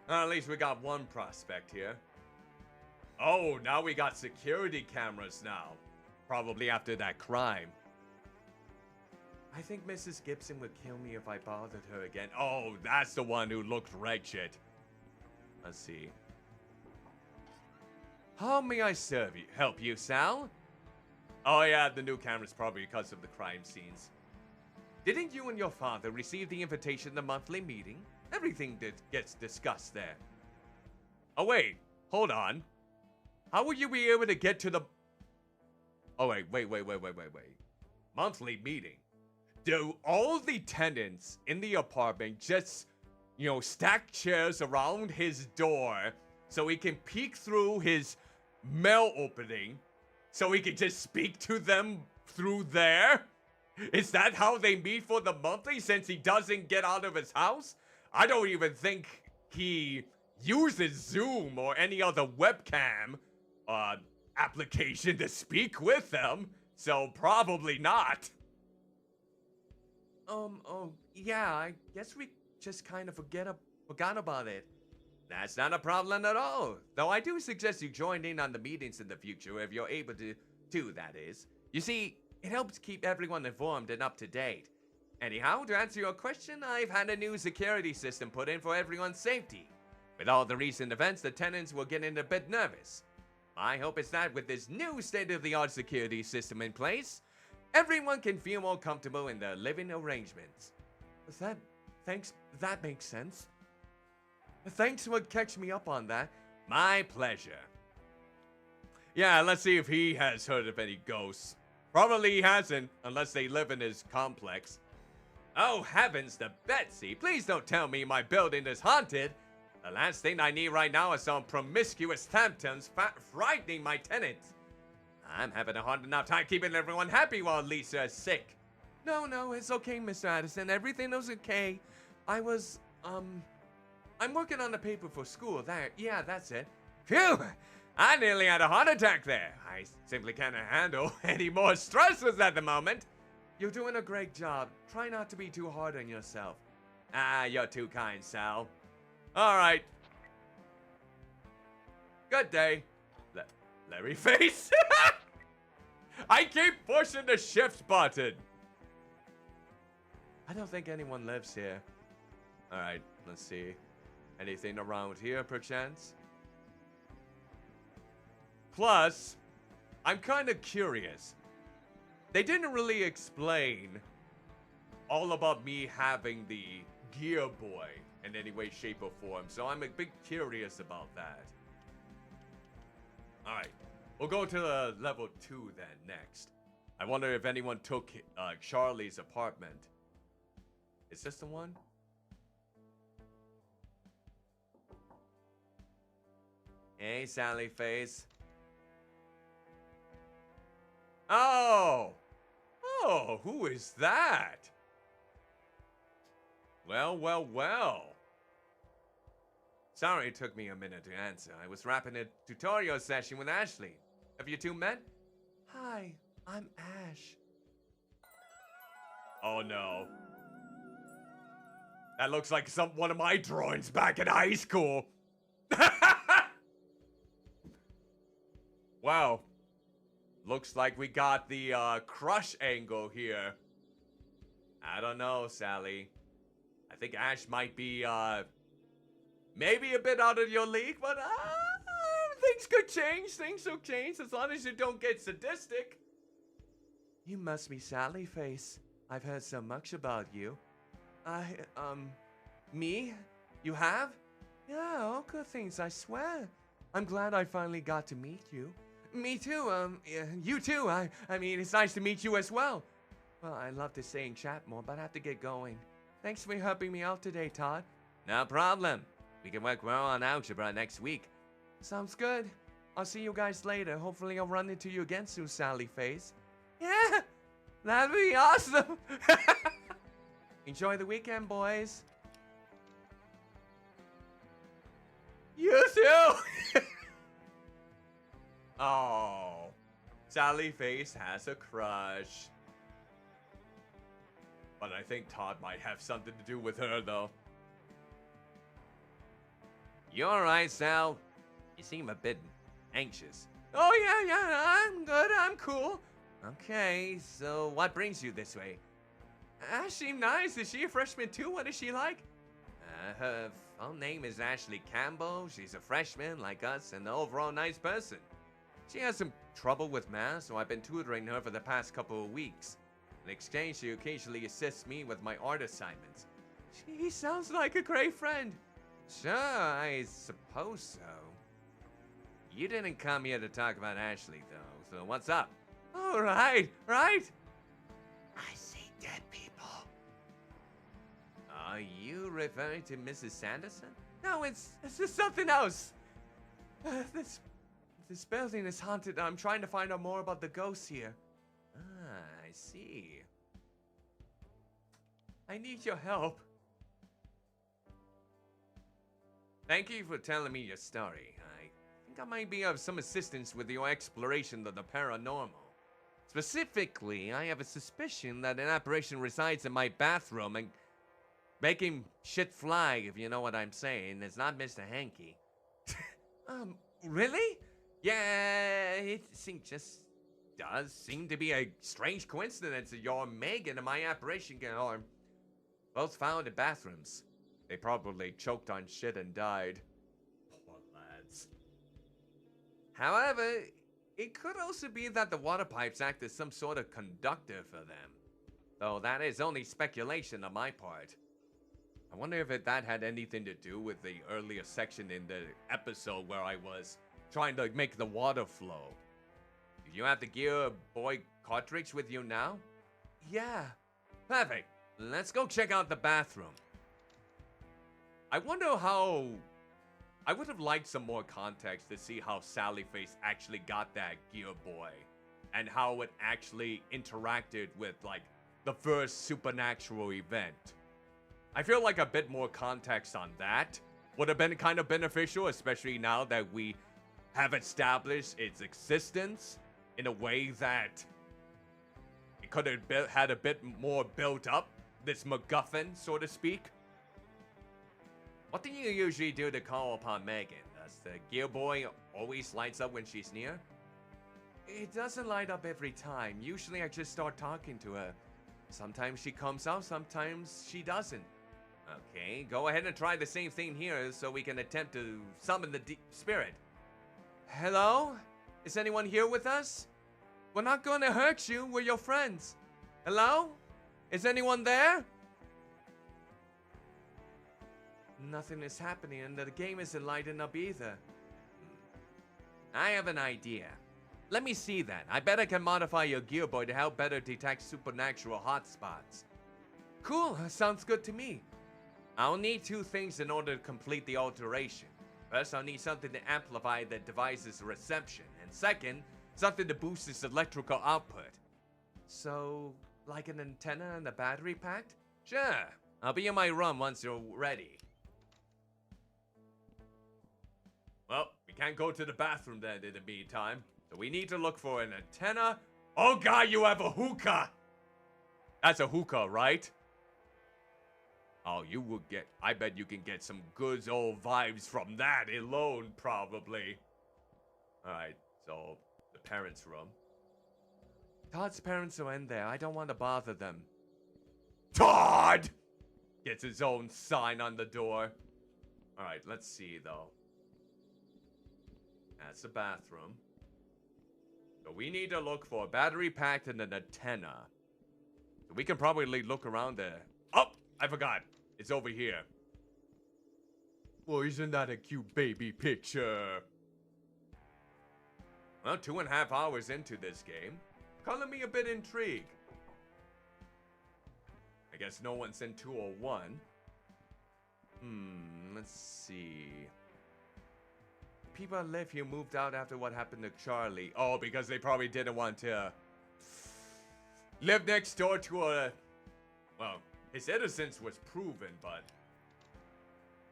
At least we got one prospect here. Oh, now we got security cameras now. Probably after that crime. I think Mrs. Gibson would kill me if I bothered her again. Oh, that's the one who looked wretched. Let's see. How may I help you, Sal? Oh yeah, the new camera's probably because of the crime scenes. Didn't you and your father receive the invitation to the monthly meeting? Everything gets discussed there. Oh wait, hold on. How would you be able to get to the... Oh wait. Monthly meeting. Do all the tenants in the apartment just, stack chairs around his door so he can peek through his mail opening so he can just speak to them through there? Is that how they meet for the monthly since he doesn't get out of his house? I don't even think he uses Zoom or any other webcam application to speak with them, so probably not. Oh, yeah, I guess we just kind of forgot about it. That's not a problem at all. Though I do suggest you join in on the meetings in the future if you're able to, that is. You see, it helps keep everyone informed and up to date. Anyhow, to answer your question, I've had a new security system put in for everyone's safety. With all the recent events, the tenants were getting a bit nervous. My hope is that with this new state-of-the-art security system in place, everyone can feel more comfortable in their living arrangements. That makes sense. Thanks for catching me up on that. My pleasure. Yeah, let's see if he has heard of any ghosts. Probably he hasn't, unless they live in his complex. Oh, heavens to Betsy, please don't tell me my building is haunted. The last thing I need right now is some promiscuous phantoms frightening my tenants. I'm having a hard enough time keeping everyone happy while Lisa is sick. No, it's okay, Mr. Addison. Everything was okay. I'm working on a paper for school. Yeah, that's it. Phew! I nearly had a heart attack there. I simply can't handle any more stresses at the moment. You're doing a great job. Try not to be too hard on yourself. Ah, you're too kind, Sal. All right. Good day. Larry face. I keep pushing the shift button. I don't think anyone lives here. Alright, let's see. Anything around here, perchance? Plus, I'm kind of curious. They didn't really explain all about me having the Gear Boy in any way, shape, or form, so I'm a bit curious about that. Alright, we'll go to level 2 then next. I wonder if anyone took Charlie's apartment. Is this the one? Hey, Sally face. Oh! Oh, who is that? Well, well, well. Sorry it took me a minute to answer. I was wrapping a tutorial session with Ashley. Have you two met? Hi, I'm Ash. Oh no. That looks like one of my drawings back in high school. Wow. Looks like we got the crush angle here. I don't know, Sally. I think Ash might be maybe a bit out of your league, but things could change. Things will change as long as you don't get sadistic. You must be Sally Face. I've heard so much about you. Me? You have? Yeah, all good things, I swear. I'm glad I finally got to meet you. Me too, yeah, you too. I mean, it's nice to meet you as well. Well, I'd love to stay and chat more, but I have to get going. Thanks for helping me out today, Todd. No problem. We can work more on algebra next week. Sounds good. I'll see you guys later. Hopefully I'll run into you again soon, Sally Face. Yeah, that'd be awesome. Enjoy the weekend, boys. You too. Oh, Sally Face has a crush. But I think Todd might have something to do with her, though. You alright, Sal? You seem a bit anxious. Oh, yeah, I'm good, I'm cool. Okay, so what brings you this way? Ash seemed nice. Is she a freshman too? What is she like? Her full name is Ashley Campbell. She's a freshman like us and an overall nice person. She has some trouble with math, so I've been tutoring her for the past couple of weeks. In exchange, she occasionally assists me with my art assignments. She sounds like a great friend. Sure, I suppose so. You didn't come here to talk about Ashley, though, so what's up? Oh, right. I see dead people. Are you referring to Mrs. Sanderson? No, it's just something else. This building is haunted. I'm trying to find out more about the ghosts here. Ah, I see. I need your help. Thank you for telling me your story. I think I might be of some assistance with your exploration of the paranormal. Specifically, I have a suspicion that an apparition resides in my bathroom and making shit fly, if you know what I'm saying. It's not Mr. Hanky. Really? Yeah, it just does seem to be a strange coincidence that your Megan and my apparition are both found in bathrooms. They probably choked on shit and died. Poor lads. However, it could also be that the water pipes act as some sort of conductor for them. Though that is only speculation on my part. I wonder if that had anything to do with the earlier section in the episode where I was trying to make the water flow. Do you have the Gear Boy cartridge with you now? Yeah. Perfect. Let's go check out the bathroom. I wonder how... I would have liked some more context to see how Sally Face actually got that Gear Boy. And how it actually interacted with, like, the first supernatural event. I feel like a bit more context on that would have been kind of beneficial, especially now that we have established its existence in a way that it could have had a bit more built up, this MacGuffin, so to speak. What do you usually do to call upon Megan? Does the Gear Boy always lights up when she's near? It doesn't light up every time. Usually I just start talking to her. Sometimes she comes out, sometimes she doesn't. Okay, go ahead and try the same thing here so we can attempt to summon the spirit. Hello? Is anyone here with us? We're not going to hurt you. We're your friends. Hello? Is anyone there? Nothing is happening and the game isn't lighting up either. I have an idea. Let me see that. I bet I can modify your Gear Boy to help better detect supernatural hotspots. Cool, sounds good to me. I'll need two things in order to complete the alteration. First, I'll need something to amplify the device's reception. And second, something to boost its electrical output. So, like an antenna and a battery pack? Sure. I'll be in my room once you're ready. Well, we can't go to the bathroom then in the meantime. So we need to look for an antenna. Oh god, you have a hookah! That's a hookah, right? Oh, you will get... I bet you can get some good old vibes from that alone, probably. Alright, so the parents' room. Todd's parents are in there. I don't want to bother them. Todd! Gets his own sign on the door. Alright, let's see, though. That's the bathroom. So we need to look for a battery pack and an antenna. So we can probably look around there. Oh, I forgot. It's over here. Well, isn't that a cute baby picture? Well, 2.5 hours into this game. Calling me a bit intrigued. I guess no one's in 201. Let's see. People that live here moved out after what happened to Charlie. Oh, because they probably didn't want to live next door to a... Well, his innocence was proven, but...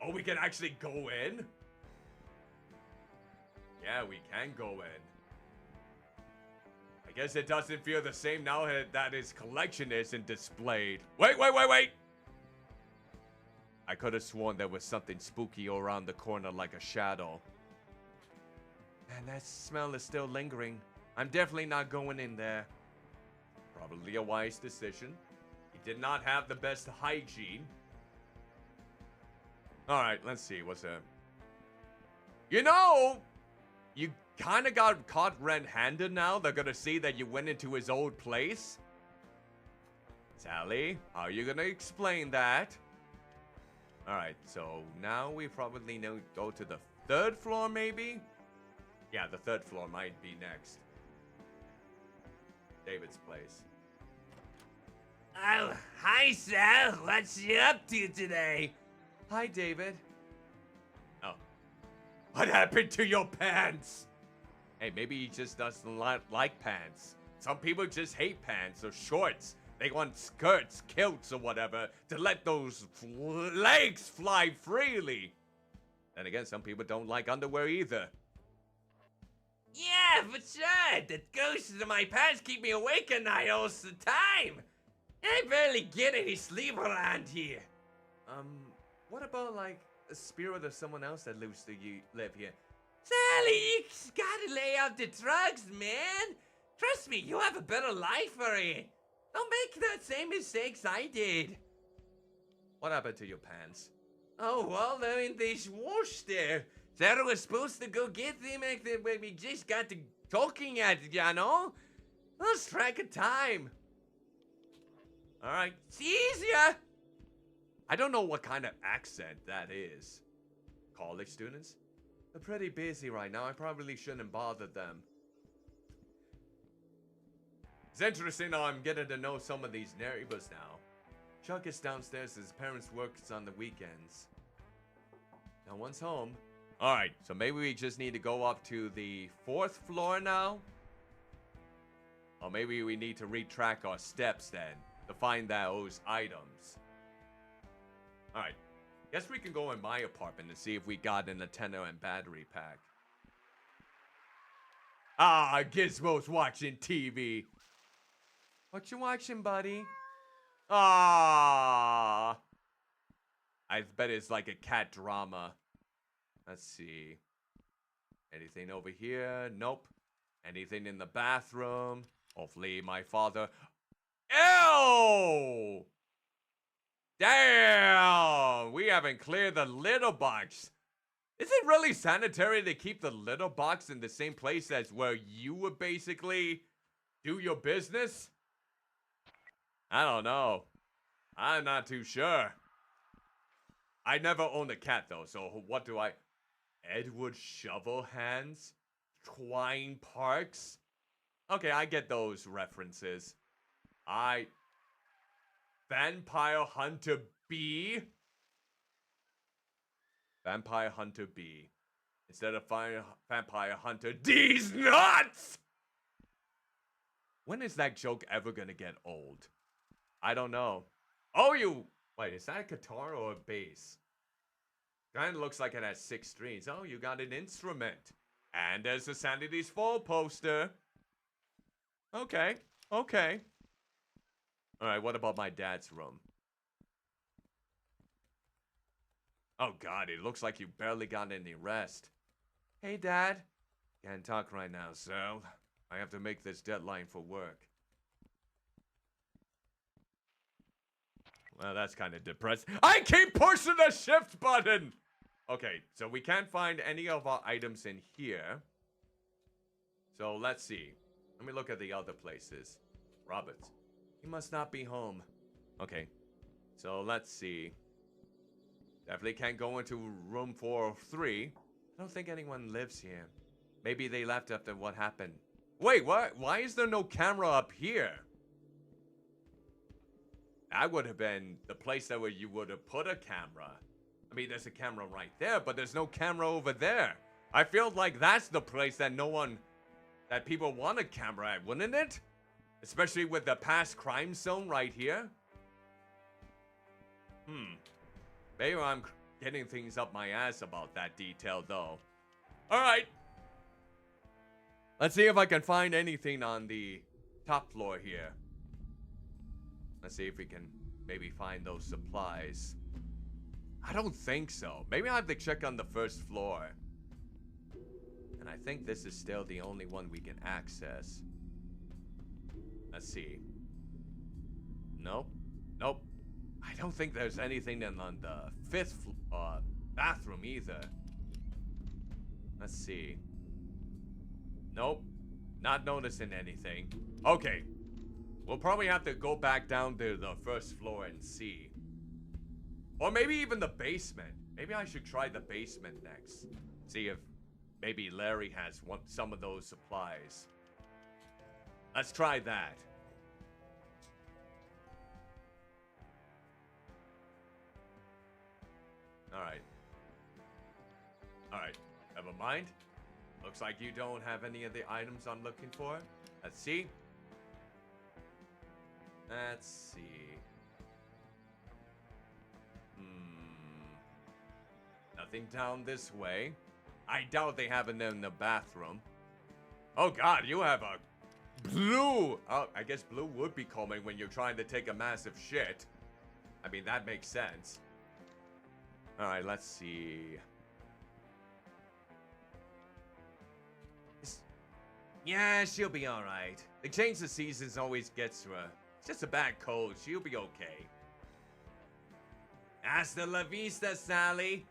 Oh, we can actually go in? Yeah, we can go in. I guess it doesn't feel the same now that his collection isn't displayed. Wait! I could have sworn there was something spooky around the corner like a shadow. And that smell is still lingering. I'm definitely not going in there. Probably a wise decision. He did not have the best hygiene. Alright, let's see. What's that? You know, you kind of got caught red-handed now. They're gonna see that you went into his old place. Sally, how are you gonna explain that? Alright, so now we probably know go to the 3rd floor, maybe? Yeah, the 3rd floor might be next. David's place. Oh, hi, Sal. What's you up to today? Hi, David. Oh. What happened to your pants? Hey, maybe he just doesn't like pants. Some people just hate pants or shorts. They want skirts, kilts, or whatever to let those legs fly freely. Then again, some people don't like underwear either. Yeah, for sure. The ghosts of my pants keep me awake at night all the time. I barely get any sleep around here. What about, like, a spirit of someone else that live here? Sally, you gotta lay off the drugs, man. Trust me, you have a better life for it. Don't make the same mistakes I did. What happened to your pants? Oh, well, they're in this wash there. Sarah was supposed to go get them, but we just got to talking at it, you know? Lost track of time. Alright. See ya. I don't know what kind of accent that is. College students? They're pretty busy right now. I probably shouldn't bother them. It's interesting how I'm getting to know some of these neighbors now. Chuck is downstairs. His parents works on the weekends. No one's home. Alright, so maybe we just need to go up to the 4th floor now? Or maybe we need to retrack our steps then to find those items. Alright, guess we can go in my apartment and see if we got an antenna and battery pack. Ah, Gizmo's watching TV. What you watching, buddy? Ah, I bet it's like a cat drama. Let's see. Anything over here? Nope. Anything in the bathroom? Hopefully my father... Ew! Damn! We haven't cleared the litter box. Is it really sanitary to keep the litter box in the same place as where you would basically do your business? I don't know. I'm not too sure. I never owned a cat though, so what do I... Edward Shovelhands? Twine Parks? Okay, I get those references. Vampire Hunter B? Vampire Hunter B. Instead of Vampire Hunter D's nuts! When is that joke ever gonna get old? I don't know. Oh, you... Wait, is that a guitar or a bass? Kinda looks like it has 6 strings. Oh, you got an instrument. And there's a Sanity's Fall poster. Okay, okay. Alright, what about my dad's room? Oh god, it looks like you barely got any rest. Hey, Dad. Can't talk right now, Sal. I have to make this deadline for work. Well, that's kind of depressing. I keep pushing the shift button! Okay, so we can't find any of our items in here. So let's see. Let me look at the other places. Roberts. He must not be home. Okay, so let's see. Definitely can't go into room 403. I don't think anyone lives here. Maybe they left after what happened. Wait, what? Why is there no camera up here? That would have been the place that where you would have put a camera. I mean, there's a camera right there, but there's no camera over there. I feel like that's the place that that people want a camera at, wouldn't it? Especially with the past crime zone right here. Maybe I'm getting things up my ass about that detail, though. Alright. Let's see if I can find anything on the top floor here. Let's see if we can maybe find those supplies. I don't think so. Maybe I have to check on the first floor. And I think this is still the only one we can access. Let's see. Nope. Nope. I don't think there's anything on the 5th bathroom either. Let's see. Nope. Not noticing anything. Okay. We'll probably have to go back down to the first floor and see. Or maybe even the basement. Maybe I should try the basement next. See if maybe Larry has some of those supplies. Let's try that. Alright. Alright. Never mind. Looks like you don't have any of the items I'm looking for. Let's see. Let's see. Nothing down this way. I doubt they have it in the bathroom. Oh god, you have a blue. Oh, I guess blue would be common when you're trying to take a massive shit. I mean, that makes sense. Alright, let's see. Yeah, she'll be alright. The change of seasons always gets to her. It's just a bad cold. She'll be okay. Hasta la vista, Sally.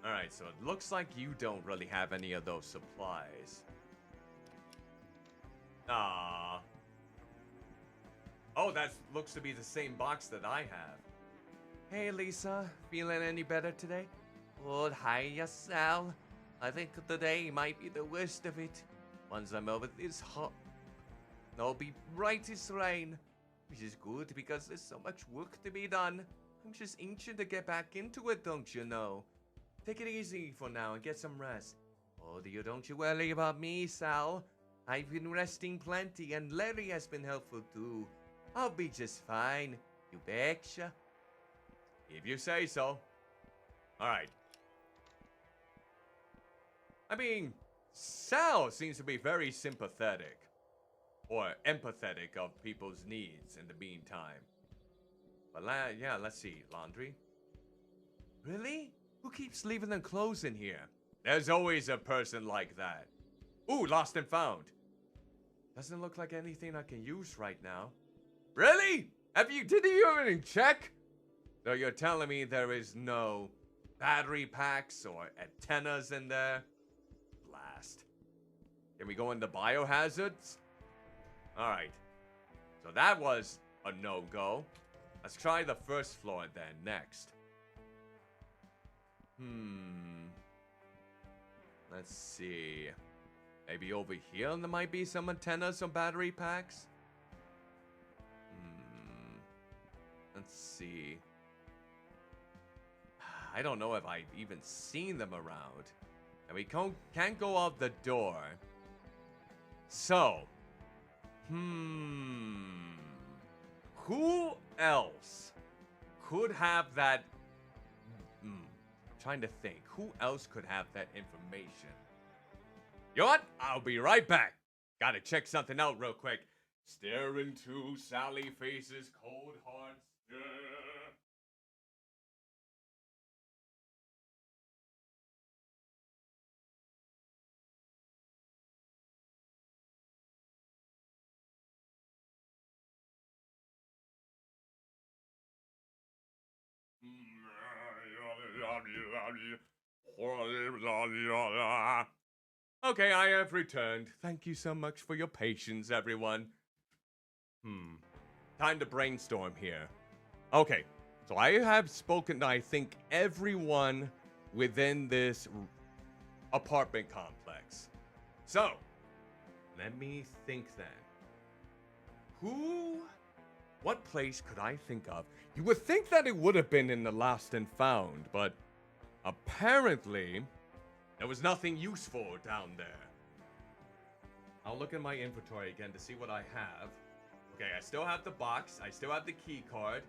Alright, so it looks like you don't really have any of those supplies. Ah. Oh, that looks to be the same box that I have. Hey, Lisa. Feeling any better today? Oh, hiya, Sal. I think today might be the worst of it. Once I'm over this hot, I'll be right as rain. Which is good because there's so much work to be done. I'm just itching to get back into it, don't you know? Take it easy for now and get some rest. Oh, don't you worry about me, Sal. I've been resting plenty and Larry has been helpful too. I'll be just fine. You betcha. If you say so. Alright. I mean, Sal seems to be very sympathetic. Or empathetic of people's needs in the meantime. But yeah, let's see. Laundry? Really? Who keeps leaving their clothes in here? There's always a person like that. Ooh, lost and found. Doesn't look like anything I can use right now. Really? Did you even check? So you're telling me there is no battery packs or antennas in there? Blast. Can we go into biohazards? Alright. So that was a no-go. Let's try the first floor then next. Let's see. Maybe over here there might be some antennas or battery packs? Let's see. I don't know if I've even seen them around. And we can't go out the door. So. Who else could have that? Trying to think. Who else could have that information? You know what? I'll be right back. Gotta check something out real quick. Stare into Sally Face's cold hard stare. Okay, I have returned. Thank you so much for your patience, everyone. Time to brainstorm here. Okay, so I have spoken to, I think, everyone within this apartment complex. So, let me think then. What place could I think of? You would think that it would have been in the Lost and Found, but apparently there was nothing useful down there. I'll look in my inventory again to see what I have. Okay, I still have the box, I still have the key card,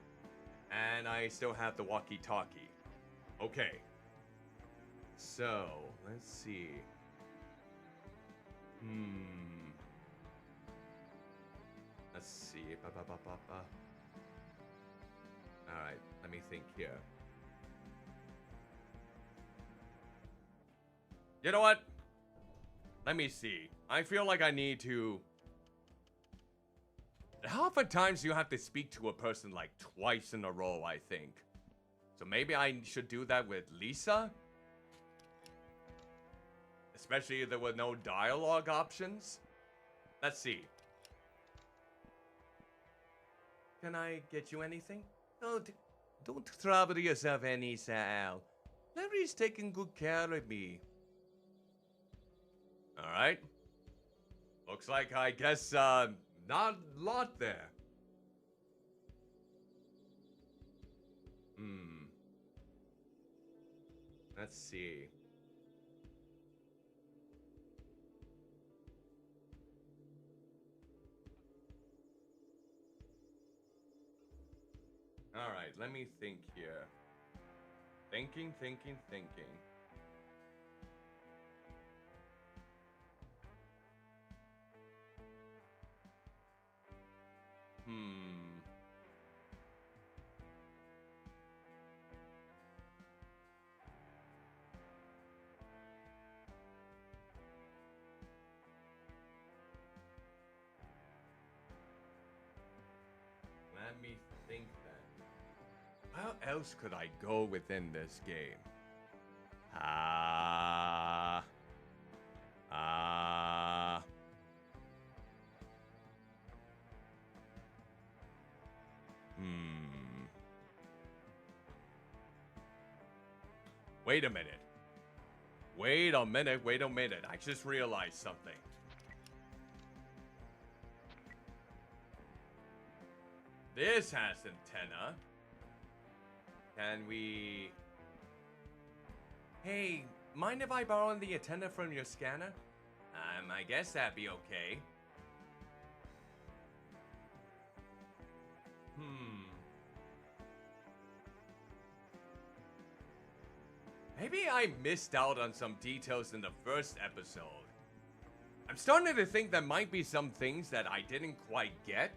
and I still have the walkie-talkie. Okay. So, let's see. Let's see. Alright, let me think here. You know what? Let me see. I feel like I need to... How often times do you have to speak to a person like twice in a row, I think? So maybe I should do that with Lisa? Especially if there were no dialogue options? Let's see. Can I get you anything? Don't trouble yourself any, Sal. Larry's taking good care of me. Alright. Looks like, I guess, not a lot there. Let's see. Alright, let me think here. Thinking. Let me think then. How else could I go within this game? Wait a minute. I just realized something. This has antenna. Can we... Hey, mind if I borrow the antenna from your scanner? I guess that'd be okay. Maybe I missed out on some details in the first episode. I'm starting to think there might be some things that I didn't quite get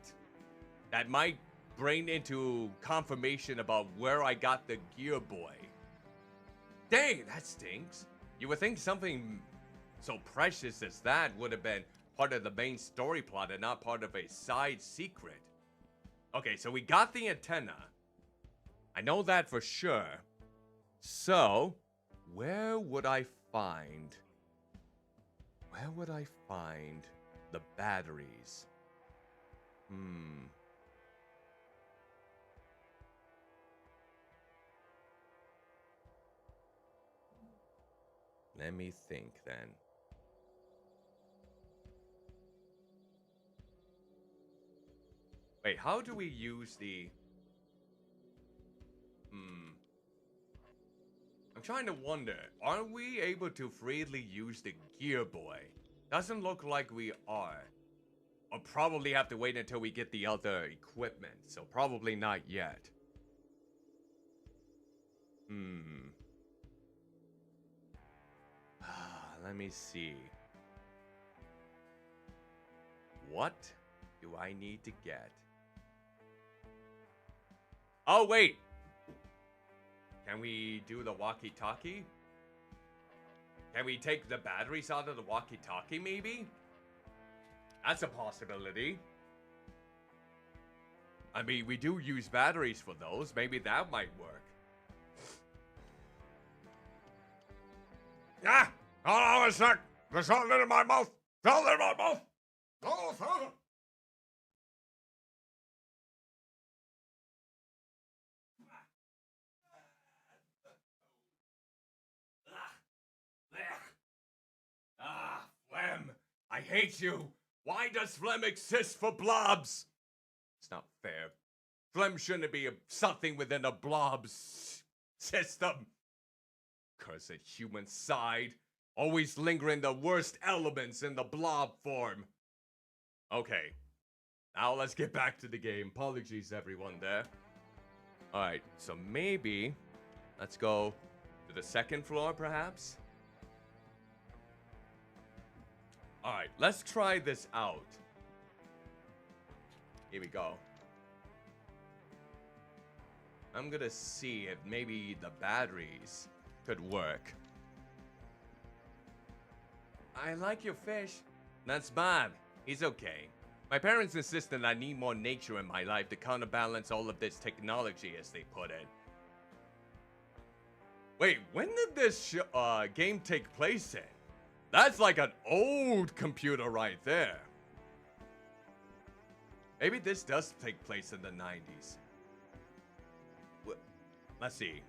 that might bring into confirmation about where I got the Gear Boy. Dang, that stinks. You would think something so precious as that would have been part of the main story plot and not part of a side secret. Okay, so we got the antenna. I know that for sure. So, where would I find the batteries? Let me think then. Wait, how do we use the... I'm trying to wonder, are we able to freely use the Gear Boy? Doesn't look like we are. I'll probably have to wait until we get the other equipment, so probably not yet. Let me see. What do I need to get? Oh, wait! Can we do the walkie-talkie? Can we take the batteries out of the walkie-talkie, maybe? That's a possibility. I mean, we do use batteries for those. Maybe that might work. Ah! Hold on a sec! There's something in my mouth! Something in my mouth! Oh, something! Phlegm! I hate you! Why does phlegm exist for blobs? It's not fair. Phlegm shouldn't be something within a blob's system. Cursed human side. Always lingering the worst elements in the blob form. Okay. Now let's get back to the game. Apologies everyone there. Alright, so maybe let's go to the second floor perhaps? Alright, let's try this out. Here we go. I'm gonna see if maybe the batteries could work. I like your fish. That's Bob. He's okay. My parents insist that I need more nature in my life to counterbalance all of this technology, as they put it. Wait, when did this game take place in? That's like an old computer right there. Maybe this does take place in the 90s. Let's see.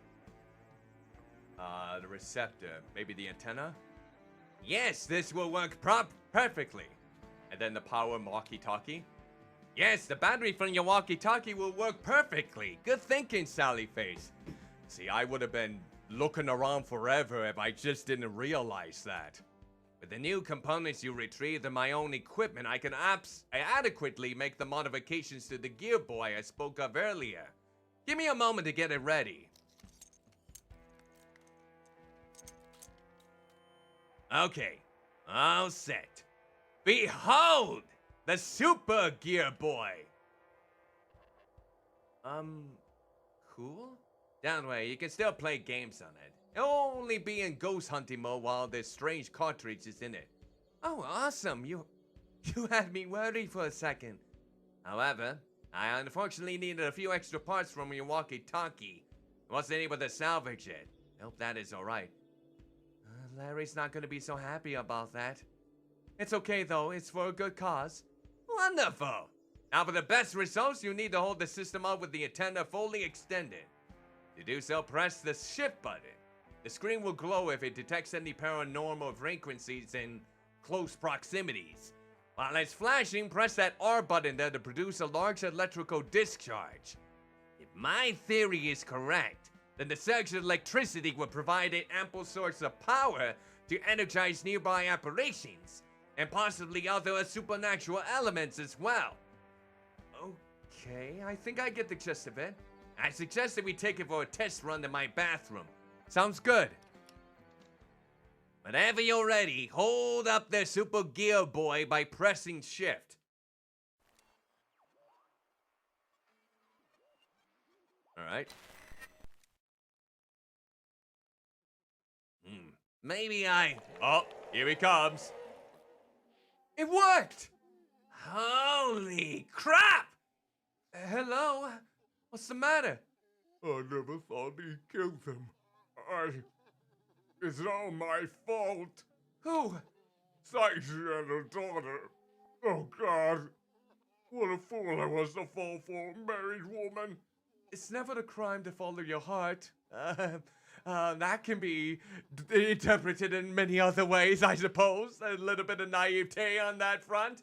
The receptor. Maybe the antenna? Yes, this will work perfectly. And then the power walkie-talkie? Yes, the battery from your walkie-talkie will work perfectly. Good thinking, Sally Face. See, I would have been looking around forever if I just didn't realize that. With the new components you retrieved and my own equipment, I can adequately make the modifications to the Gear Boy I spoke of earlier. Give me a moment to get it ready. Okay, all set. Behold, the Super Gear Boy. Cool? Don't worry, you can still play games on it. It'll only be in ghost hunting mode while this strange cartridge is in it. Oh, awesome, you had me worried for a second. However, I unfortunately needed a few extra parts from your walkie-talkie. Wasn't able to salvage it. Hope that is alright. Larry's not gonna be so happy about that. It's okay though, it's for a good cause. Wonderful! Now for the best results, you need to hold the system up with the antenna fully extended. To do so, press the shift button. The screen will glow if it detects any paranormal frequencies in close proximities. While it's flashing, press that R button there to produce a large electrical discharge. If my theory is correct, then the surge of electricity will provide an ample source of power to energize nearby operations, and possibly other supernatural elements as well. Okay, I think I get the gist of it. I suggest that we take it for a test run in my bathroom. Sounds good. Whenever you're ready, hold up the Super Gear Boy by pressing shift. Alright. Maybe I... Oh, here he comes. It worked! Holy crap! Hello? What's the matter? I never thought he'd kill them. It's all my fault. Who? Stacy and her daughter. Oh, God. What a fool I was to fall for a married woman. It's never a crime to follow your heart. That can be interpreted in many other ways, I suppose. A little bit of naivete on that front.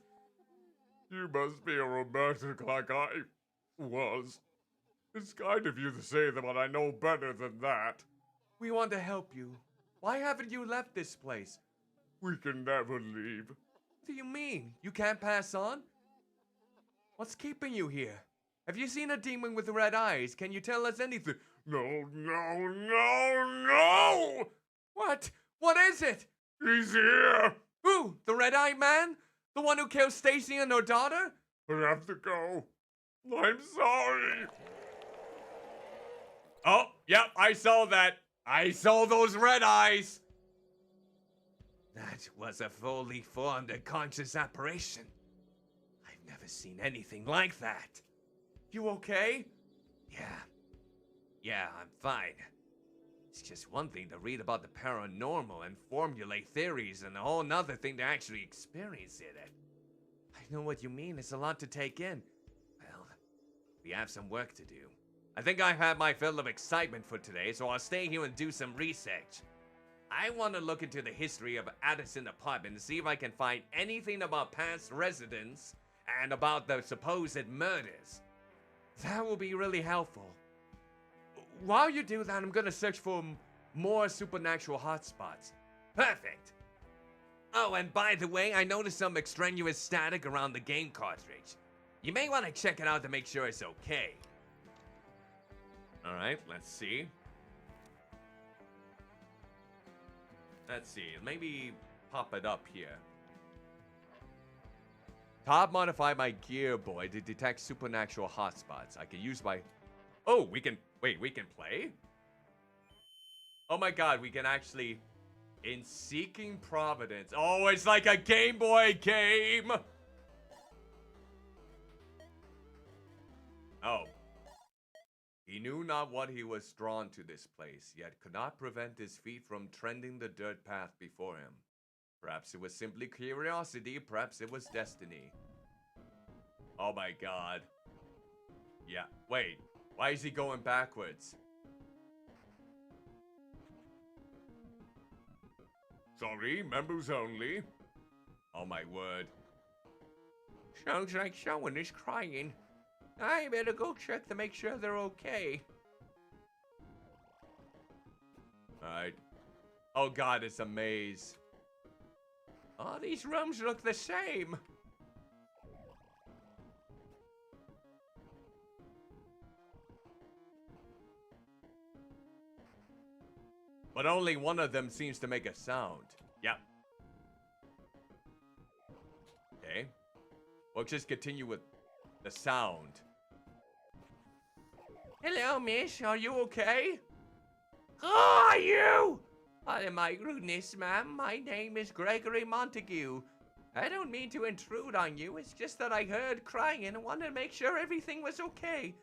You must be a romantic like I was. It's kind of you to say that, but I know better than that. We want to help you. Why haven't you left this place? We can never leave. What do you mean? You can't pass on? What's keeping you here? Have you seen a demon with red eyes? Can you tell us anything? No, no, no, no! What? What is it? He's here! Who? The red-eyed man? The one who killed Stacy and her daughter? I have to go. I'm sorry. Oh, yep, I saw that. I saw those red eyes. That was a fully formed and conscious apparition. I've never seen anything like that. You okay? Yeah, I'm fine. It's just one thing to read about the paranormal and formulate theories, and a whole nother thing to actually experience it. I know what you mean. It's a lot to take in. Well, we have some work to do. I think I've had my fill of excitement for today, so I'll stay here and do some research. I want to look into the history of Addison apartment and see if I can find anything about past residents and about the supposed murders. That will be really helpful. While you do that, I'm gonna search for more supernatural hotspots. Perfect! Oh, and by the way, I noticed some extraneous static around the game cartridge. You may want to check it out to make sure it's okay. Alright, let's see. Let's see, maybe pop it up here. Top modify my gear boy to detect supernatural hotspots. I can use my... Oh, we can... Wait, we can play? Oh my god, we can actually... In Seeking Providence. Oh, it's like a Game Boy game! Oh. He knew not what he was drawn to this place, yet could not prevent his feet from trending the dirt path before him. Perhaps it was simply curiosity, perhaps it was destiny. Oh my god. Yeah, wait. Why is he going backwards? Sorry, members only. Oh my word. Sounds like someone is crying. I better go check to make sure they're okay. Alright. Oh god, it's a maze. All these rooms look the same. But only one of them seems to make a sound. Yep. Okay. We'll just continue with the sound. Hello, miss. Are you okay? Who are you? Oh, my goodness, ma'am. My name is Gregory Montague. I don't mean to intrude on you. It's just that I heard crying and wanted to make sure everything was okay.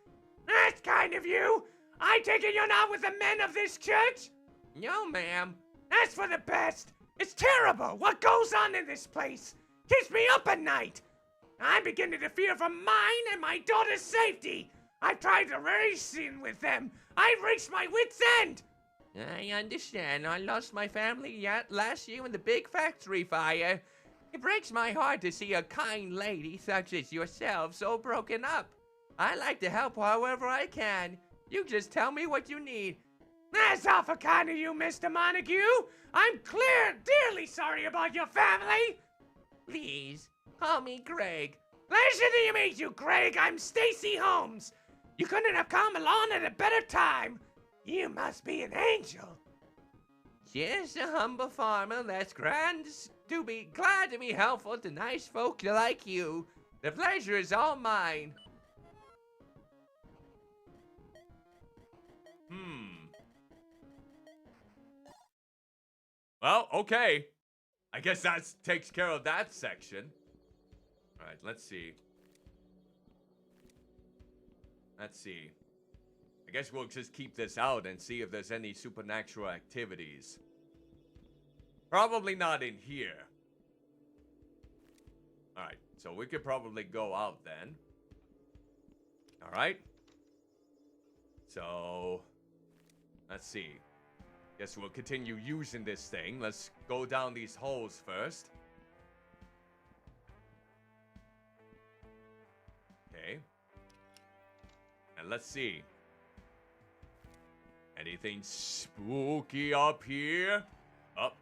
That's kind of you. I take it you're not with the men of this church? No, ma'am. That's for the best. It's terrible what goes on in this place. Keeps me up at night. I'm beginning to fear for mine and my daughter's safety. I've tried to reason with them. I've reached my wit's end. I understand. I lost my family last year in the big factory fire. It breaks my heart to see a kind lady such as yourself so broken up. I like to help however I can. You just tell me what you need. That's awful kind of you, Mr. Montague. I'm dearly sorry about your family. Please, call me Greg. Pleasure to meet you, Greg. I'm Stacy Holmes. You couldn't have come along at a better time. You must be an angel. Just a humble farmer that's glad to be helpful to nice folk like you. The pleasure is all mine. Well, okay. I guess that takes care of that section. All right, let's see. Let's see. I guess we'll just keep this out and see if there's any supernatural activities. Probably not in here. Alright, so we could probably go out then. Alright. So, let's see. Guess we'll continue using this thing. Let's go down these holes first. Okay. And let's see. Anything spooky up here? Up.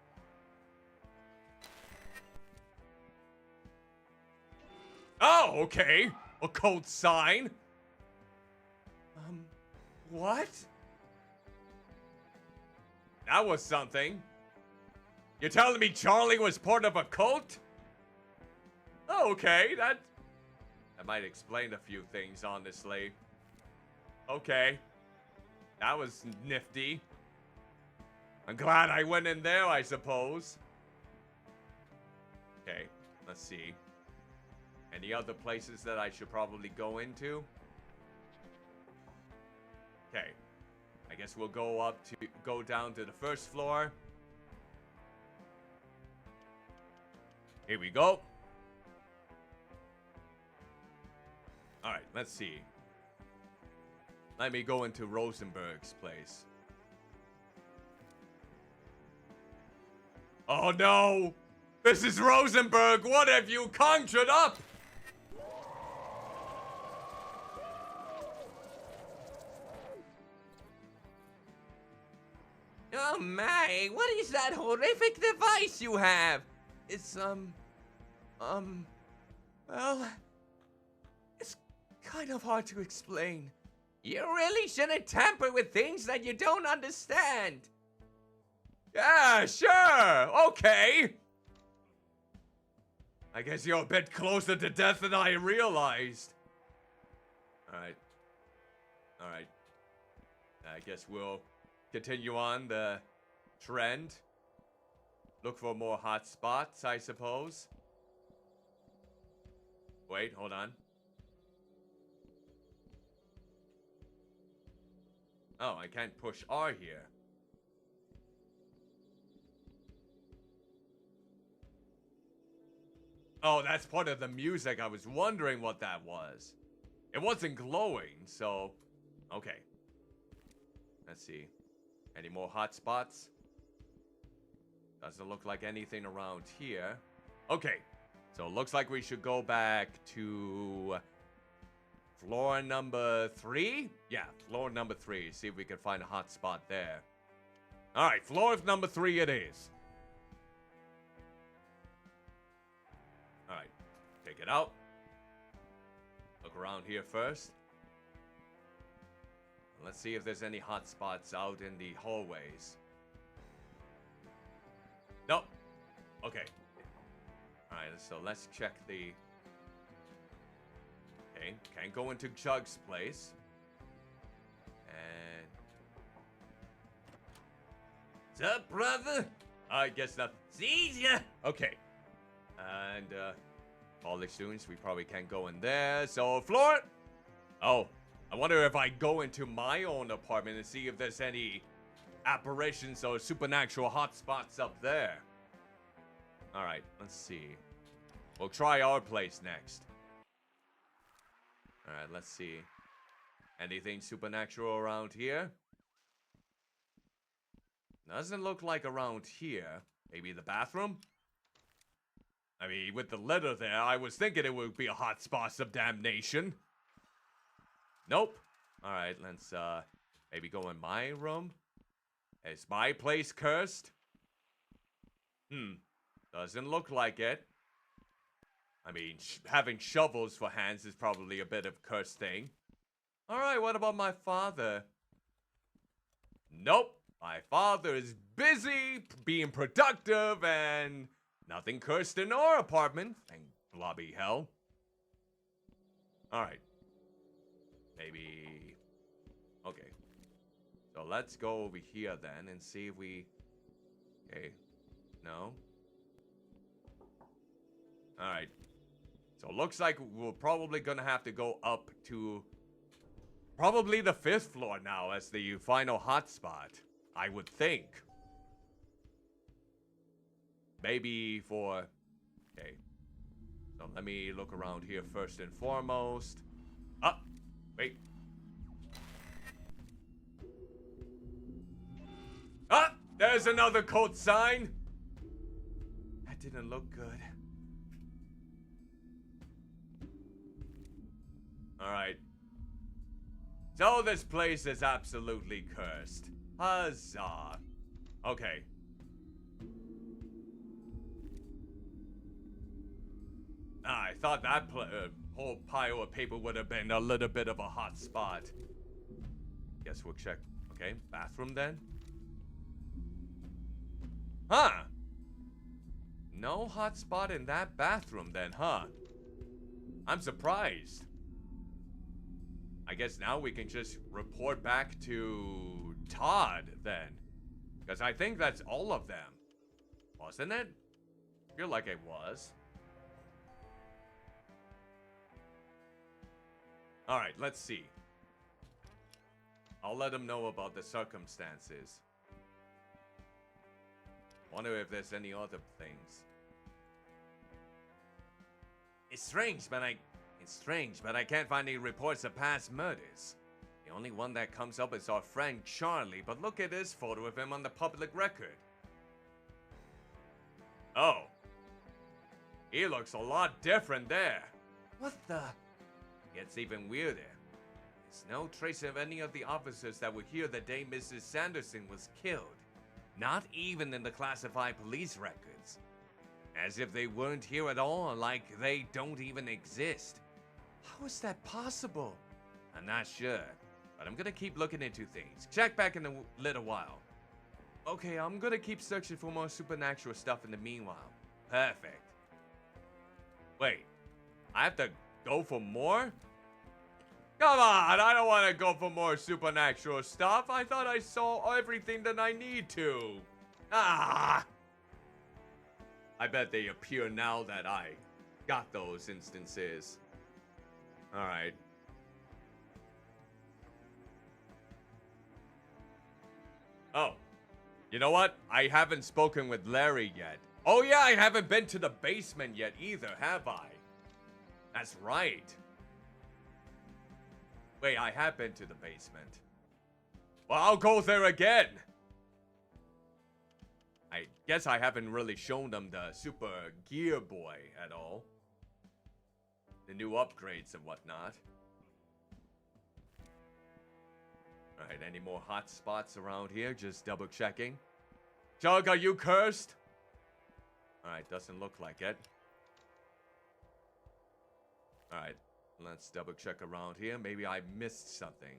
Oh, okay. Occult sign. What? That was something. You're telling me Charlie was part of a cult? Oh, okay, that might explain a few things, honestly. Okay. That was nifty. I'm glad I went in there, I suppose. Okay, let's see. Any other places that I should probably go into? Okay. I guess we'll go down to the first floor. Here we go. Alright, let's see. Let me go into Rosenberg's place. Oh no! This is Rosenberg! What have you conjured up? Oh my, what is that horrific device you have? It's, well, it's kind of hard to explain. You really shouldn't tamper with things that you don't understand. Yeah, sure! Okay! I guess you're a bit closer to death than I realized. Alright. Alright. I guess we'll continue on the trend. Look for more hot spots, I suppose. Wait, hold on. Oh, I can't push R here. Oh, that's part of the music. I was wondering what that was. It wasn't glowing, so... Okay. Let's see. Any more hot spots? Doesn't look like anything around here. Okay. So it looks like we should go back to... floor number 3? Yeah, floor number 3. See if we can find a hot spot there. Alright, floor number 3 it is. Alright, take it out. Look around here first. Let's see if there's any hot spots out in the hallways. Nope. Okay. Alright, so let's check the... Okay, can't go into Jug's place. And... What's up, brother? I guess not. Sees ya. Okay. And, college students, we probably can't go in there. So, floor... Oh, I wonder if I go into my own apartment and see if there's any apparitions or supernatural hotspots up there. Alright, let's see. We'll try our place next. Alright, let's see. Anything supernatural around here? Doesn't look like around here. Maybe the bathroom? I mean, with the letter there, I was thinking it would be a hot spot of damnation. Nope. Alright, let's, maybe go in my room. Is my place cursed? Doesn't look like it. I mean, having shovels for hands is probably a bit of a cursed thing. Alright, what about my father? Nope. My father is busy being productive and nothing cursed in our apartment. Thank blobby hell. Alright. Maybe... Okay. So let's go over here then and see if we... Okay. No? Alright. So it looks like we're probably gonna have to go up to probably the 5th floor now as the final hotspot. I would think. Maybe for... Okay. So let me look around here first and foremost. Ah! Wait. Ah! There's another code sign! That didn't look good. Alright. So this place is absolutely cursed. Huzzah. Okay. I thought that whole pile of paper would have been a little bit of a hot spot. Guess we'll check. Okay, bathroom then? Huh. No hot spot in that bathroom then, huh? I'm surprised. I guess now we can just report back to Todd then. Because I think that's all of them. Wasn't it? I feel like it was. Alright, let's see. I'll let him know about the circumstances. Wonder if there's any other things. It's strange, but I can't find any reports of past murders. The only one that comes up is our friend Charlie, but look at this photo of him on the public record. Oh. He looks a lot different there. What the? Gets even weirder. There's no trace of any of the officers that were here the day Mrs. Sanderson was killed. Not even in the classified police records. As if they weren't here at all, like they don't even exist. How is that possible? I'm not sure, but I'm gonna keep looking into things. Check back in a little while. Okay, I'm gonna keep searching for more supernatural stuff in the meanwhile. Perfect. Wait, I have to go for more? Come on, I don't want to go for more supernatural stuff. I thought I saw everything that I need to. Ah! I bet they appear now that I got those instances. Alright. Oh. You know what? I haven't spoken with Larry yet. Oh yeah, I haven't been to the basement yet either, have I? That's right. Wait, I have been to the basement. Well, I'll go there again. I guess I haven't really shown them the Super Gear Boy at all. The new upgrades and whatnot. Alright, any more hot spots around here? Just double checking. Jug, are you cursed? Alright, doesn't look like it. Alright, let's double check around here. Maybe I missed something.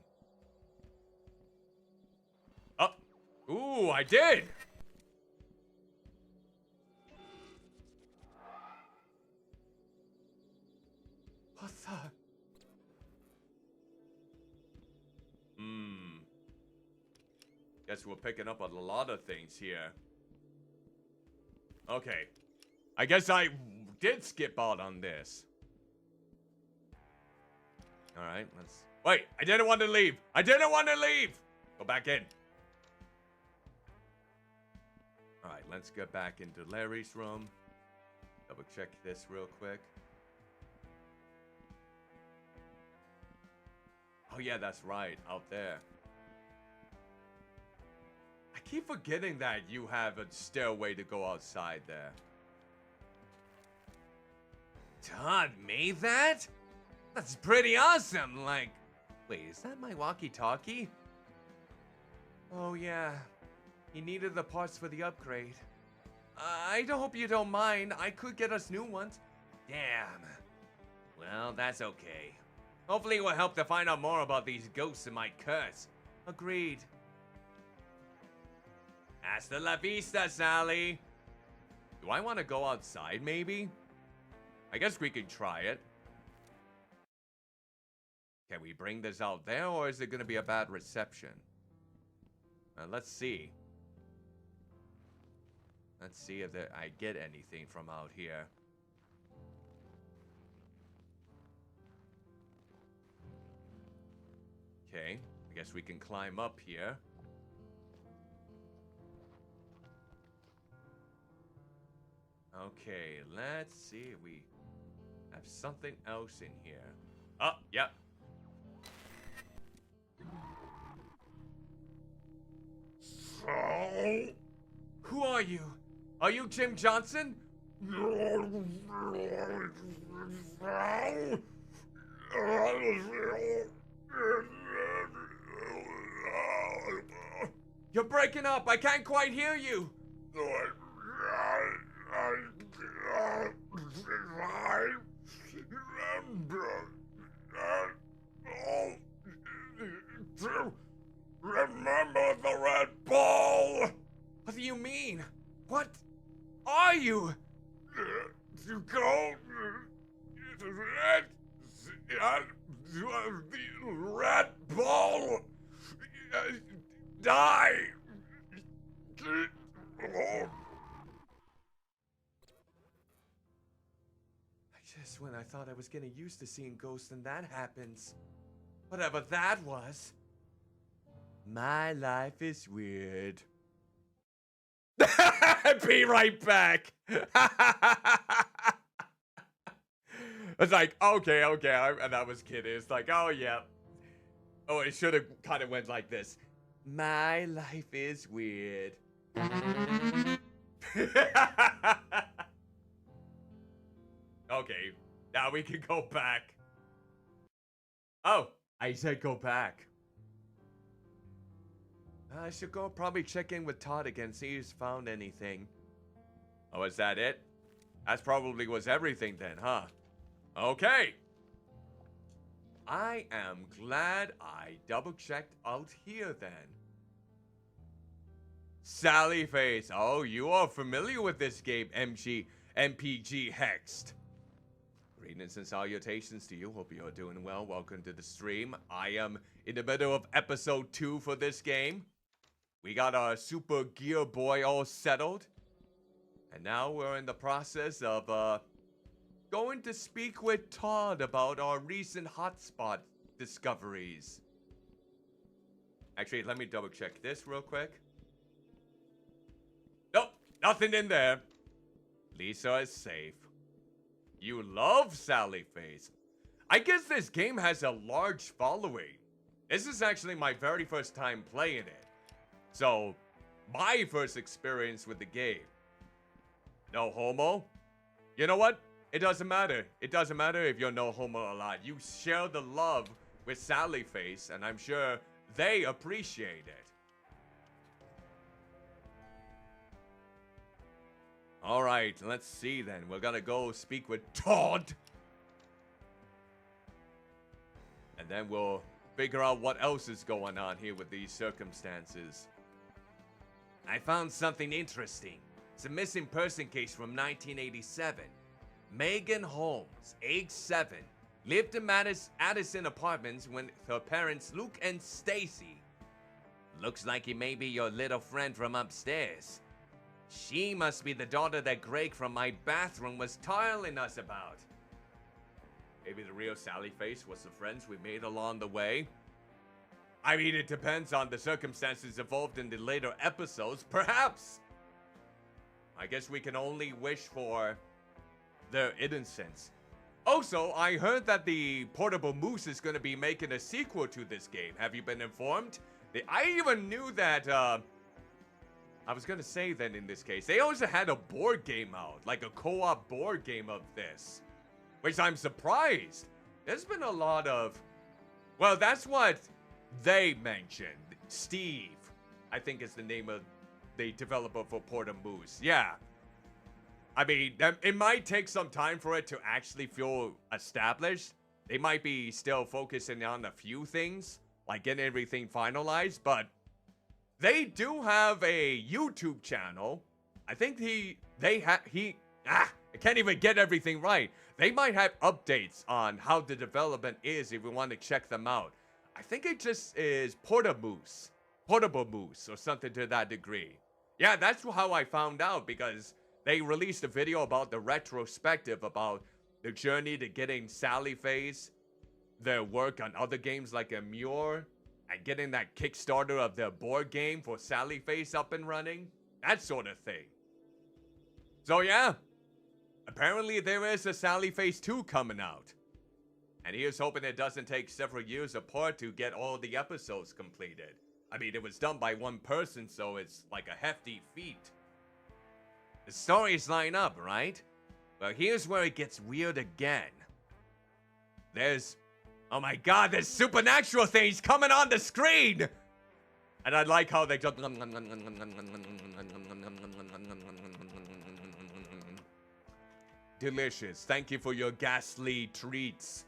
Oh! Ooh, I did! What the? Guess we're picking up on a lot of things here. Okay. I guess I did skip out on this. Alright, let's... Wait! I didn't want to leave! I didn't want to leave! Go back in. Alright, let's get back into Larry's room. Double check this real quick. Oh yeah, that's right, out there. I keep forgetting that you have a stairway to go outside there. Todd made that? That's pretty awesome, like... Wait, is that my walkie-talkie? Oh yeah, he needed the parts for the upgrade. I hope you don't mind, I could get us new ones. Damn. Well, that's okay. Hopefully it will help to find out more about these ghosts in my curse. Agreed. Hasta la vista, Sally. Do I want to go outside, maybe? I guess we could try it. Can we bring this out there, or is it going to be a bad reception? Let's see. Let's see if I get anything from out here. Okay, I guess we can climb up here. Okay, let's see if we have something else in here. Oh, yep. Who are you? Are you Jim Johnson? You're breaking up. I can't quite hear you. Remember the red ball? What do you mean? What are you? To go to the red ball. Die. Just when I thought I was getting used to seeing ghosts and that happens. Whatever that was. My life is weird. Be right back. It's like, okay, and I was kidding. It's like, oh, yeah. Oh, it should have kind of went like this. My life is weird. Okay, now we can go back. Oh, I said go back. I should go probably check in with Todd again, see if he's found anything. Oh, is that it? That probably was everything then, huh? Okay. I am glad I double-checked out here then. Sally Face. Oh, you are familiar with this game, MPG Hexed. Greetings and salutations to you. Hope you're doing well. Welcome to the stream. I am in the middle of episode 2 for this game. We got our Super Gear Boy all settled. And now we're in the process of going to speak with Todd about our recent hotspot discoveries. Actually, let me double check this real quick. Nope, nothing in there. Lisa is safe. You love Sally Face. I guess this game has a large following. This is actually my very first time playing it. So, my first experience with the game. No homo? You know what? It doesn't matter. It doesn't matter if you're no homo or not. You share the love with Sally Face, and I'm sure they appreciate it. Alright, let's see then. We're gonna go speak with Todd. And then we'll figure out what else is going on here with these circumstances. I found something interesting. It's a missing person case from 1987. Megan Holmes, age 7, lived in Addison Apartments with her parents Luke and Stacy. Looks like he may be your little friend from upstairs. She must be the daughter that Greg from my bathroom was telling us about. Maybe the real Sally Face was the friends we made along the way. I mean, it depends on the circumstances involved in the later episodes, perhaps. I guess we can only wish for their innocence. Also, I heard that the Portable Moose is going to be making a sequel to this game. Have you been informed? I even knew that, I was going to say then in this case, they also had a board game out, like a co-op board game of this. Which I'm surprised. There's been a lot of, well, that's what they mentioned. Steve, I think is the name of the developer for Portable Moose. Yeah. I mean, it might take some time for it to actually feel established. They might be still focusing on a few things, like getting everything finalized, but they do have a YouTube channel. I think I can't even get everything right. They might have updates on how the development is if you want to check them out. I think it just is Portable Moose or something to that degree. Yeah, that's how I found out, because they released a video about the retrospective about the journey to getting Sally Face, their work on other games like Amure, and getting that Kickstarter of their board game for Sally Face up and running. That sort of thing. So yeah, apparently there is a Sally Face 2 coming out. And here's hoping it doesn't take several years apart to get all the episodes completed. I mean, it was done by one person, so it's like a hefty feat. The stories line up, right? Well, here's where it gets weird again. Oh my god, there's supernatural things coming on the screen! And I like how they just... Delicious. Thank you for your ghastly treats.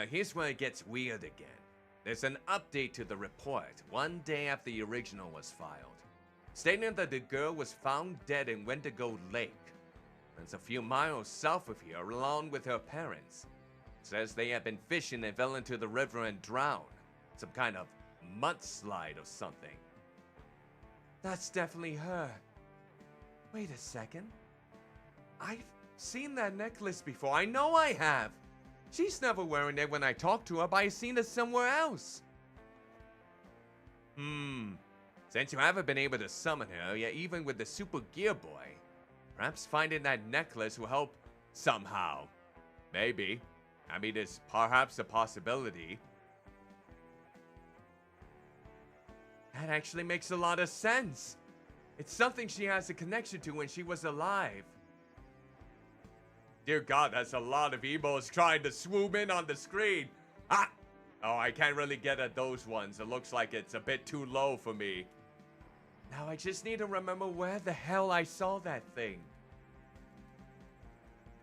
Here's where it gets weird again. There's an update to the report, one day after the original was filed, stating that the girl was found dead in Wendigo Lake. It's a few miles south of here, along with her parents. It says they had been fishing and fell into the river and drowned. Some kind of mudslide or something. That's definitely her. Wait a second. I've seen that necklace before. I know I have. She's never wearing it when I talk to her, but I've seen it somewhere else. Since you haven't been able to summon her, yet even with the Super Gear Boy, perhaps finding that necklace will help somehow. Maybe. I mean, it's perhaps a possibility. That actually makes a lot of sense. It's something she has a connection to when she was alive. Dear God, that's a lot of emos trying to swoop in on the screen. Ah! Oh, I can't really get at those ones. It looks like it's a bit too low for me. Now I just need to remember where the hell I saw that thing.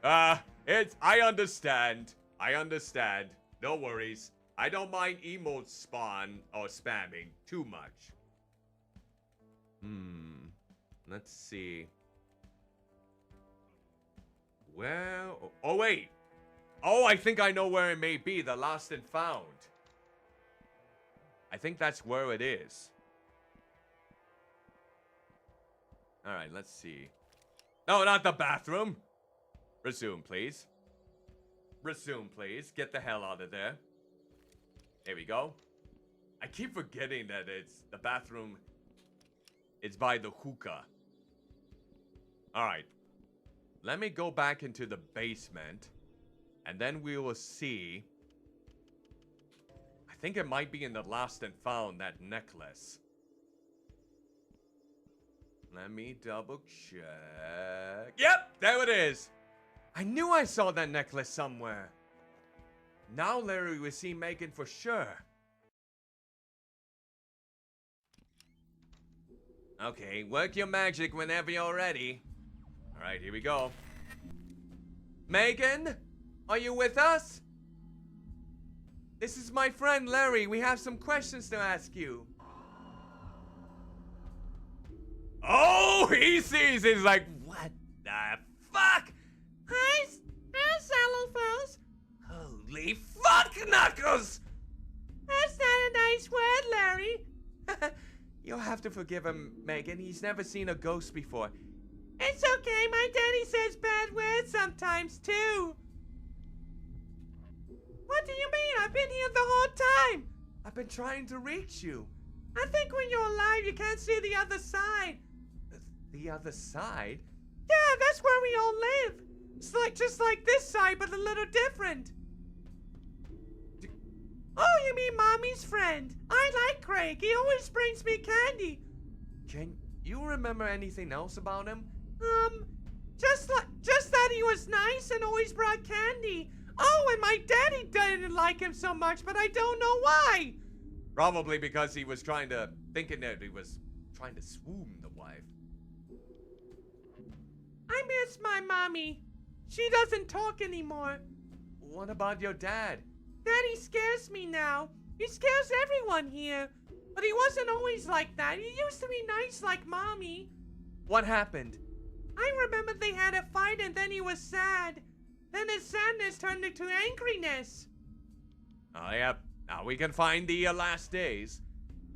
I understand. I understand. No worries. I don't mind emotes spawn or spamming too much. Let's see. Well, oh wait. Oh, I think I know where it may be. The Lost and Found. I think that's where it is. Alright, let's see. No, not the bathroom. Resume, please. Resume, please. Get the hell out of there. There we go. I keep forgetting that the bathroom. It's by the hookah. Alright. Let me go back into the basement. And then we will see. I think it might be in the Lost and Found, that necklace. Let me double check. Yep, there it is. I knew I saw that necklace somewhere. Now Larry will see Megan for sure. Okay, work your magic whenever you're ready. Alright, here we go. Megan? Are you with us? This is my friend Larry. We have some questions to ask you. Oh, he sees. He's like, what the fuck? Hi, Salafos. Holy fuck, Knuckles! That's not a nice word, Larry. You'll have to forgive him, Megan. He's never seen a ghost before. It's okay. My daddy says bad words sometimes, too. What do you mean? I've been here the whole time. I've been trying to reach you. I think when you're alive, you can't see the other side. The other side? Yeah, that's where we all live. It's like just like this side, but a little different. Oh, you mean Mommy's friend? I like Craig. He always brings me candy. Can you remember anything else about him? Just that he was nice and always brought candy. Oh, and my daddy didn't like him so much, but I don't know why. Probably because he was thinking that he was trying to swoon the wife. I miss my mommy. She doesn't talk anymore. What about your dad? Daddy scares me now. He scares everyone here. But he wasn't always like that. He used to be nice like Mommy. What happened? I remember they had a fight and then he was sad. Then his sadness turned into angriness. Oh, yep. Now we can find the last days.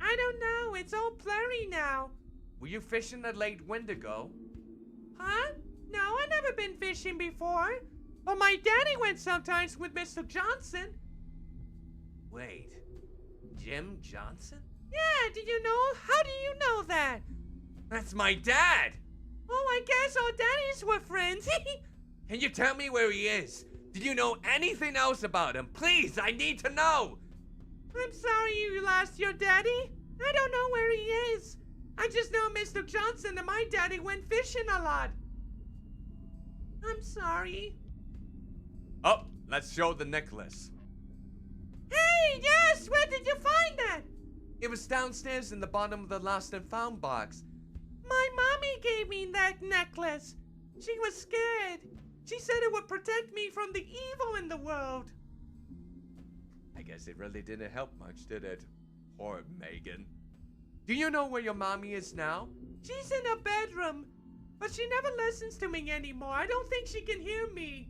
I don't know. It's all blurry now. Were you fishing at Lake Wendigo? Huh? No, I've never been fishing before. But my daddy went sometimes with Mr. Johnson. Wait, Jim Johnson? Yeah, did you know? How do you know that? That's my dad! Oh, I guess our daddies were friends. Can you tell me where he is? Did you know anything else about him? Please, I need to know! I'm sorry you lost your daddy. I don't know where he is. I just know Mr. Johnson and my daddy went fishing a lot. I'm sorry. Oh, let's show the necklace. Hey, yes, where did you find that? It was downstairs in the bottom of the lost and found box. My mommy gave me that necklace. She was scared. She said it would protect me from the evil in the world. I guess it really didn't help much, did it? Poor Megan. Do you know where your mommy is now? She's in her bedroom, but she never listens to me anymore. I don't think she can hear me.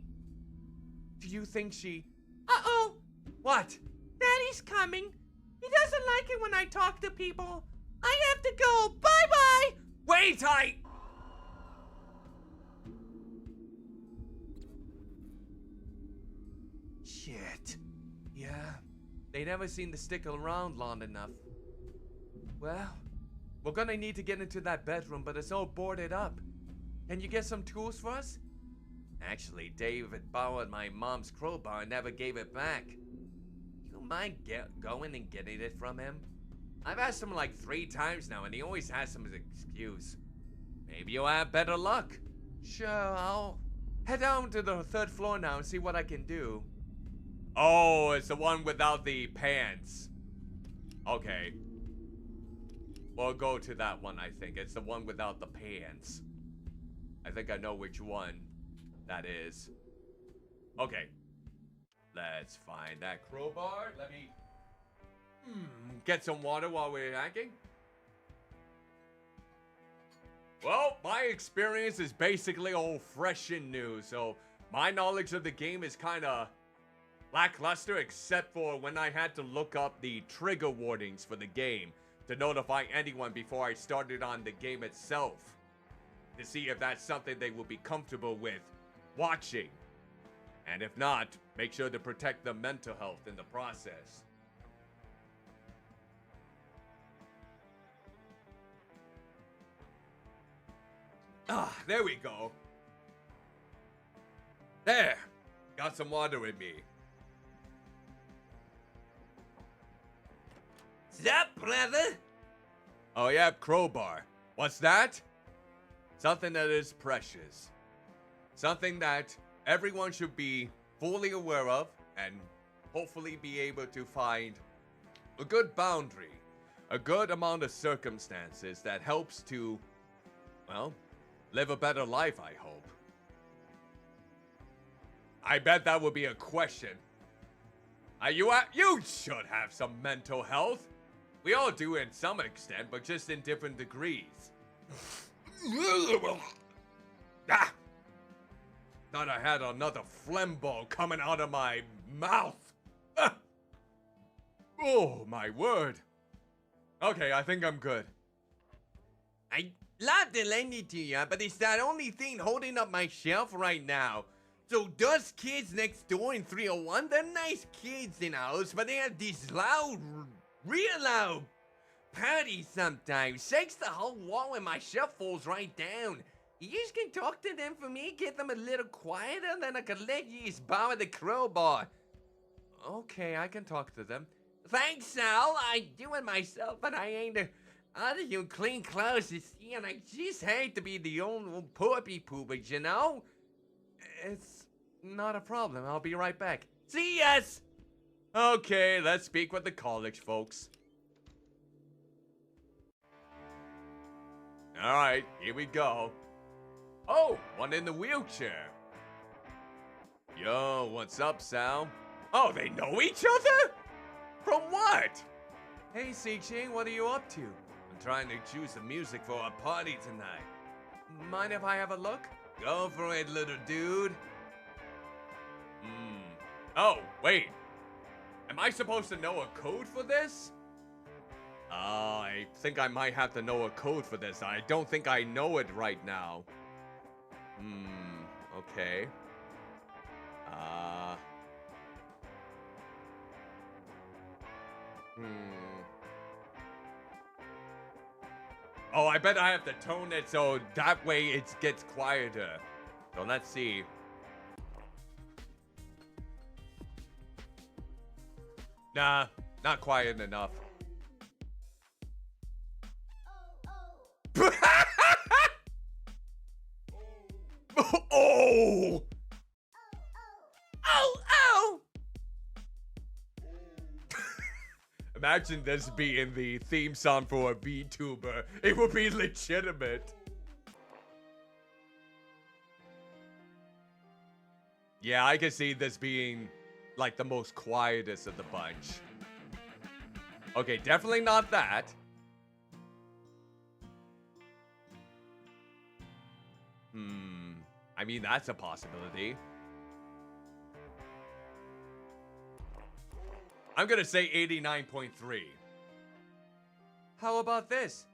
Do you think she... Uh-oh. What? Daddy's coming. He doesn't like it when I talk to people. I have to go. Bye-bye. Wait, Shit. Yeah, they never seem to stick around long enough. Well, we're gonna need to get into that bedroom, but it's all boarded up. Can you get some tools for us? Actually, David borrowed my mom's crowbar and never gave it back. You mind going and getting it from him? I've asked him like 3 times now, and he always has some excuse. Maybe you'll have better luck. Sure, I'll head down to the 3rd floor now and see what I can do. Oh, it's the one without the pants. Okay. We'll go to that one, I think. It's the one without the pants. I think I know which one that is. Okay. Let's find that crowbar. Let me get some water while we're hacking. Well, my experience is basically all fresh and new, so my knowledge of the game is kind of lackluster, except for when I had to look up the trigger warnings for the game to notify anyone before I started on the game itself, to see if that's something they will be comfortable with watching. And if not, make sure to protect their mental health in the process. Ah, there we go. There! Got some water in me. Sup, brother? Oh yeah, crowbar. What's that? Something that is precious. Something that everyone should be fully aware of and hopefully be able to find a good boundary, a good amount of circumstances that helps to, well, live a better life, I hope. I bet that would be a question. You should have some mental health. We all do in some extent, but just in different degrees. Ah! Thought I had another phlegm ball coming out of my mouth. Ah! Oh, my word. Okay, I think I'm good. I'd love to lend it to you, but it's that only thing holding up my shelf right now. So those kids next door in 301, they're nice kids in ours, but they have these loud, real loud parties sometimes. Shakes the whole wall and my shelf falls right down. You just can talk to them for me, get them a little quieter, then I can let you borrow the crowbar. Okay, I can talk to them. Thanks, Sal. I do it myself, but I ain't other you clean clothes to see, and I just hate to be the only puppy pooper, you know? It's not a problem. I'll be right back. See us! Okay, let's speak with the college folks. Alright, here we go. Oh, one in the wheelchair. Yo, what's up, Sal? Oh, they know each other? From what? Hey, CJ, what are you up to? I'm trying to choose the music for our party tonight. Mind if I have a look? Go for it, little dude. Oh, wait. Am I supposed to know a code for this? I think I might have to know a code for this. I don't think I know it right now. Okay. Oh, I bet I have to tone it so that way it gets quieter. So let's see. Nah, not quiet enough. Oh! Oh! Imagine this being the theme song for a VTuber. It would be legitimate. Yeah, I can see this being like the most quietest of the bunch. Okay, definitely not that. I mean, that's a possibility. I'm gonna say 89.3. How about this?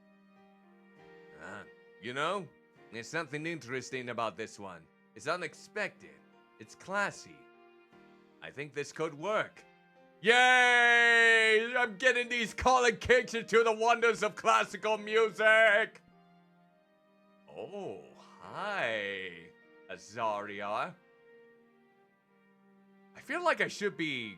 You know, there's something interesting about this one. It's unexpected. It's classy. I think this could work. Yay! I'm getting these calling kicks into the wonders of classical music. Oh, hi, Azaria. I feel like I should be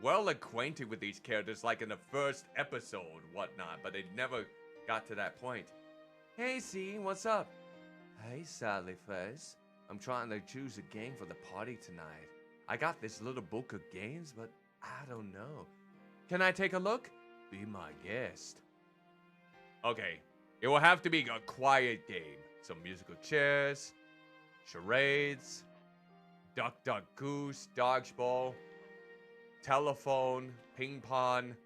well acquainted with these characters like in the first episode, whatnot, but it never got to that point. Hey, C, what's up? Hey, Sally Face. I'm trying to choose a game for the party tonight. I got this little book of games, but I don't know. Can I take a look? Be my guest. Okay, it will have to be a quiet game. Some musical chairs, charades, duck, duck, goose, dodgeball, telephone, ping pong.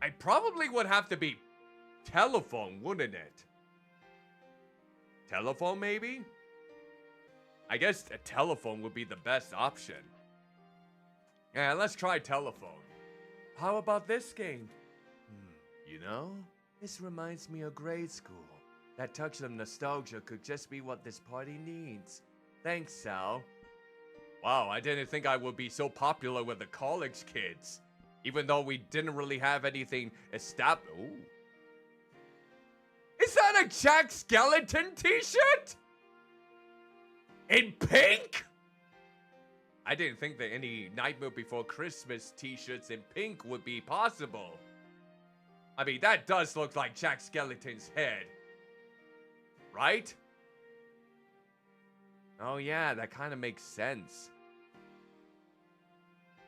I probably would have to be telephone, wouldn't it? Telephone, maybe? I guess a telephone would be the best option. Yeah, let's try telephone. How about this game? You know, this reminds me of grade school. That touch of nostalgia could just be what this party needs. Thanks, Sal. Wow, I didn't think I would be so popular with the college kids. Even though we didn't really have anything established. Ooh. Is that a Jack Skeleton t-shirt? In pink? I didn't think that any Nightmare Before Christmas t-shirts in pink would be possible. I mean, that does look like Jack Skeleton's head. Right? Oh yeah, that kind of makes sense.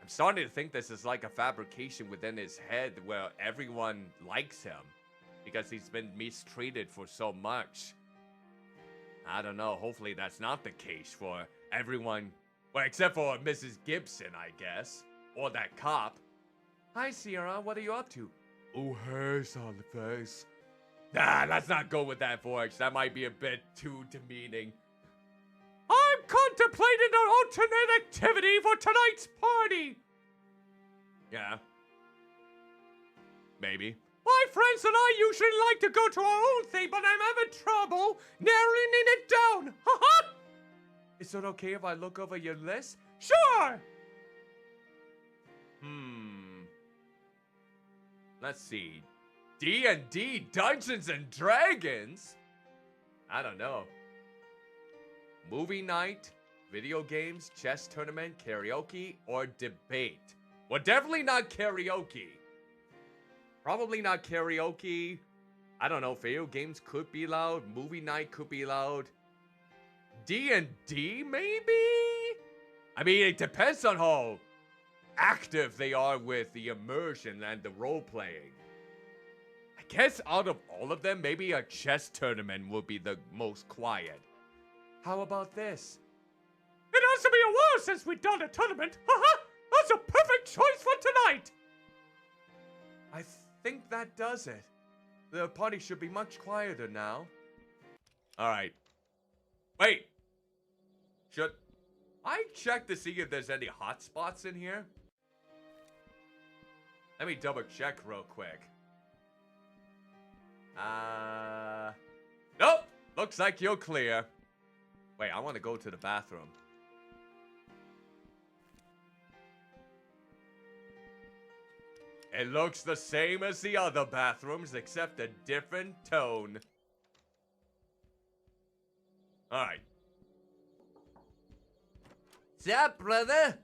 I'm starting to think this is like a fabrication within his head where everyone likes him because he's been mistreated for so much. I don't know, hopefully that's not the case for everyone. Well, except for Mrs. Gibson, I guess. Or that cop. Hi, Sierra, what are you up to? Oh, hey, Sallyface. Nah, let's not go with that voice. That might be a bit too demeaning. I'm contemplating an alternate activity for tonight's party. Yeah. Maybe. My friends and I usually like to go to our own thing, but I'm having trouble narrowing it down. Haha! Is it okay if I look over your list? Sure! Let's see. D&D Dungeons and Dragons? I don't know. Movie night, video games, chess tournament, karaoke, or debate? Well, definitely not karaoke. Probably not karaoke. I don't know, video games could be loud, movie night could be loud. D&D, maybe? I mean, it depends on how active they are with the immersion and the role-playing. I guess out of all of them, maybe a chess tournament would be the most quiet. How about this? It has to be a while since we've done a tournament. Haha! That's a perfect choice for tonight! I think that does it. The party should be much quieter now. Alright. Wait! Should I check to see if there's any hotspots in here? Let me double check real quick. Nope. Looks like you're clear. Wait, I want to go to the bathroom. It looks the same as the other bathrooms, except a different tone. Alright. Sup, brother?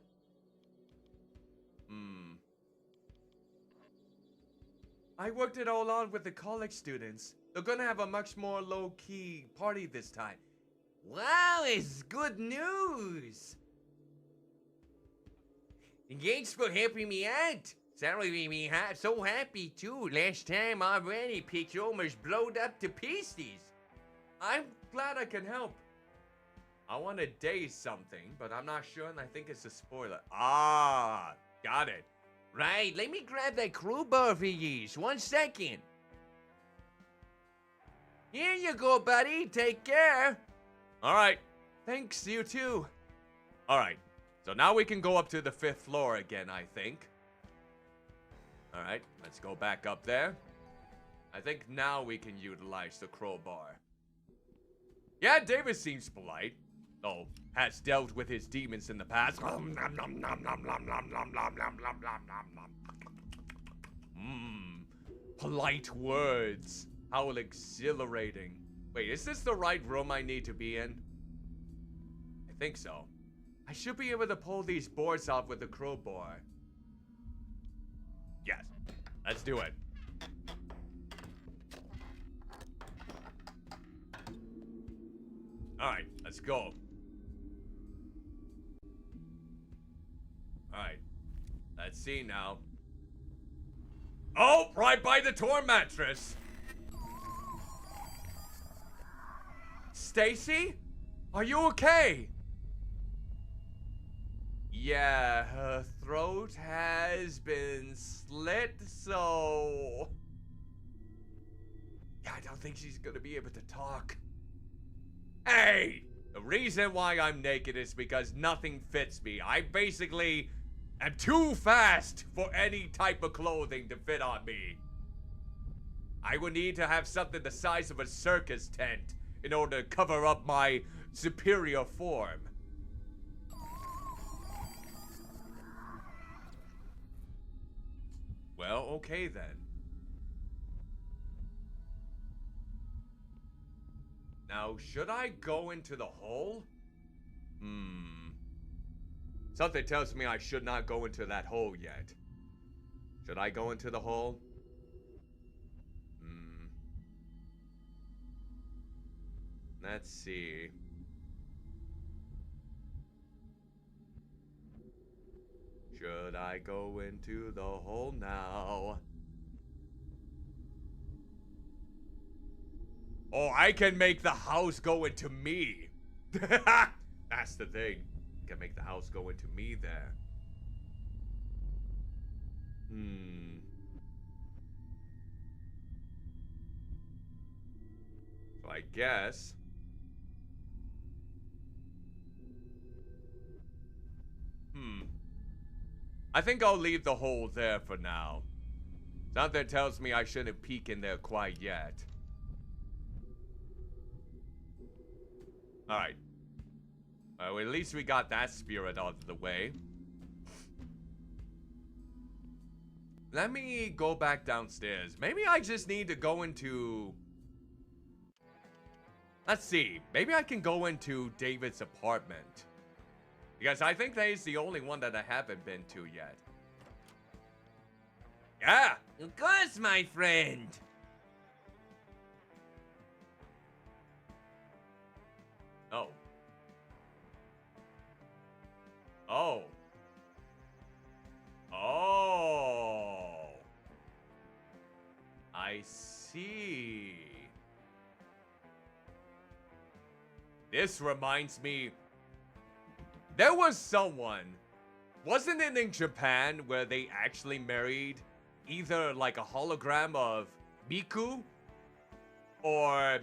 I worked it all out with the college students. They're gonna have a much more low-key party this time. Wow, it's good news. Thanks for helping me out. Sorry, me so happy too. Last time already, picture almost blowed up to pieces. I'm glad I can help. I want to daze something, but I'm not sure, and I think it's a spoiler. Ah, got it. Right, let me grab that crowbar for you. 1 second. Here you go, buddy. Take care. All right. Thanks, you too. All right. So now we can go up to the 5th floor again, I think. All right. Let's go back up there. I think now we can utilize the crowbar. Yeah, David seems polite. Though, has dealt with his demons in the past. Polite words. How exhilarating. Wait, is this the right room I need to be in? I think so. I should be able to pull these boards off with the crowbar. Yes. Let's do it. Alright, let's go. Alright. Let's see now. Oh, right by the torn mattress. Stacy? Are you okay? Yeah, her throat has been slit, so... Yeah, I don't think she's gonna be able to talk. Hey! The reason why I'm naked is because nothing fits me. I basically am too fast for any type of clothing to fit on me. I would need to have something the size of a circus tent in order to cover up my superior form. Well, okay then. Now, should I go into the hole? Something tells me I should not go into that hole yet. Should I go into the hole? Let's see. Should I go into the hole now? Oh, I can make the house go into me. That's the thing. I can make the house go into me there. So I guess... I think I'll leave the hole there for now. Something tells me I shouldn't peek in there quite yet. Alright. Well, at least we got that spirit out of the way. Let me go back downstairs. Maybe I just need to go into... Let's see. Maybe I can go into David's apartment. Because I think that is the only one that I haven't been to yet. Yeah! Of course, my friend. Oh. Oh. Oh. I see. This reminds me... There was someone, wasn't it in Japan, where they actually married either like a hologram of Miku or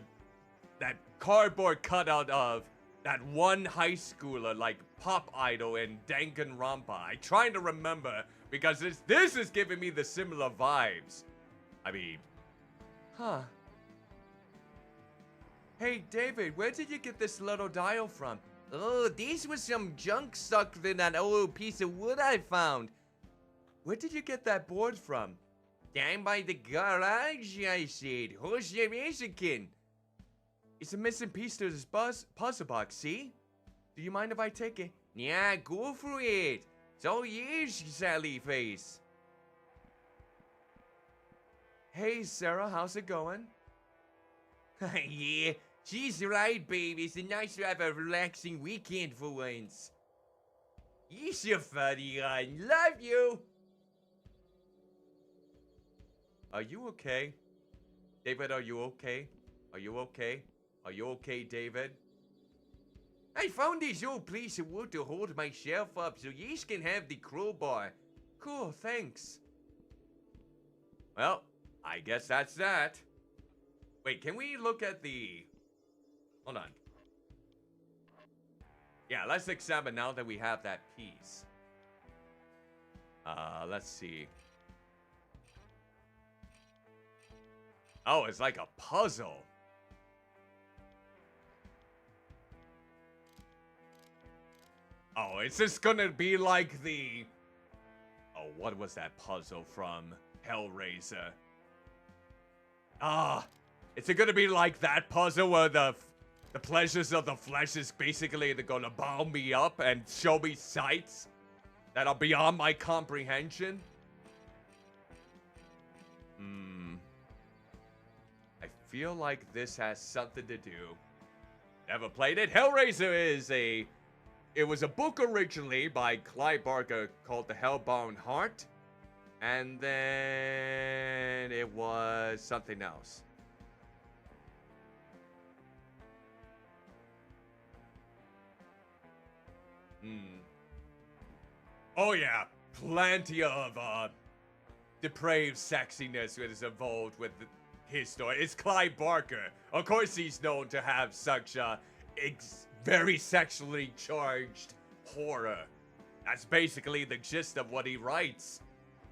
that cardboard cutout of that one high schooler like pop idol in Danganronpa. I'm trying to remember because this is giving me the similar vibes. I mean, Hey, David, where did you get this little dial from? Oh, these was some junk stuck in that old piece of wood I found. Where did you get that board from? Down by the garage, I said. Who's your Mexican? It's a missing piece to this puzzle box, see? Do you mind if I take it? Yeah, go for it. It's all yours, Sally Face. Hey, Sarah, how's it going? Yeah, she's right, baby. It's nice to have a relaxing weekend for once. You're so funny, I love you. Are you okay? David, are you okay? Are you okay? Are you okay, David? I found this old piece of wood to hold my shelf up so you can have the crowbar. Cool, thanks. Well, I guess that's that. Wait, can we look at the... Hold on. Yeah, let's examine now that we have that piece. Let's see. Oh, it's like a puzzle. Oh, it's just gonna be like the... Oh, what was that puzzle from Hellraiser? It's gonna be like that puzzle where the pleasures of the flesh is basically they're gonna bound me up and show me sights that are beyond my comprehension. I feel like this has something to do. Never played it. Hellraiser it was a book originally by Clive Barker called The Hellbound Heart. And then it was something else. Oh yeah, plenty of depraved sexiness that is involved with his story. It's Clive Barker. Of course he's known to have such very sexually charged horror. That's basically the gist of what he writes.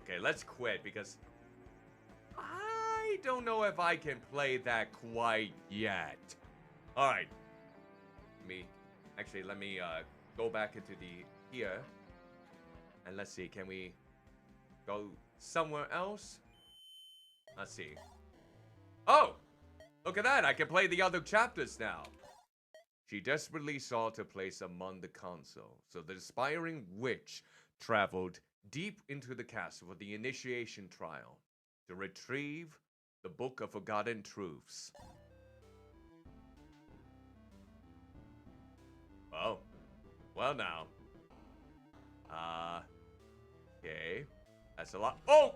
Okay, let's quit because I don't know if I can play that quite yet. All right. Let me go back into here. And let's see, can we go somewhere else? Let's see. Oh, look at that. I can play the other chapters now. She desperately sought a place among the council, so the aspiring witch traveled deep into the castle for the initiation trial to retrieve the Book of Forgotten Truths. Oh, well now. Okay. That's a lot. Oh!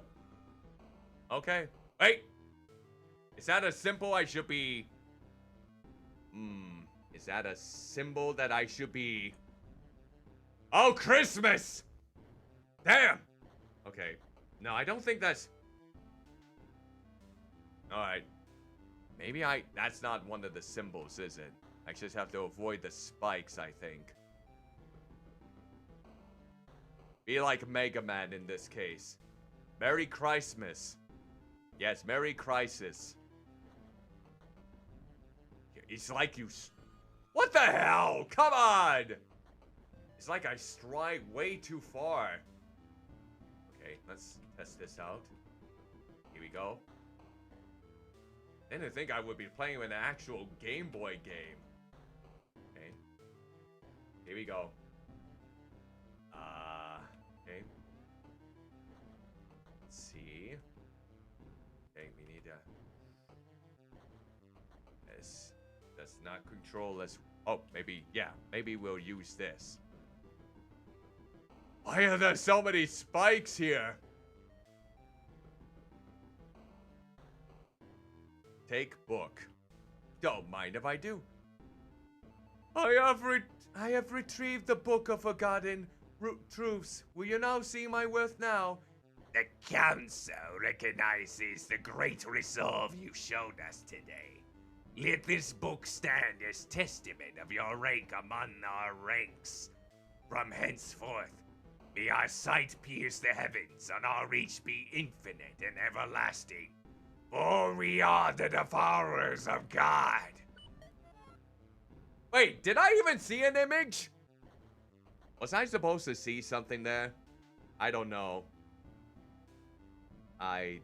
Okay. Wait! Is that a symbol I should be... Is that a symbol that I should be... Oh, Christmas! Damn! Okay. No, I don't think that's... Alright. Maybe that's not one of the symbols, is it? I just have to avoid the spikes, I think. Be like Mega Man in this case. Merry Christmas. Yes, Merry Crisis. It's like you... What the hell? Come on! It's like I stride way too far. Okay, let's test this out. Here we go. Didn't think I would be playing an actual Game Boy game. Okay. Here we go. Okay. Let's see. Okay, we need to... This does not control us. Oh, maybe, yeah. Maybe we'll use this. Why are there so many spikes here? Take book. Don't mind if I do. I have retrieved the Book of Forgotten Truths. Will you now see my worth now? The council recognizes the great resolve you showed us today. Let this book stand as testament of your rank among our ranks. From henceforth, may our sight pierce the heavens and our reach be infinite and everlasting. For we are the devourers of God. Wait, did I even see an image? Was I supposed to see something there? I don't know. I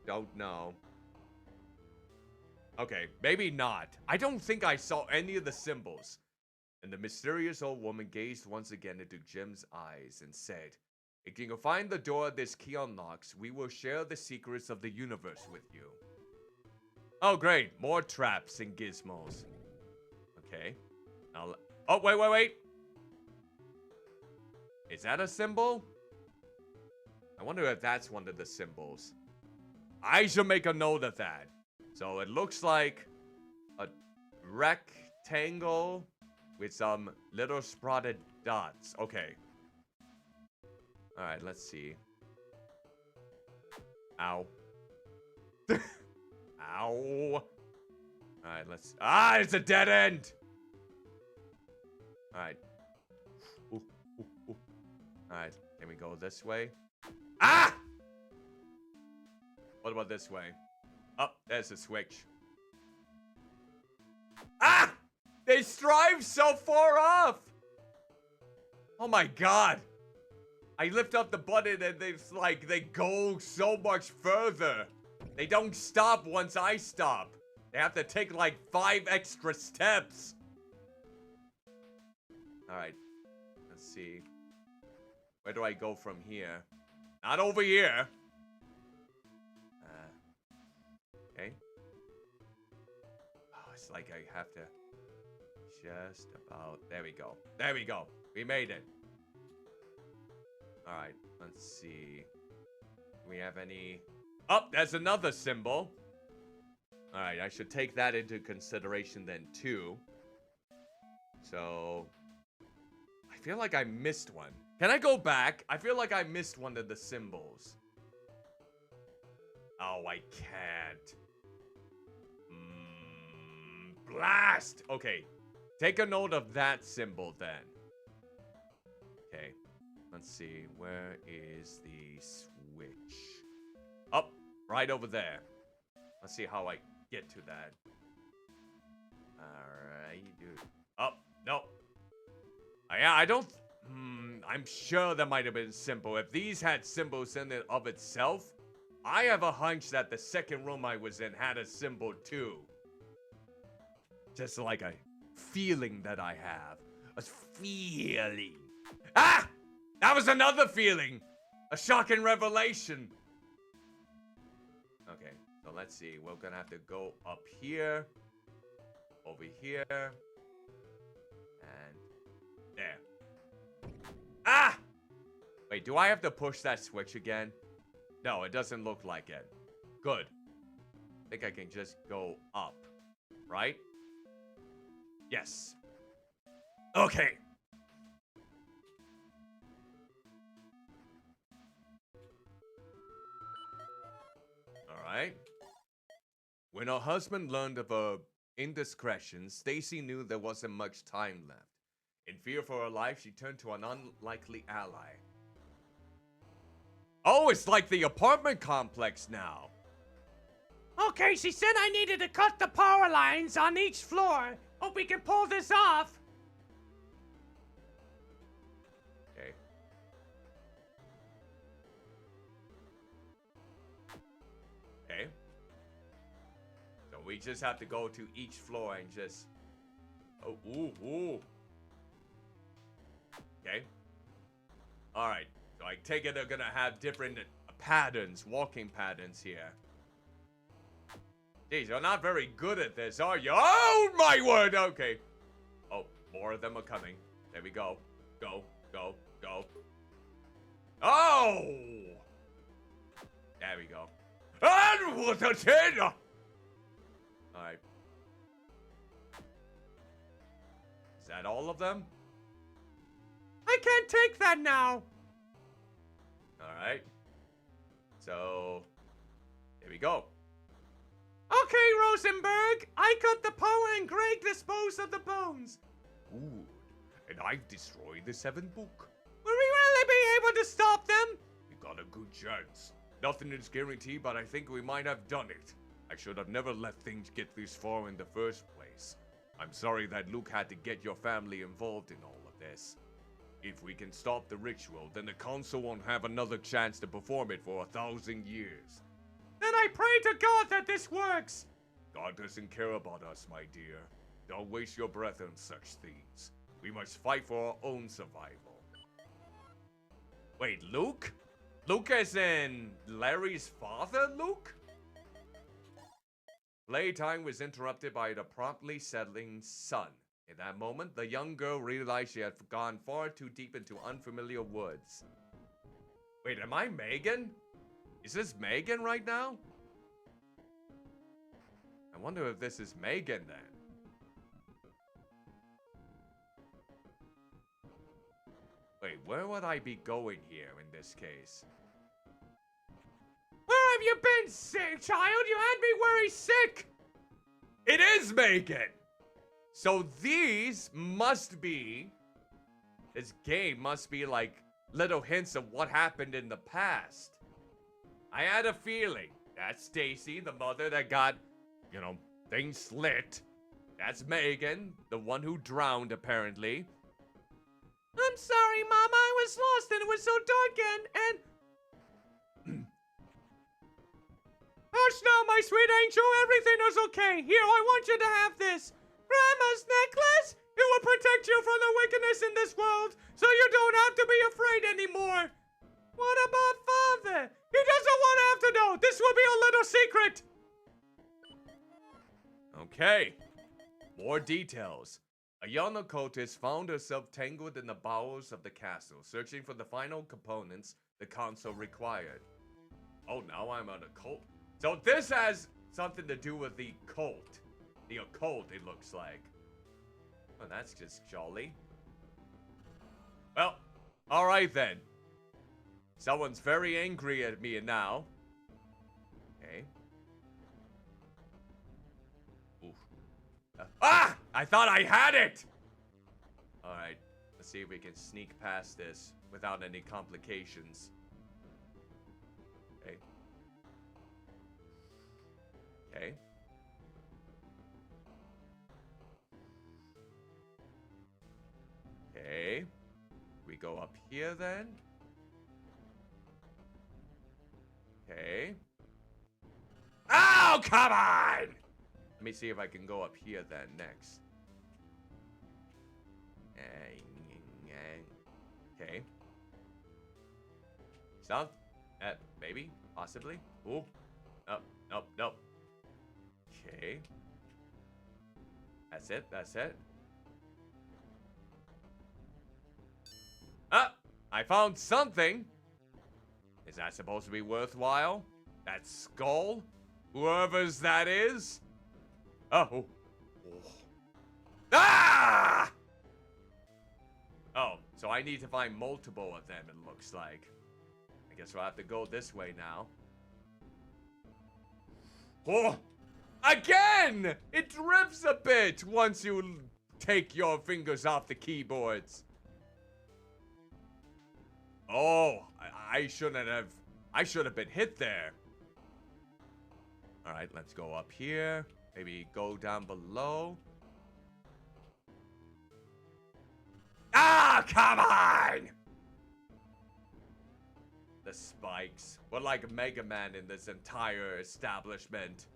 don't know. Okay, maybe not. I don't think I saw any of the symbols. And the mysterious old woman gazed once again into Jim's eyes and said, "If you can find the door this key unlocks, we will share the secrets of the universe with you." Oh, great. More traps and gizmos. Okay. Oh, wait. Is that a symbol? I wonder if that's one of the symbols. I should make a note of that. So it looks like a rectangle with some little spotted dots. Okay. Alright, let's see. Ow. Ow. Alright, let's... Ah, it's a dead end! Alright. Alright, can we go this way? Ah! What about this way? Oh, there's a switch. Ah! They strive so far off! Oh my god. I lift up the button and it's like they go so much further. They don't stop once I stop. They have to take like 5 extra steps. Alright. Let's see. Where do I go from here? Not over here. Okay. Oh, it's like I have to just about... There we go. There we go. We made it. Alright, let's see. Do we have any... Oh, there's another symbol. Alright, I should take that into consideration then too. So... I feel like I missed one. Can I go back? I feel like I missed one of the symbols. Oh, I can't. Blast! Okay. Take a note of that symbol then. Okay. Let's see. Where is the switch? Up. Right over there. Let's see how I get to that. Alright, dude. Oh, no. Yeah, I don't... I'm sure that might have been simple. If these had symbols in it of itself, I have a hunch that the second room I was in had a symbol too. Just like a feeling that I have. A feeling. Ah! That was another feeling! A shocking revelation. Okay, so let's see. We're gonna have to go up here. Over here. And there. Ah! Wait, do I have to push that switch again? No, it doesn't look like it. Good. I think I can just go up. Right? Yes. Okay. Alright. When her husband learned of her indiscretion, Stacy knew there wasn't much time left. In fear for her life, she turned to an unlikely ally. Oh, it's like the apartment complex now. Okay, she said I needed to cut the power lines on each floor. Hope we can pull this off. Okay. Okay. So we just have to go to each floor and just... Oh, ooh. Okay. Alright. So I take it they're gonna have different patterns, walking patterns here. Jeez, you're not very good at this, are you? Oh, my word! Okay. Oh, more of them are coming. There we go. Go. Oh! There we go. And what a kid! Alright. Is that all of them? I can't take that now. Alright. So, here we go. Okay, Rosenberg. I cut the power and Greg disposed of the bones. Good. And I've destroyed the 7th book. Will we really be able to stop them? You got a good chance. Nothing is guaranteed, but I think we might have done it. I should have never let things get this far in the first place. I'm sorry that Luke had to get your family involved in all of this. If we can stop the ritual, then the council won't have another chance to perform it for 1,000 years. Then I pray to God that this works. God doesn't care about us, my dear. Don't waste your breath on such things. We must fight for our own survival. Wait, Luke? Luke as in Larry's father, Luke? Playtime was interrupted by the promptly settling sun. In that moment, the young girl realized she had gone far too deep into unfamiliar woods. Wait, am I Megan? Is this Megan right now? I wonder if this is Megan then. Wait, where would I be going here in this case? Where have you been, sick child? You had me worried sick. It is Megan! So these must be... This game must be like little hints of what happened in the past. I had a feeling. That's Stacy, the mother that got, you know, things slit. That's Megan, the one who drowned apparently. I'm sorry, Mama. I was lost and it was so dark and... Hush now, my sweet angel. Everything is okay. Here, I want you to have this. Grandma's necklace. It will protect you from the wickedness in this world, so you don't have to be afraid anymore. What about Father? He doesn't want to have to know. This will be a little secret. Okay. More details. A young occultist found herself tangled in the bowels of the castle, searching for the final components the console required. Oh, now I'm an occult. So this has something to do with the cult. The occult, it looks like. Oh, that's just jolly. Well, alright then. Someone's very angry at me now. Okay. Oof. Ah! I thought I had it! Alright, let's see if we can sneak past this without any complications. Okay. Okay. Okay. We go up here then. Okay. Oh, come on! Let me see if I can go up here then next. Okay. South? Maybe? Possibly? Ooh. Nope, nope, nope. Okay. That's it, that's it. Ah! I found something! Is that supposed to be worthwhile? That skull? Whoever's that is? Oh. Ah! Oh, so I need to find multiple of them, it looks like. I guess we'll have to go this way now. Oh! Again! It drifts a bit once you take your fingers off the keyboards. Oh, I should have been hit there. All right, let's go up here. Maybe go down below. Ah, come on! The spikes. We're like Mega Man in this entire establishment.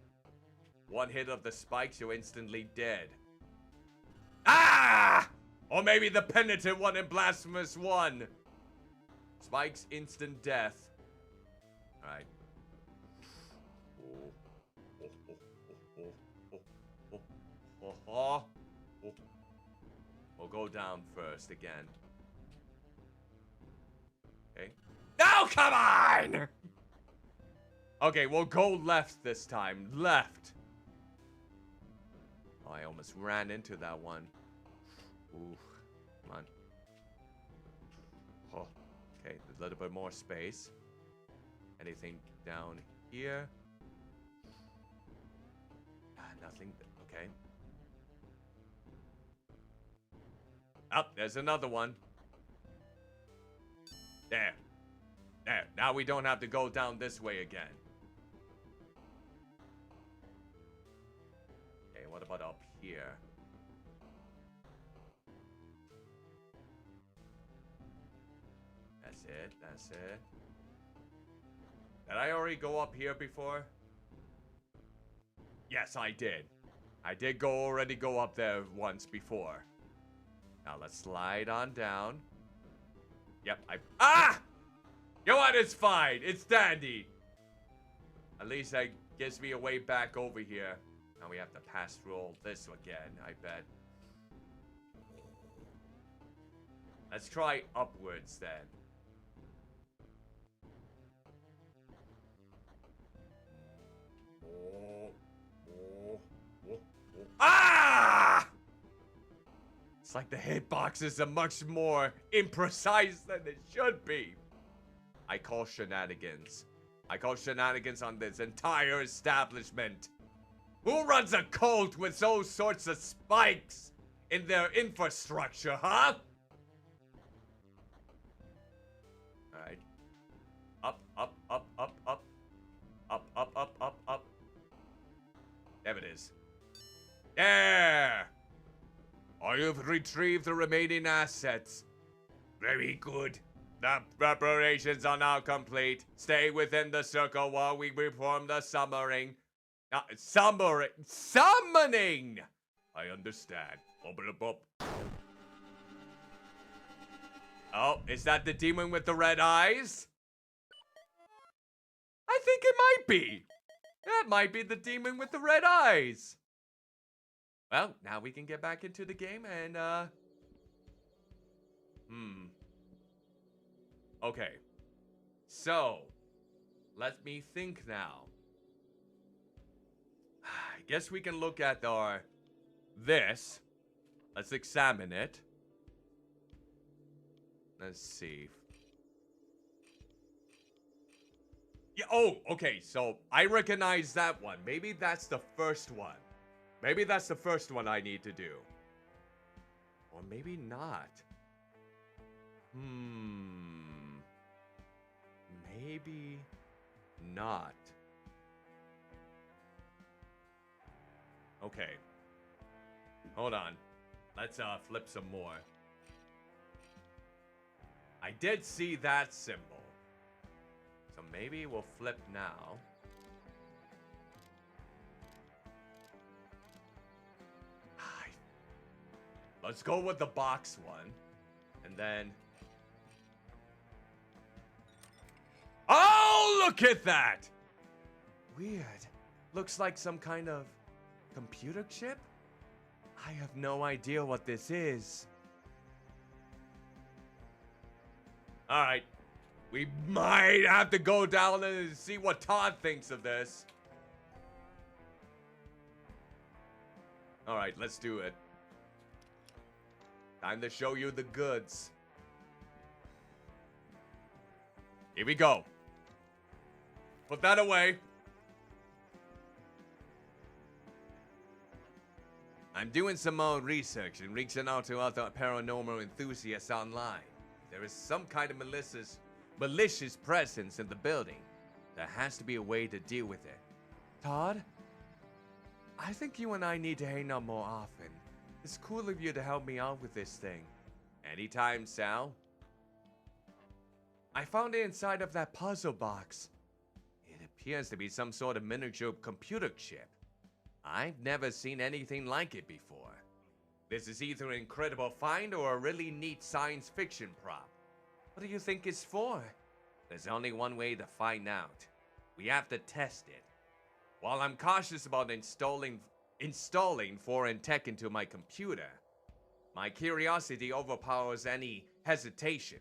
One hit of the spikes, you're instantly dead. Ah! Or maybe the penitent one in Blasphemous 1. Spikes, instant death. Alright. We'll go down first again. Okay. No, come on! Okay, we'll go left this time. Left. Oh, I almost ran into that one. Ooh, come on. Oh, okay, a little bit more space. Anything down here? Nothing. Okay. Oh, there's another one. There. There. Now we don't have to go down this way again. Okay, what about up here? That's it. That's it. Did I already go up here before? Yes, I did. I did already go up there once before. Now let's slide on down. Yep, Ah! You know what? It's fine. It's dandy. At least that gives me a way back over here. Now we have to pass through all this again, I bet. Let's try upwards then. Ah! It's like the hitboxes are much more imprecise than they should be. I call shenanigans. I call shenanigans on this entire establishment. Who runs a cult with those sorts of spikes in their infrastructure, huh? Alright. Up, up, up, up, up. Up, up, up, up, up. There it is. There! I have retrieved the remaining assets. Very good. The preparations are now complete. Stay within the circle while we perform the summoning. Summoning! I understand. Oh, is that the demon with the red eyes? I think it might be. That might be the demon with the red eyes. Well, now we can get back into the game and, Okay. So, let me think now. I guess we can look at this. Let's examine it. Let's see. Yeah, oh, okay, so I recognize that one. Maybe that's the first one. Maybe that's the first one I need to do. Or maybe not. Maybe not. Okay. Hold on. Let's flip some more. I did see that symbol. So maybe we'll flip now. Let's go with the box one. And then... Oh, look at that! Weird. Looks like some kind of computer chip? I have no idea what this is. Alright. We might have to go down and see what Todd thinks of this. Alright, let's do it. Time to show you the goods. Here we go. Put that away. I'm doing some more research and reaching out to other paranormal enthusiasts online. There is some kind of malicious presence in the building. There has to be a way to deal with it. Todd? I think you and I need to hang out more often. It's cool of you to help me out with this thing. Anytime, Sal. I found it inside of that puzzle box. It appears to be some sort of miniature computer chip. I've never seen anything like it before. This is either an incredible find or a really neat science fiction prop. What do you think it's for? There's only one way to find out. We have to test it. While I'm cautious about installing foreign tech into my computer, my curiosity overpowers any hesitation.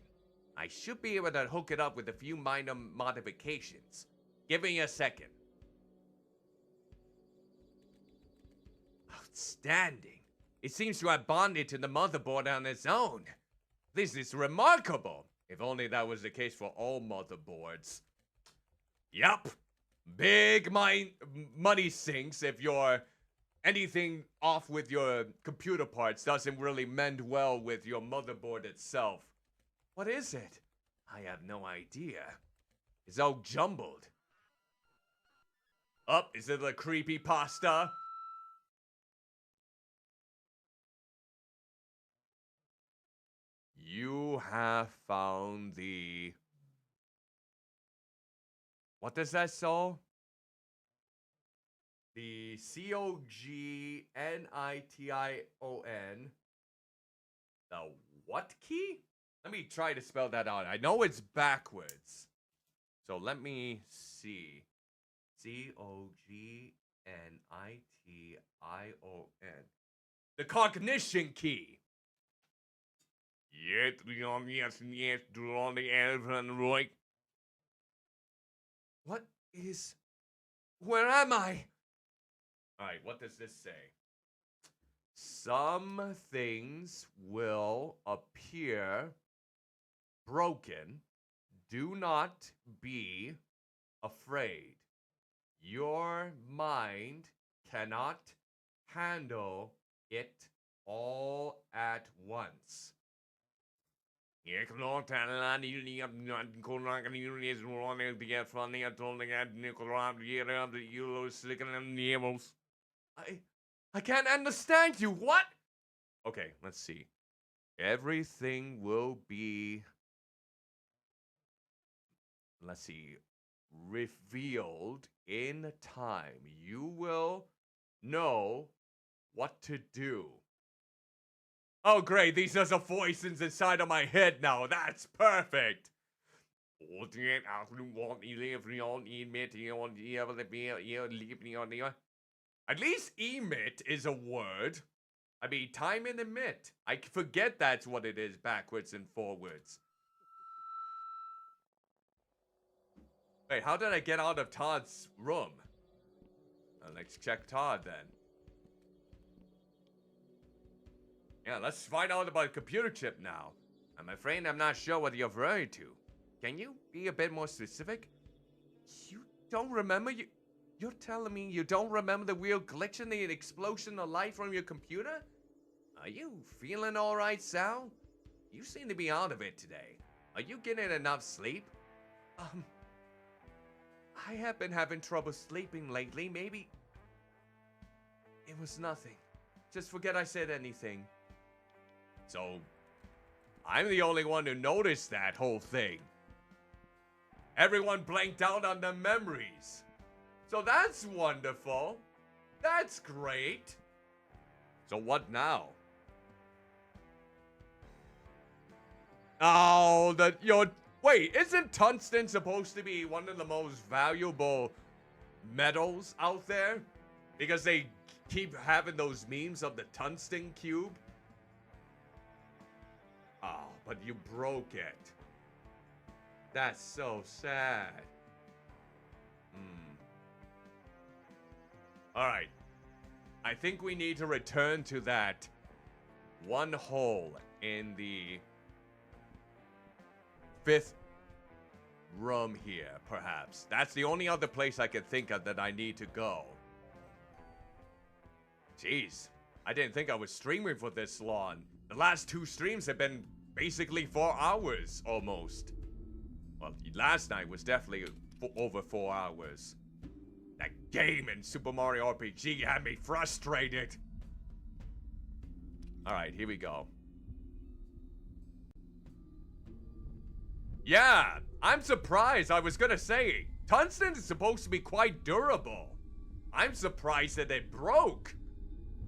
I should be able to hook it up with a few minor modifications. Give me a second. Outstanding. It seems to have bonded to the motherboard on its own. This is remarkable. If only that was the case for all motherboards. Yup. Big money sinks if you're anything off with your computer parts doesn't really mend well with your motherboard itself. What is it? I have no idea. It's all jumbled. Is it a creepypasta? You have found the... What does that say? The COGNITION. The what key? Let me try to spell that out. I know it's backwards. So let me see. COGNITION. The cognition key. Yes, yes, right. What is... Where am I? Alright, what does this say? Some things will appear broken. Do not be afraid. Your mind cannot handle it all at once. I can't understand you. What? Okay, let's see. Everything will be, let's see, revealed in time. You will know what to do. Oh, great. These are the voices inside of my head now. That's perfect. At least emit is a word. I mean, time and emit. I forget that's what it is backwards and forwards. Wait, how did I get out of Todd's room? Let's check Todd then. Yeah, let's find out about computer chip now. I'm afraid I'm not sure what you're referring to. Can you be a bit more specific? You don't remember? You're telling me you don't remember the real glitch in the explosion of light from your computer? Are you feeling alright, Sal? You seem to be out of it today. Are you getting enough sleep? I have been having trouble sleeping lately. Maybe it was nothing. Just forget I said anything. So, I'm the only one who noticed that whole thing. Everyone blanked out on their memories. So that's wonderful. That's great. So what now? Oh, wait, isn't tungsten supposed to be one of the most valuable metals out there? Because they keep having those memes of the tungsten cube. Oh, but you broke it. That's so sad. Alright. I think we need to return to that one hole in the 5th room here, perhaps. That's the only other place I can think of that I need to go. Jeez, I didn't think I was streaming for this long. The last 2 streams have been basically 4 hours, almost. Well, last night was definitely over 4 hours. That game in Super Mario RPG had me frustrated. Alright, here we go. Yeah, I'm surprised. I was gonna say, tungsten is supposed to be quite durable. I'm surprised that it broke.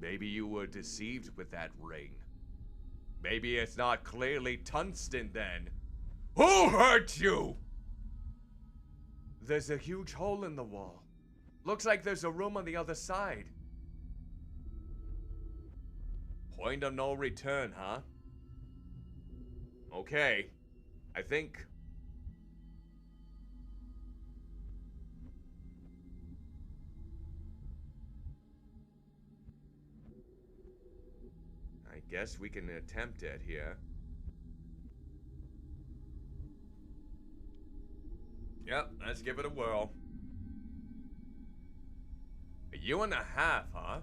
Maybe you were deceived with that ring. Maybe it's not clearly tungsten then. Who hurt you? There's a huge hole in the wall. Looks like there's a room on the other side. Point of no return, huh? Okay. I think... I guess we can attempt it here. Yep, let's give it a whirl. 1.5 years, huh?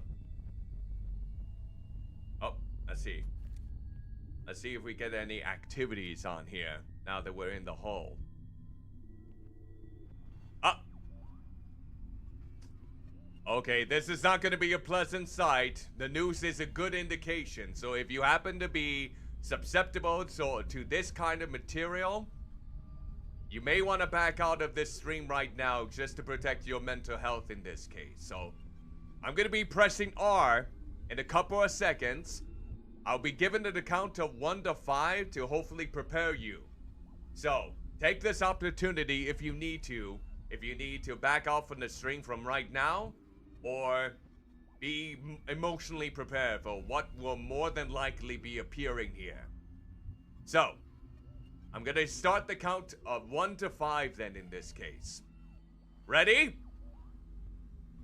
Oh, let's see. Let's see if we get any activities on here now that we're in the hole. Ah! Okay, this is not going to be a pleasant sight. The news is a good indication, so if you happen to be susceptible to this kind of material, you may want to back out of this stream right now just to protect your mental health in this case. So, I'm going to be pressing R in a couple of seconds. I'll be given the count of 1 to 5 to hopefully prepare you. So, take this opportunity if you need to. If you need to back off from the stream from right now, or be emotionally prepared for what will more than likely be appearing here. So, I'm gonna start the count of 1 to 5 then in this case. Ready?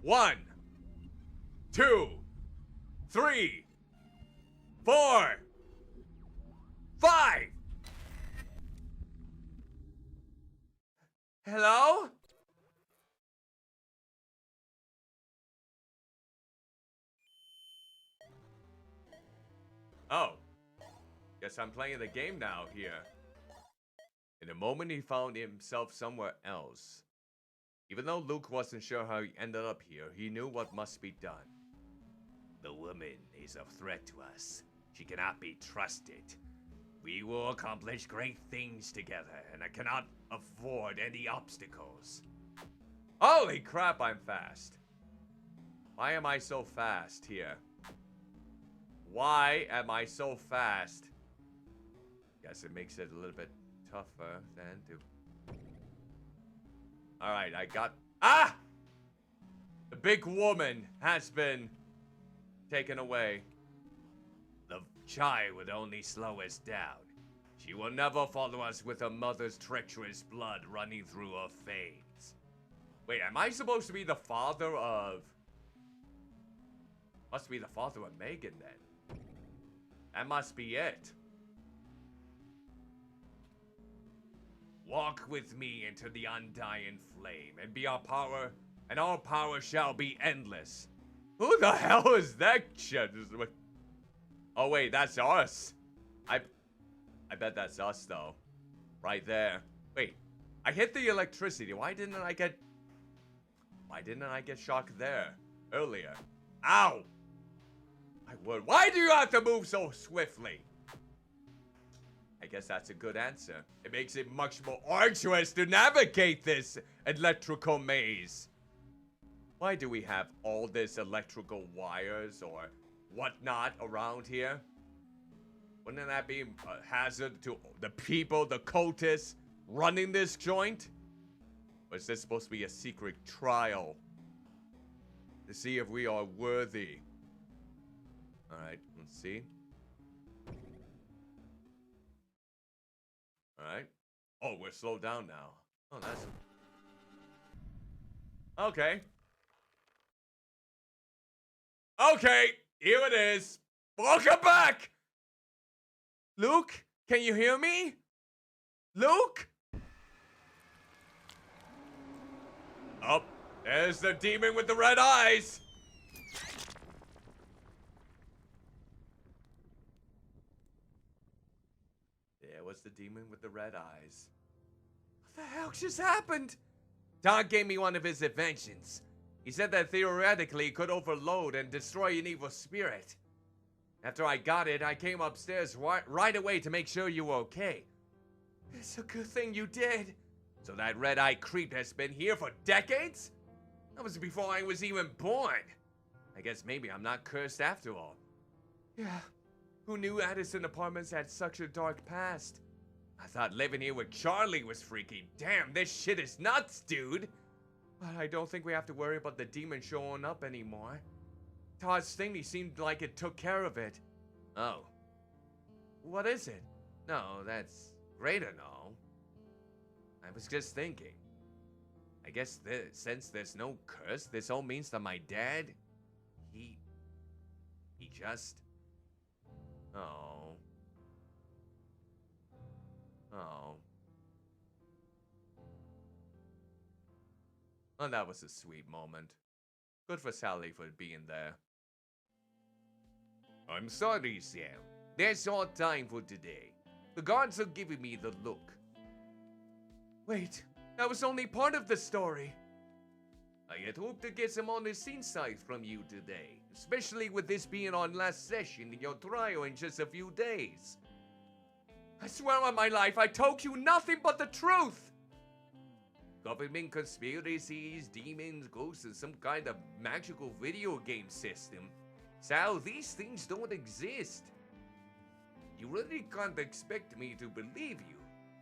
1, 2, 3, 4, 5. Hello? Oh. Guess I'm playing the game now here. In a moment he found himself somewhere else. Even though Luke wasn't sure how he ended up here, he knew what must be done. The woman is a threat to us. She cannot be trusted. We will accomplish great things together, and I cannot afford any obstacles. Holy crap, I'm fast. Why am I so fast here? Why am I so fast? Guess it makes it a little bit tougher than to... Alright, I got... Ah! The big woman has been taken away. The child would only slow us down. She will never follow us with her mother's treacherous blood running through her veins. Wait, am I supposed to be the father of... Must be the father of Megan then. That must be it. Walk with me into the undying flame, and be our power, and our power shall be endless. Who the hell is that shit? Oh wait, that's us. I bet that's us though. Right there. Wait, I hit the electricity. Why didn't I get shocked there earlier? Ow! I would. Why do you have to move so swiftly? I guess that's a good answer. It makes it much more arduous to navigate this electrical maze. Why do we have all this electrical wires or whatnot around here? Wouldn't that be a hazard to the people, the cultists running this joint? Or is this supposed to be a secret trial to see if we are worthy? Alright, let's see. Alright. Oh, we're slowed down now. Oh, that's... Okay. Okay, here it is. Welcome back! Luke, can you hear me? Luke? Oh, there's the demon with the red eyes. There was the demon with the red eyes. What the hell just happened? Todd gave me one of his inventions. He said that theoretically it could overload and destroy an evil spirit. After I got it, I came upstairs right away to make sure you were okay. It's a good thing you did. So that red-eyed creep has been here for decades? That was before I was even born. I guess maybe I'm not cursed after all. Yeah, who knew Addison Apartments had such a dark past? I thought living here with Charlie was freaky. Damn, this shit is nuts, dude. But I don't think we have to worry about the demon showing up anymore. Todd's thingy seemed like it took care of it. Oh. What is it? No, that's great and all. I was just thinking. I guess since there's no curse, this all means that my dad, he just... Oh. Oh. Oh, that was a sweet moment. Good for Sally for being there. I'm sorry, Sam. That's all time for today. The guards are giving me the look. Wait, that was only part of the story. I had hoped to get some honest insight from you today, especially with this being our last session in your trial in just a few days. I swear on my life, I told you nothing but the truth. Government conspiracies, demons, ghosts, and some kind of magical video game system. Sal, these things don't exist. You really can't expect me to believe you.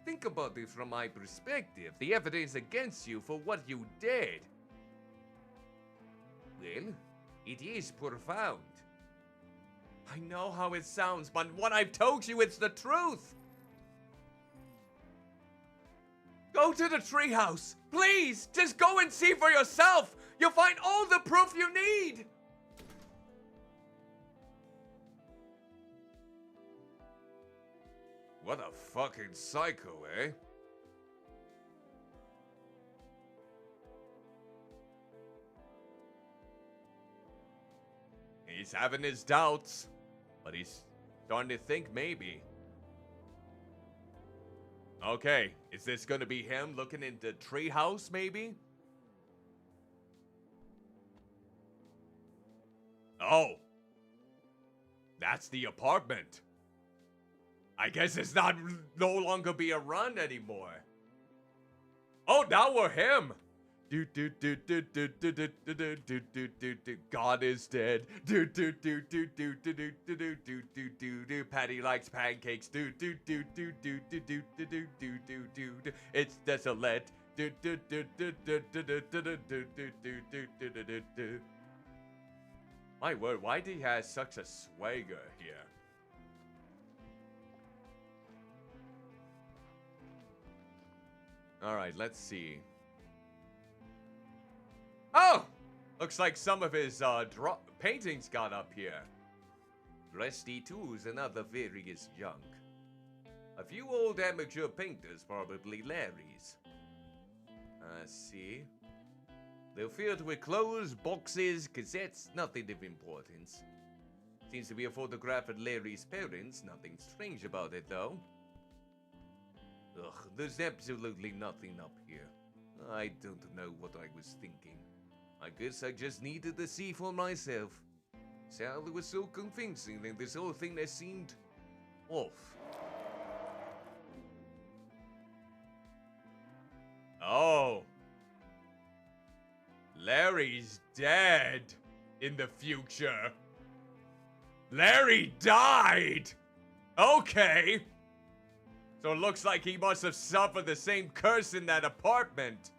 Think about it from my perspective, the evidence against you for what you did. Well, it is profound. I know how it sounds, but what I've told you, it's the truth. Go to the treehouse. Please, just go and see for yourself. You'll find all the proof you need. What a fucking psycho, eh? He's having his doubts, but he's starting to think maybe. Okay, is this gonna be him looking into treehouse, maybe? Oh, that's the apartment. I guess it's not no longer be a run anymore. Oh, now we're him. God is dead. Patty likes pancakes. It's desolate. My word, why do he have such a swagger here? All right, let's see. Oh! Looks like some of his paintings got up here. Rusty tools and other various junk. A few old amateur painters, probably Larry's. I see. They're filled with clothes, boxes, cassettes, nothing of importance. Seems to be a photograph of Larry's parents, nothing strange about it though. Ugh, there's absolutely nothing up here. I don't know what I was thinking. I guess I just needed to see for myself. Sally was so convincing that this whole thing that seemed off. Oh. Larry's dead in the future. Larry died! Okay. So it looks like he must have suffered the same curse in that apartment.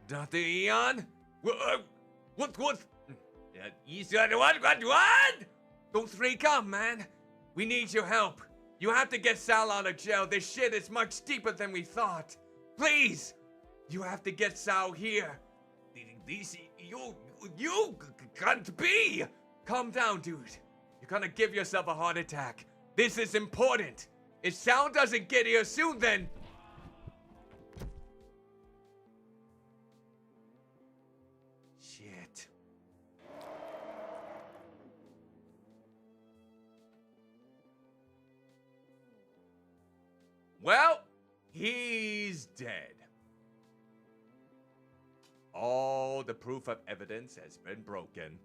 Dr. Eon? What? You said what? Don't freak out, man. We need your help. You have to get Sal out of jail. This shit is much deeper than we thought. Please! You have to get Sal here. You can't be! Calm down, dude. You're gonna give yourself a heart attack. This is important. If Sal doesn't get here soon, then... Shit. Well, he's dead. All the proof of evidence has been broken.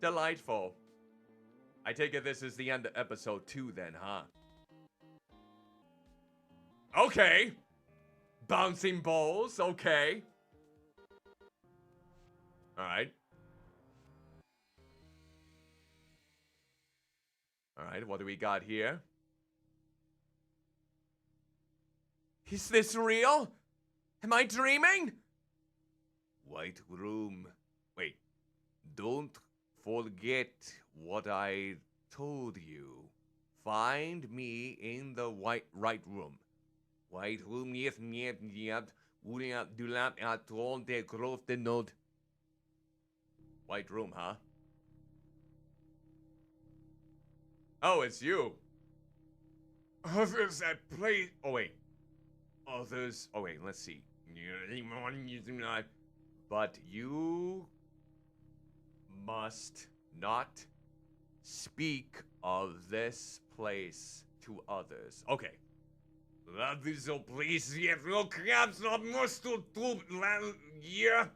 Delightful. I take it this is the end of episode 2 then, huh? Okay. Bouncing balls, okay. Alright. Alright, what do we got here? Is this real? Am I dreaming? White room. Wait. Don't forget what I told you. Find me in the right room. White room, yes, White room, huh? Oh, it's you. Others that play. Oh, wait. Others. Oh, wait, let's see. But you must not speak of this place to others. Okay. This place, yes, no crabs, no must to yeah.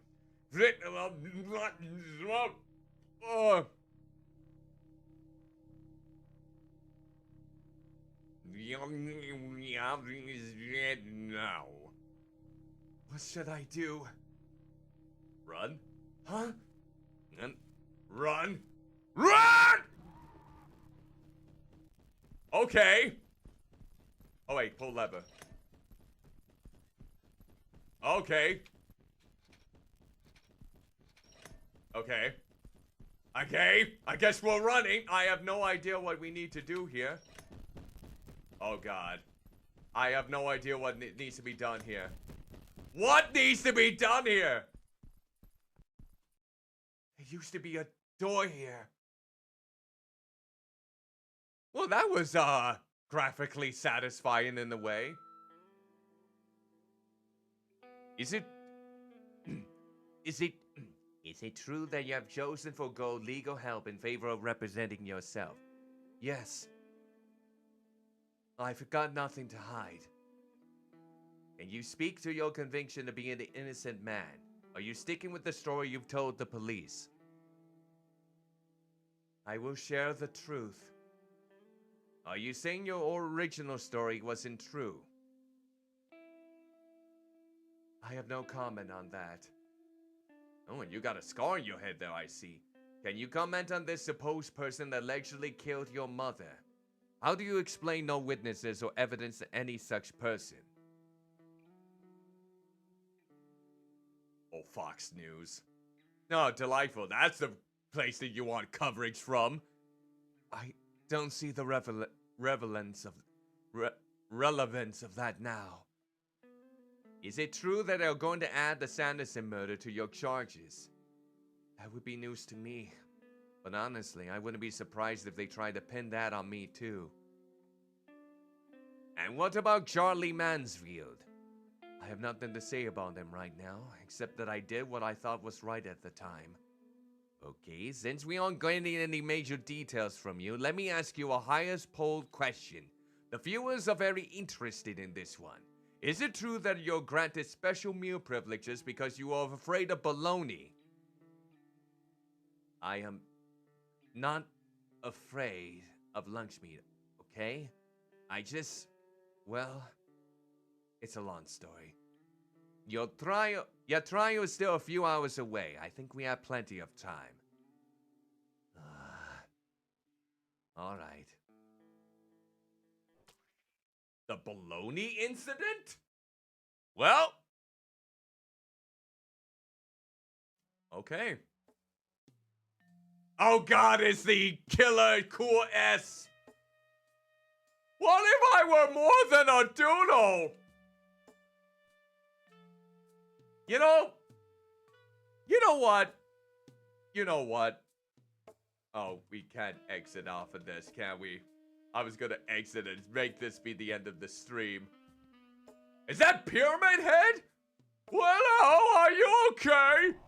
now. What should I do? Run? Huh? Run? Run! Okay. Oh wait, pull lever. Okay. Okay. Okay, I guess we're running. I have no idea what we need to do here. Oh god. I have no idea what needs to be done here. What needs to be done here? There used to be a door here. Well, that was, graphically satisfying in a way. Is it true that you have chosen to forgo legal help in favor of representing yourself? Yes. I've got nothing to hide. And you speak to your conviction of being an innocent man. Are you sticking with the story you've told the police? I will share the truth. Are you saying your original story wasn't true? I have no comment on that. Oh, and you got a scar on your head there, I see. Can you comment on this supposed person that allegedly killed your mother? How do you explain no witnesses or evidence to any such person? Oh, Fox News. Oh, delightful. That's the place that you want coverage from. I don't see the relevance of that now. Is it true that they're going to add the Sanderson murder to your charges? That would be news to me. But honestly, I wouldn't be surprised if they tried to pin that on me too. And what about Charlie Mansfield? I have nothing to say about him right now, except that I did what I thought was right at the time. Okay, since we aren't getting any major details from you, let me ask you a highest polled question. The viewers are very interested in this one. Is it true that you're granted special meal privileges because you are afraid of baloney? I am not afraid of lunch meat, okay? Well, it's a long story. Your trial is still a few hours away. I think we have plenty of time. All right. The baloney incident? Well. Okay. Oh god, it's the killer cool S. What if I were more than a doodle? You know what? Oh, we can't exit off of this, can we? I was gonna exit and make this be the end of the stream. Is that Pyramid Head? Well, hello, are you okay?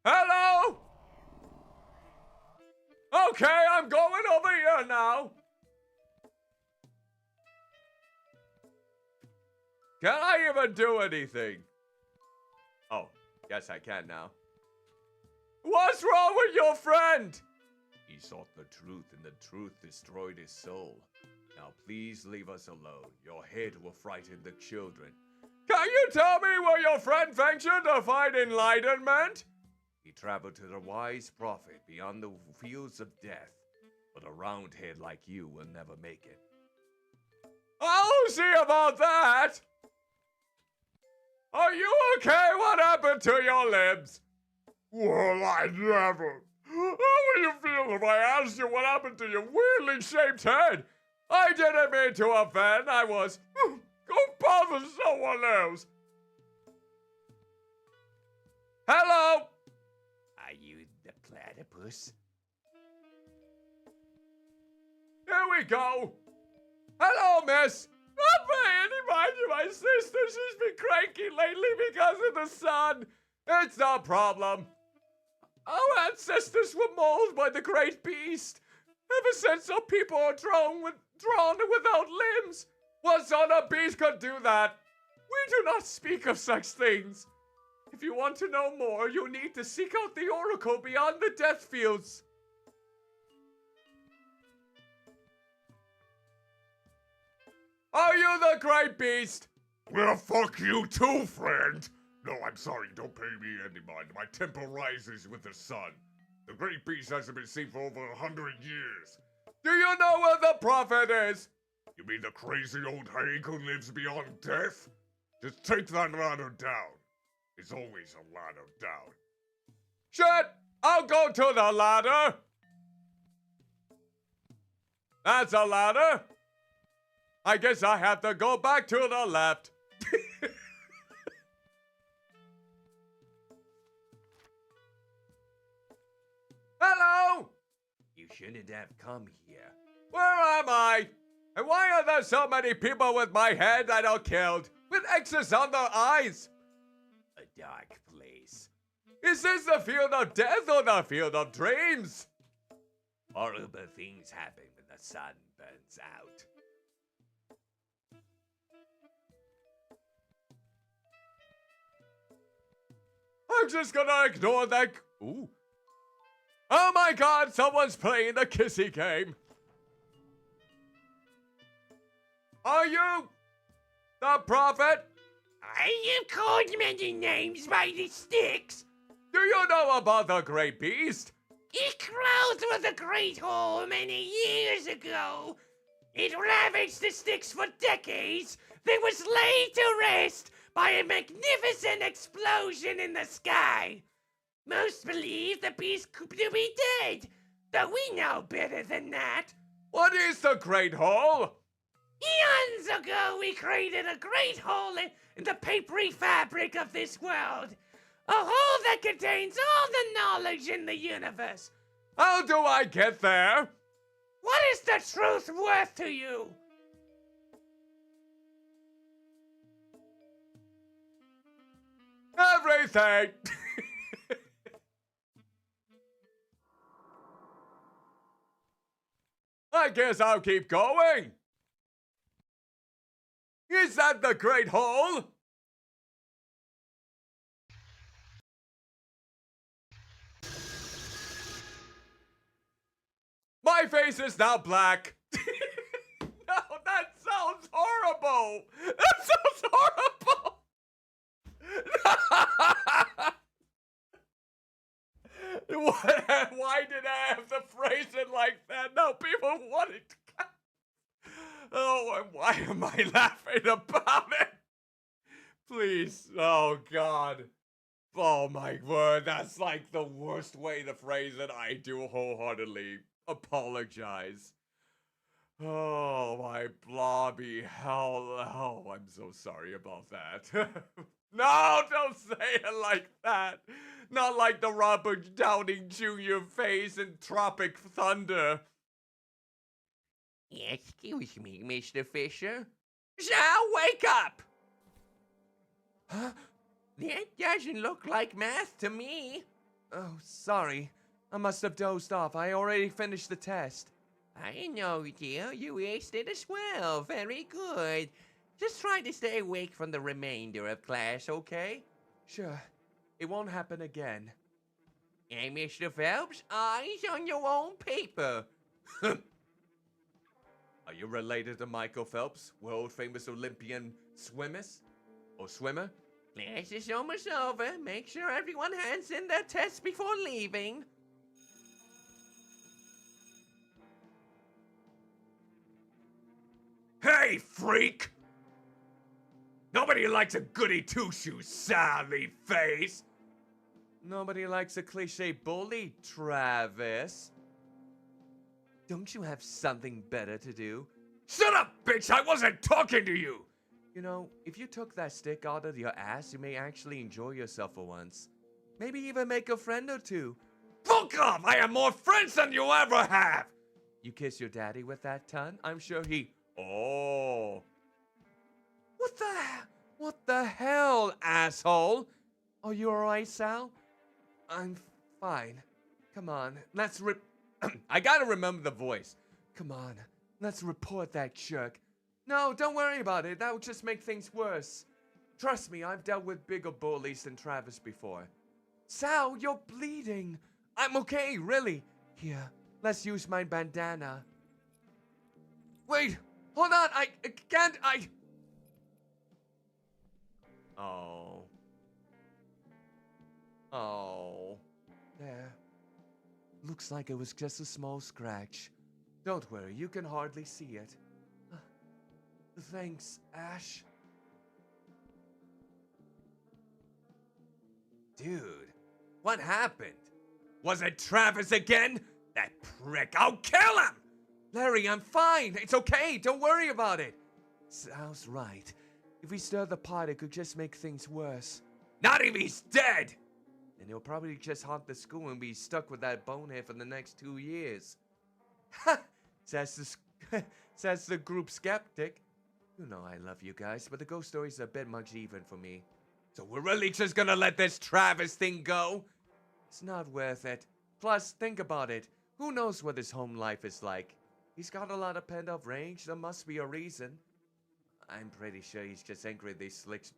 Hello? Okay, I'm going over here now. Can I even do anything? Oh, yes I can now. What's wrong with your friend? He sought the truth, and the truth destroyed his soul. Now please leave us alone. Your head will frighten the children. Can you tell me where your friend ventured to find enlightenment? He traveled to the wise prophet beyond the fields of death. But a roundhead like you will never make it. I'll see about that! Are you okay? What happened to your limbs? Well, I never. How will you feel if I asked you what happened to your weirdly shaped head? I didn't mean to offend. I was. Go bother someone else. Hello? Are you the platypus? Here we go. Hello, miss. Not by any mind of my sister. She's been cranky lately because of the sun. It's no problem. Our ancestors were mauled by the great beast. Ever since our people are drawn without limbs. What sort of beast could do that? We do not speak of such things. If you want to know more, you need to seek out the oracle beyond the death fields. Are you the great beast? Well, fuck you too, friend. No, I'm sorry, don't pay me any mind. My temper rises with the sun. The great beast hasn't been seen for over 100 years. Do you know where the prophet is? You mean the crazy old hag who lives beyond death? Just take that ladder down. There's always a ladder down. Shit! I'll go to the ladder. That's a ladder. I guess I have to go back to the left. Hello! You shouldn't have come here. Where am I? And why are there so many people with my head that are killed? With X's on their eyes? A dark place. Is this the field of death or the field of dreams? Horrible things happen when the sun burns out. I'm just gonna ignore that. Ooh. Oh my god, someone's playing the kissy game. Are you the prophet? I am called many names by the sticks. Do you know about the great beast? It crawled through the Great Hole many years ago. It ravaged the sticks for decades, then was laid to rest by a magnificent explosion in the sky. Most believe the beast to be dead, though we know better than that. What is the great hole? Eons ago, we created a great hole in the papery fabric of this world. A hole that contains all the knowledge in the universe. How do I get there? What is the truth worth to you? Everything. I guess I'll keep going. Is that the great hole? My face is now black. No, that sounds horrible. That sounds horrible. Why did I have to phrase it like that? No, people wanted to. Oh, and why am I laughing about it? Please, oh God. Oh my word, that's like the worst way to phrase it. I do wholeheartedly apologize. Oh, my blobby hell. Oh, I'm so sorry about that. No, don't say it like that. Not like the Robert Downey Jr. face in Tropic Thunder. Excuse me, Mr. Fisher. Sal, wake up! Huh? That doesn't look like math to me. Oh, sorry. I must have dozed off. I already finished the test. I know, dear. You aced it as well. Very good. Just try to stay awake from the remainder of class, okay? Sure. It won't happen again. Hey, Mr. Phelps, eyes on your own paper. Are you related to Michael Phelps, world-famous Olympian swimmers? Or swimmer? Class is almost over. Make sure everyone hands in their tests before leaving. Hey, freak! Nobody likes a goody two-shoes, Sally face! Nobody likes a cliche bully, Travis. Don't you have something better to do? Shut up, bitch! I wasn't talking to you! You know, if you took that stick out of your ass, you may actually enjoy yourself for once. Maybe even make a friend or two. Fuck off! I have more friends than you ever have! You kiss your daddy with that tongue? I'm sure he... Oh. What the hell, asshole? Are you alright, Sal? I'm fine. Come on, let's I gotta remember the voice. Come on, let's report that jerk. No, don't worry about it. That would just make things worse. Trust me, I've dealt with bigger bullies than Travis before. Sal, you're bleeding. I'm okay, really. Here, let's use my bandana. Wait, Hold on, I can't, Oh. Oh. There. Looks like it was just a small scratch. Don't worry, you can hardly see it. Thanks, Ash. Dude, what happened? Was it Travis again? That prick, I'll kill him! Larry, I'm fine. It's okay, don't worry about it. Sal's right. If we stir the pot, it could just make things worse. Not if he's dead! And he'll probably just haunt the school and be stuck with that bonehead for the next 2 years. Ha! Says the group skeptic. You know I love you guys, but the ghost stories are a bit much even for me. So we're really just gonna let this Travis thing go? It's not worth it. Plus, think about it. Who knows what his home life is like? He's got a lot of pent-up rage. There must be a reason. I'm pretty sure he's just angry they switch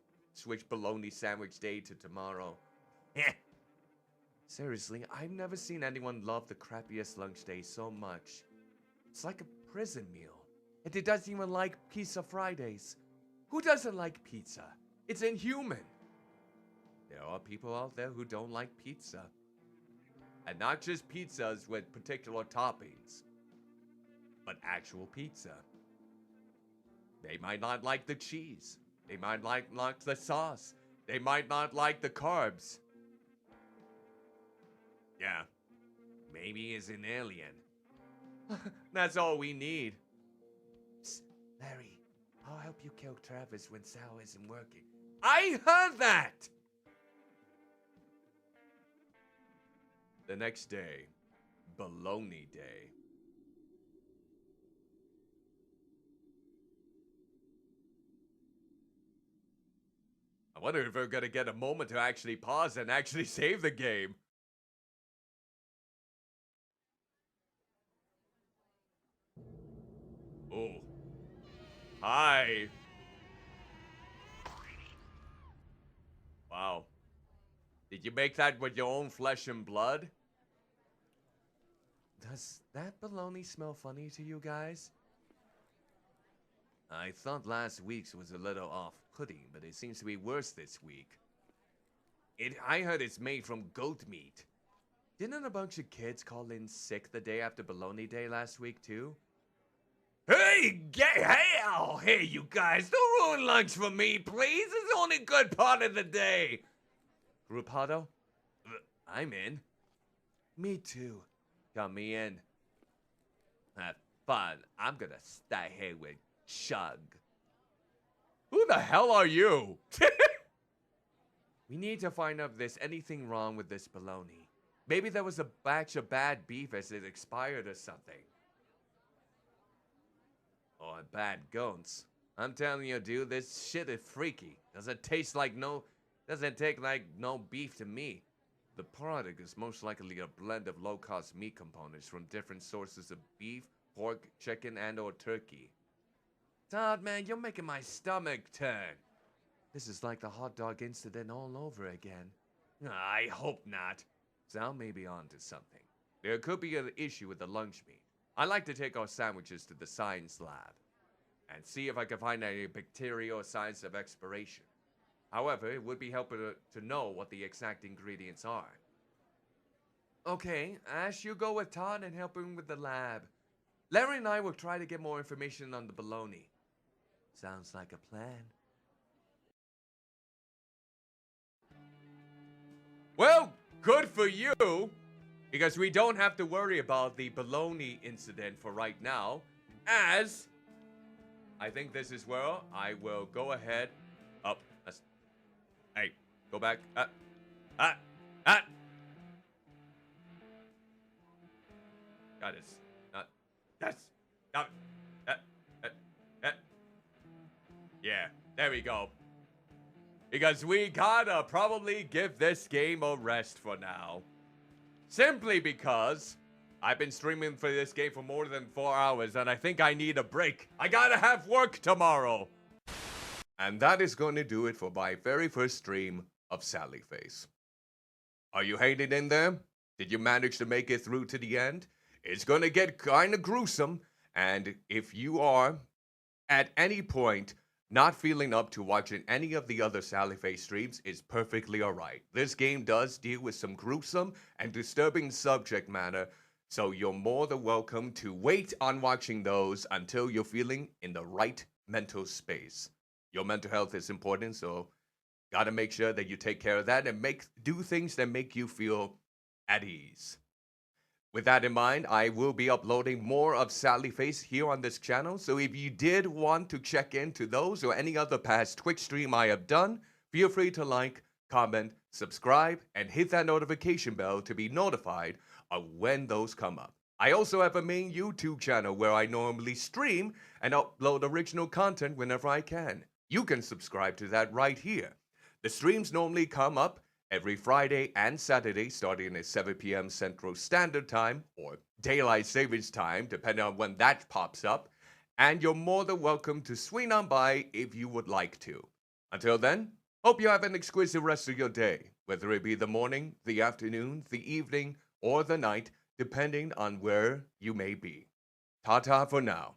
bologna sandwich day to tomorrow. Seriously, I've never seen anyone love the crappiest lunch day so much. It's like a prison meal. And it doesn't even like Pizza Fridays. Who doesn't like pizza? It's inhuman. There are people out there who don't like pizza. And not just pizzas with particular toppings, but actual pizza. They might not like the cheese. They might not like the sauce. They might not like the carbs. Yeah, maybe he's an alien. That's all we need. Psst, Larry, I'll help you kill Travis when Sal isn't working. I heard that! The next day, Baloney Day. I wonder if we're gonna get a moment to actually pause and actually save the game. Oh. Hi. Wow. Did you make that with your own flesh and blood? Does that bologna smell funny to you guys? I thought last week's was a little off-putting, but it seems to be worse this week. I heard it's made from goat meat. Didn't a bunch of kids call in sick the day after Bologna Day last week, too? Hey, you guys, don't ruin lunch for me, please. It's the only good part of the day. Grupado? I'm in. Me too. Count me in. Have fun. I'm gonna stay here with Chug. Who the hell are you? We need to find out if there's anything wrong with this bologna. Maybe there was a batch of bad beef as it expired or something. Or bad goats. I'm telling you, dude, this shit is freaky. Doesn't taste like no beef to me. The product is most likely a blend of low-cost meat components from different sources of beef, pork, chicken, and or turkey. Todd, man, you're making my stomach turn. This is like the hot dog incident all over again. I hope not. Sal may be onto something. There could be an issue with the lunch meat. I like to take our sandwiches to the science lab and see if I can find any bacteria or signs of expiration. However, it would be helpful to know what the exact ingredients are. Okay, Ash, you go with Todd and help him with the lab. Larry and I will try to get more information on the bologna. Sounds like a plan. Well, good for you, because we don't have to worry about the bologna incident for right now, as I think this is where I will go ahead. Up. Hey, go back. Got it. Yeah, there we go. Because we gotta probably give this game a rest for now. Simply because I've been streaming for this game for more than 4 hours and I think I need a break. I gotta have work tomorrow. And that is going to do it for my very first stream of Sally Face. Are you hanging in there? Did you manage to make it through to the end? It's gonna get kinda gruesome, and if you are, at any point not feeling up to watching any of the other Sally Face streams is perfectly alright. This game does deal with some gruesome and disturbing subject matter, so you're more than welcome to wait on watching those until you're feeling in the right mental space. Your mental health is important, so gotta make sure that you take care of that and do things that make you feel at ease. With that in mind, I will be uploading more of Sally Face here on this channel, so if you did want to check into those or any other past Twitch stream I have done, feel free to like, comment, subscribe, and hit that notification bell to be notified of when those come up. I also have a main YouTube channel where I normally stream and upload original content whenever I can. You can subscribe to that right here. The streams normally come up every Friday and Saturday starting at 7 p.m. Central Standard Time, or Daylight Savings Time, depending on when that pops up, and you're more than welcome to swing on by if you would like to. Until then, hope you have an exquisite rest of your day, whether it be the morning, the afternoon, the evening, or the night, depending on where you may be. Ta-ta for now.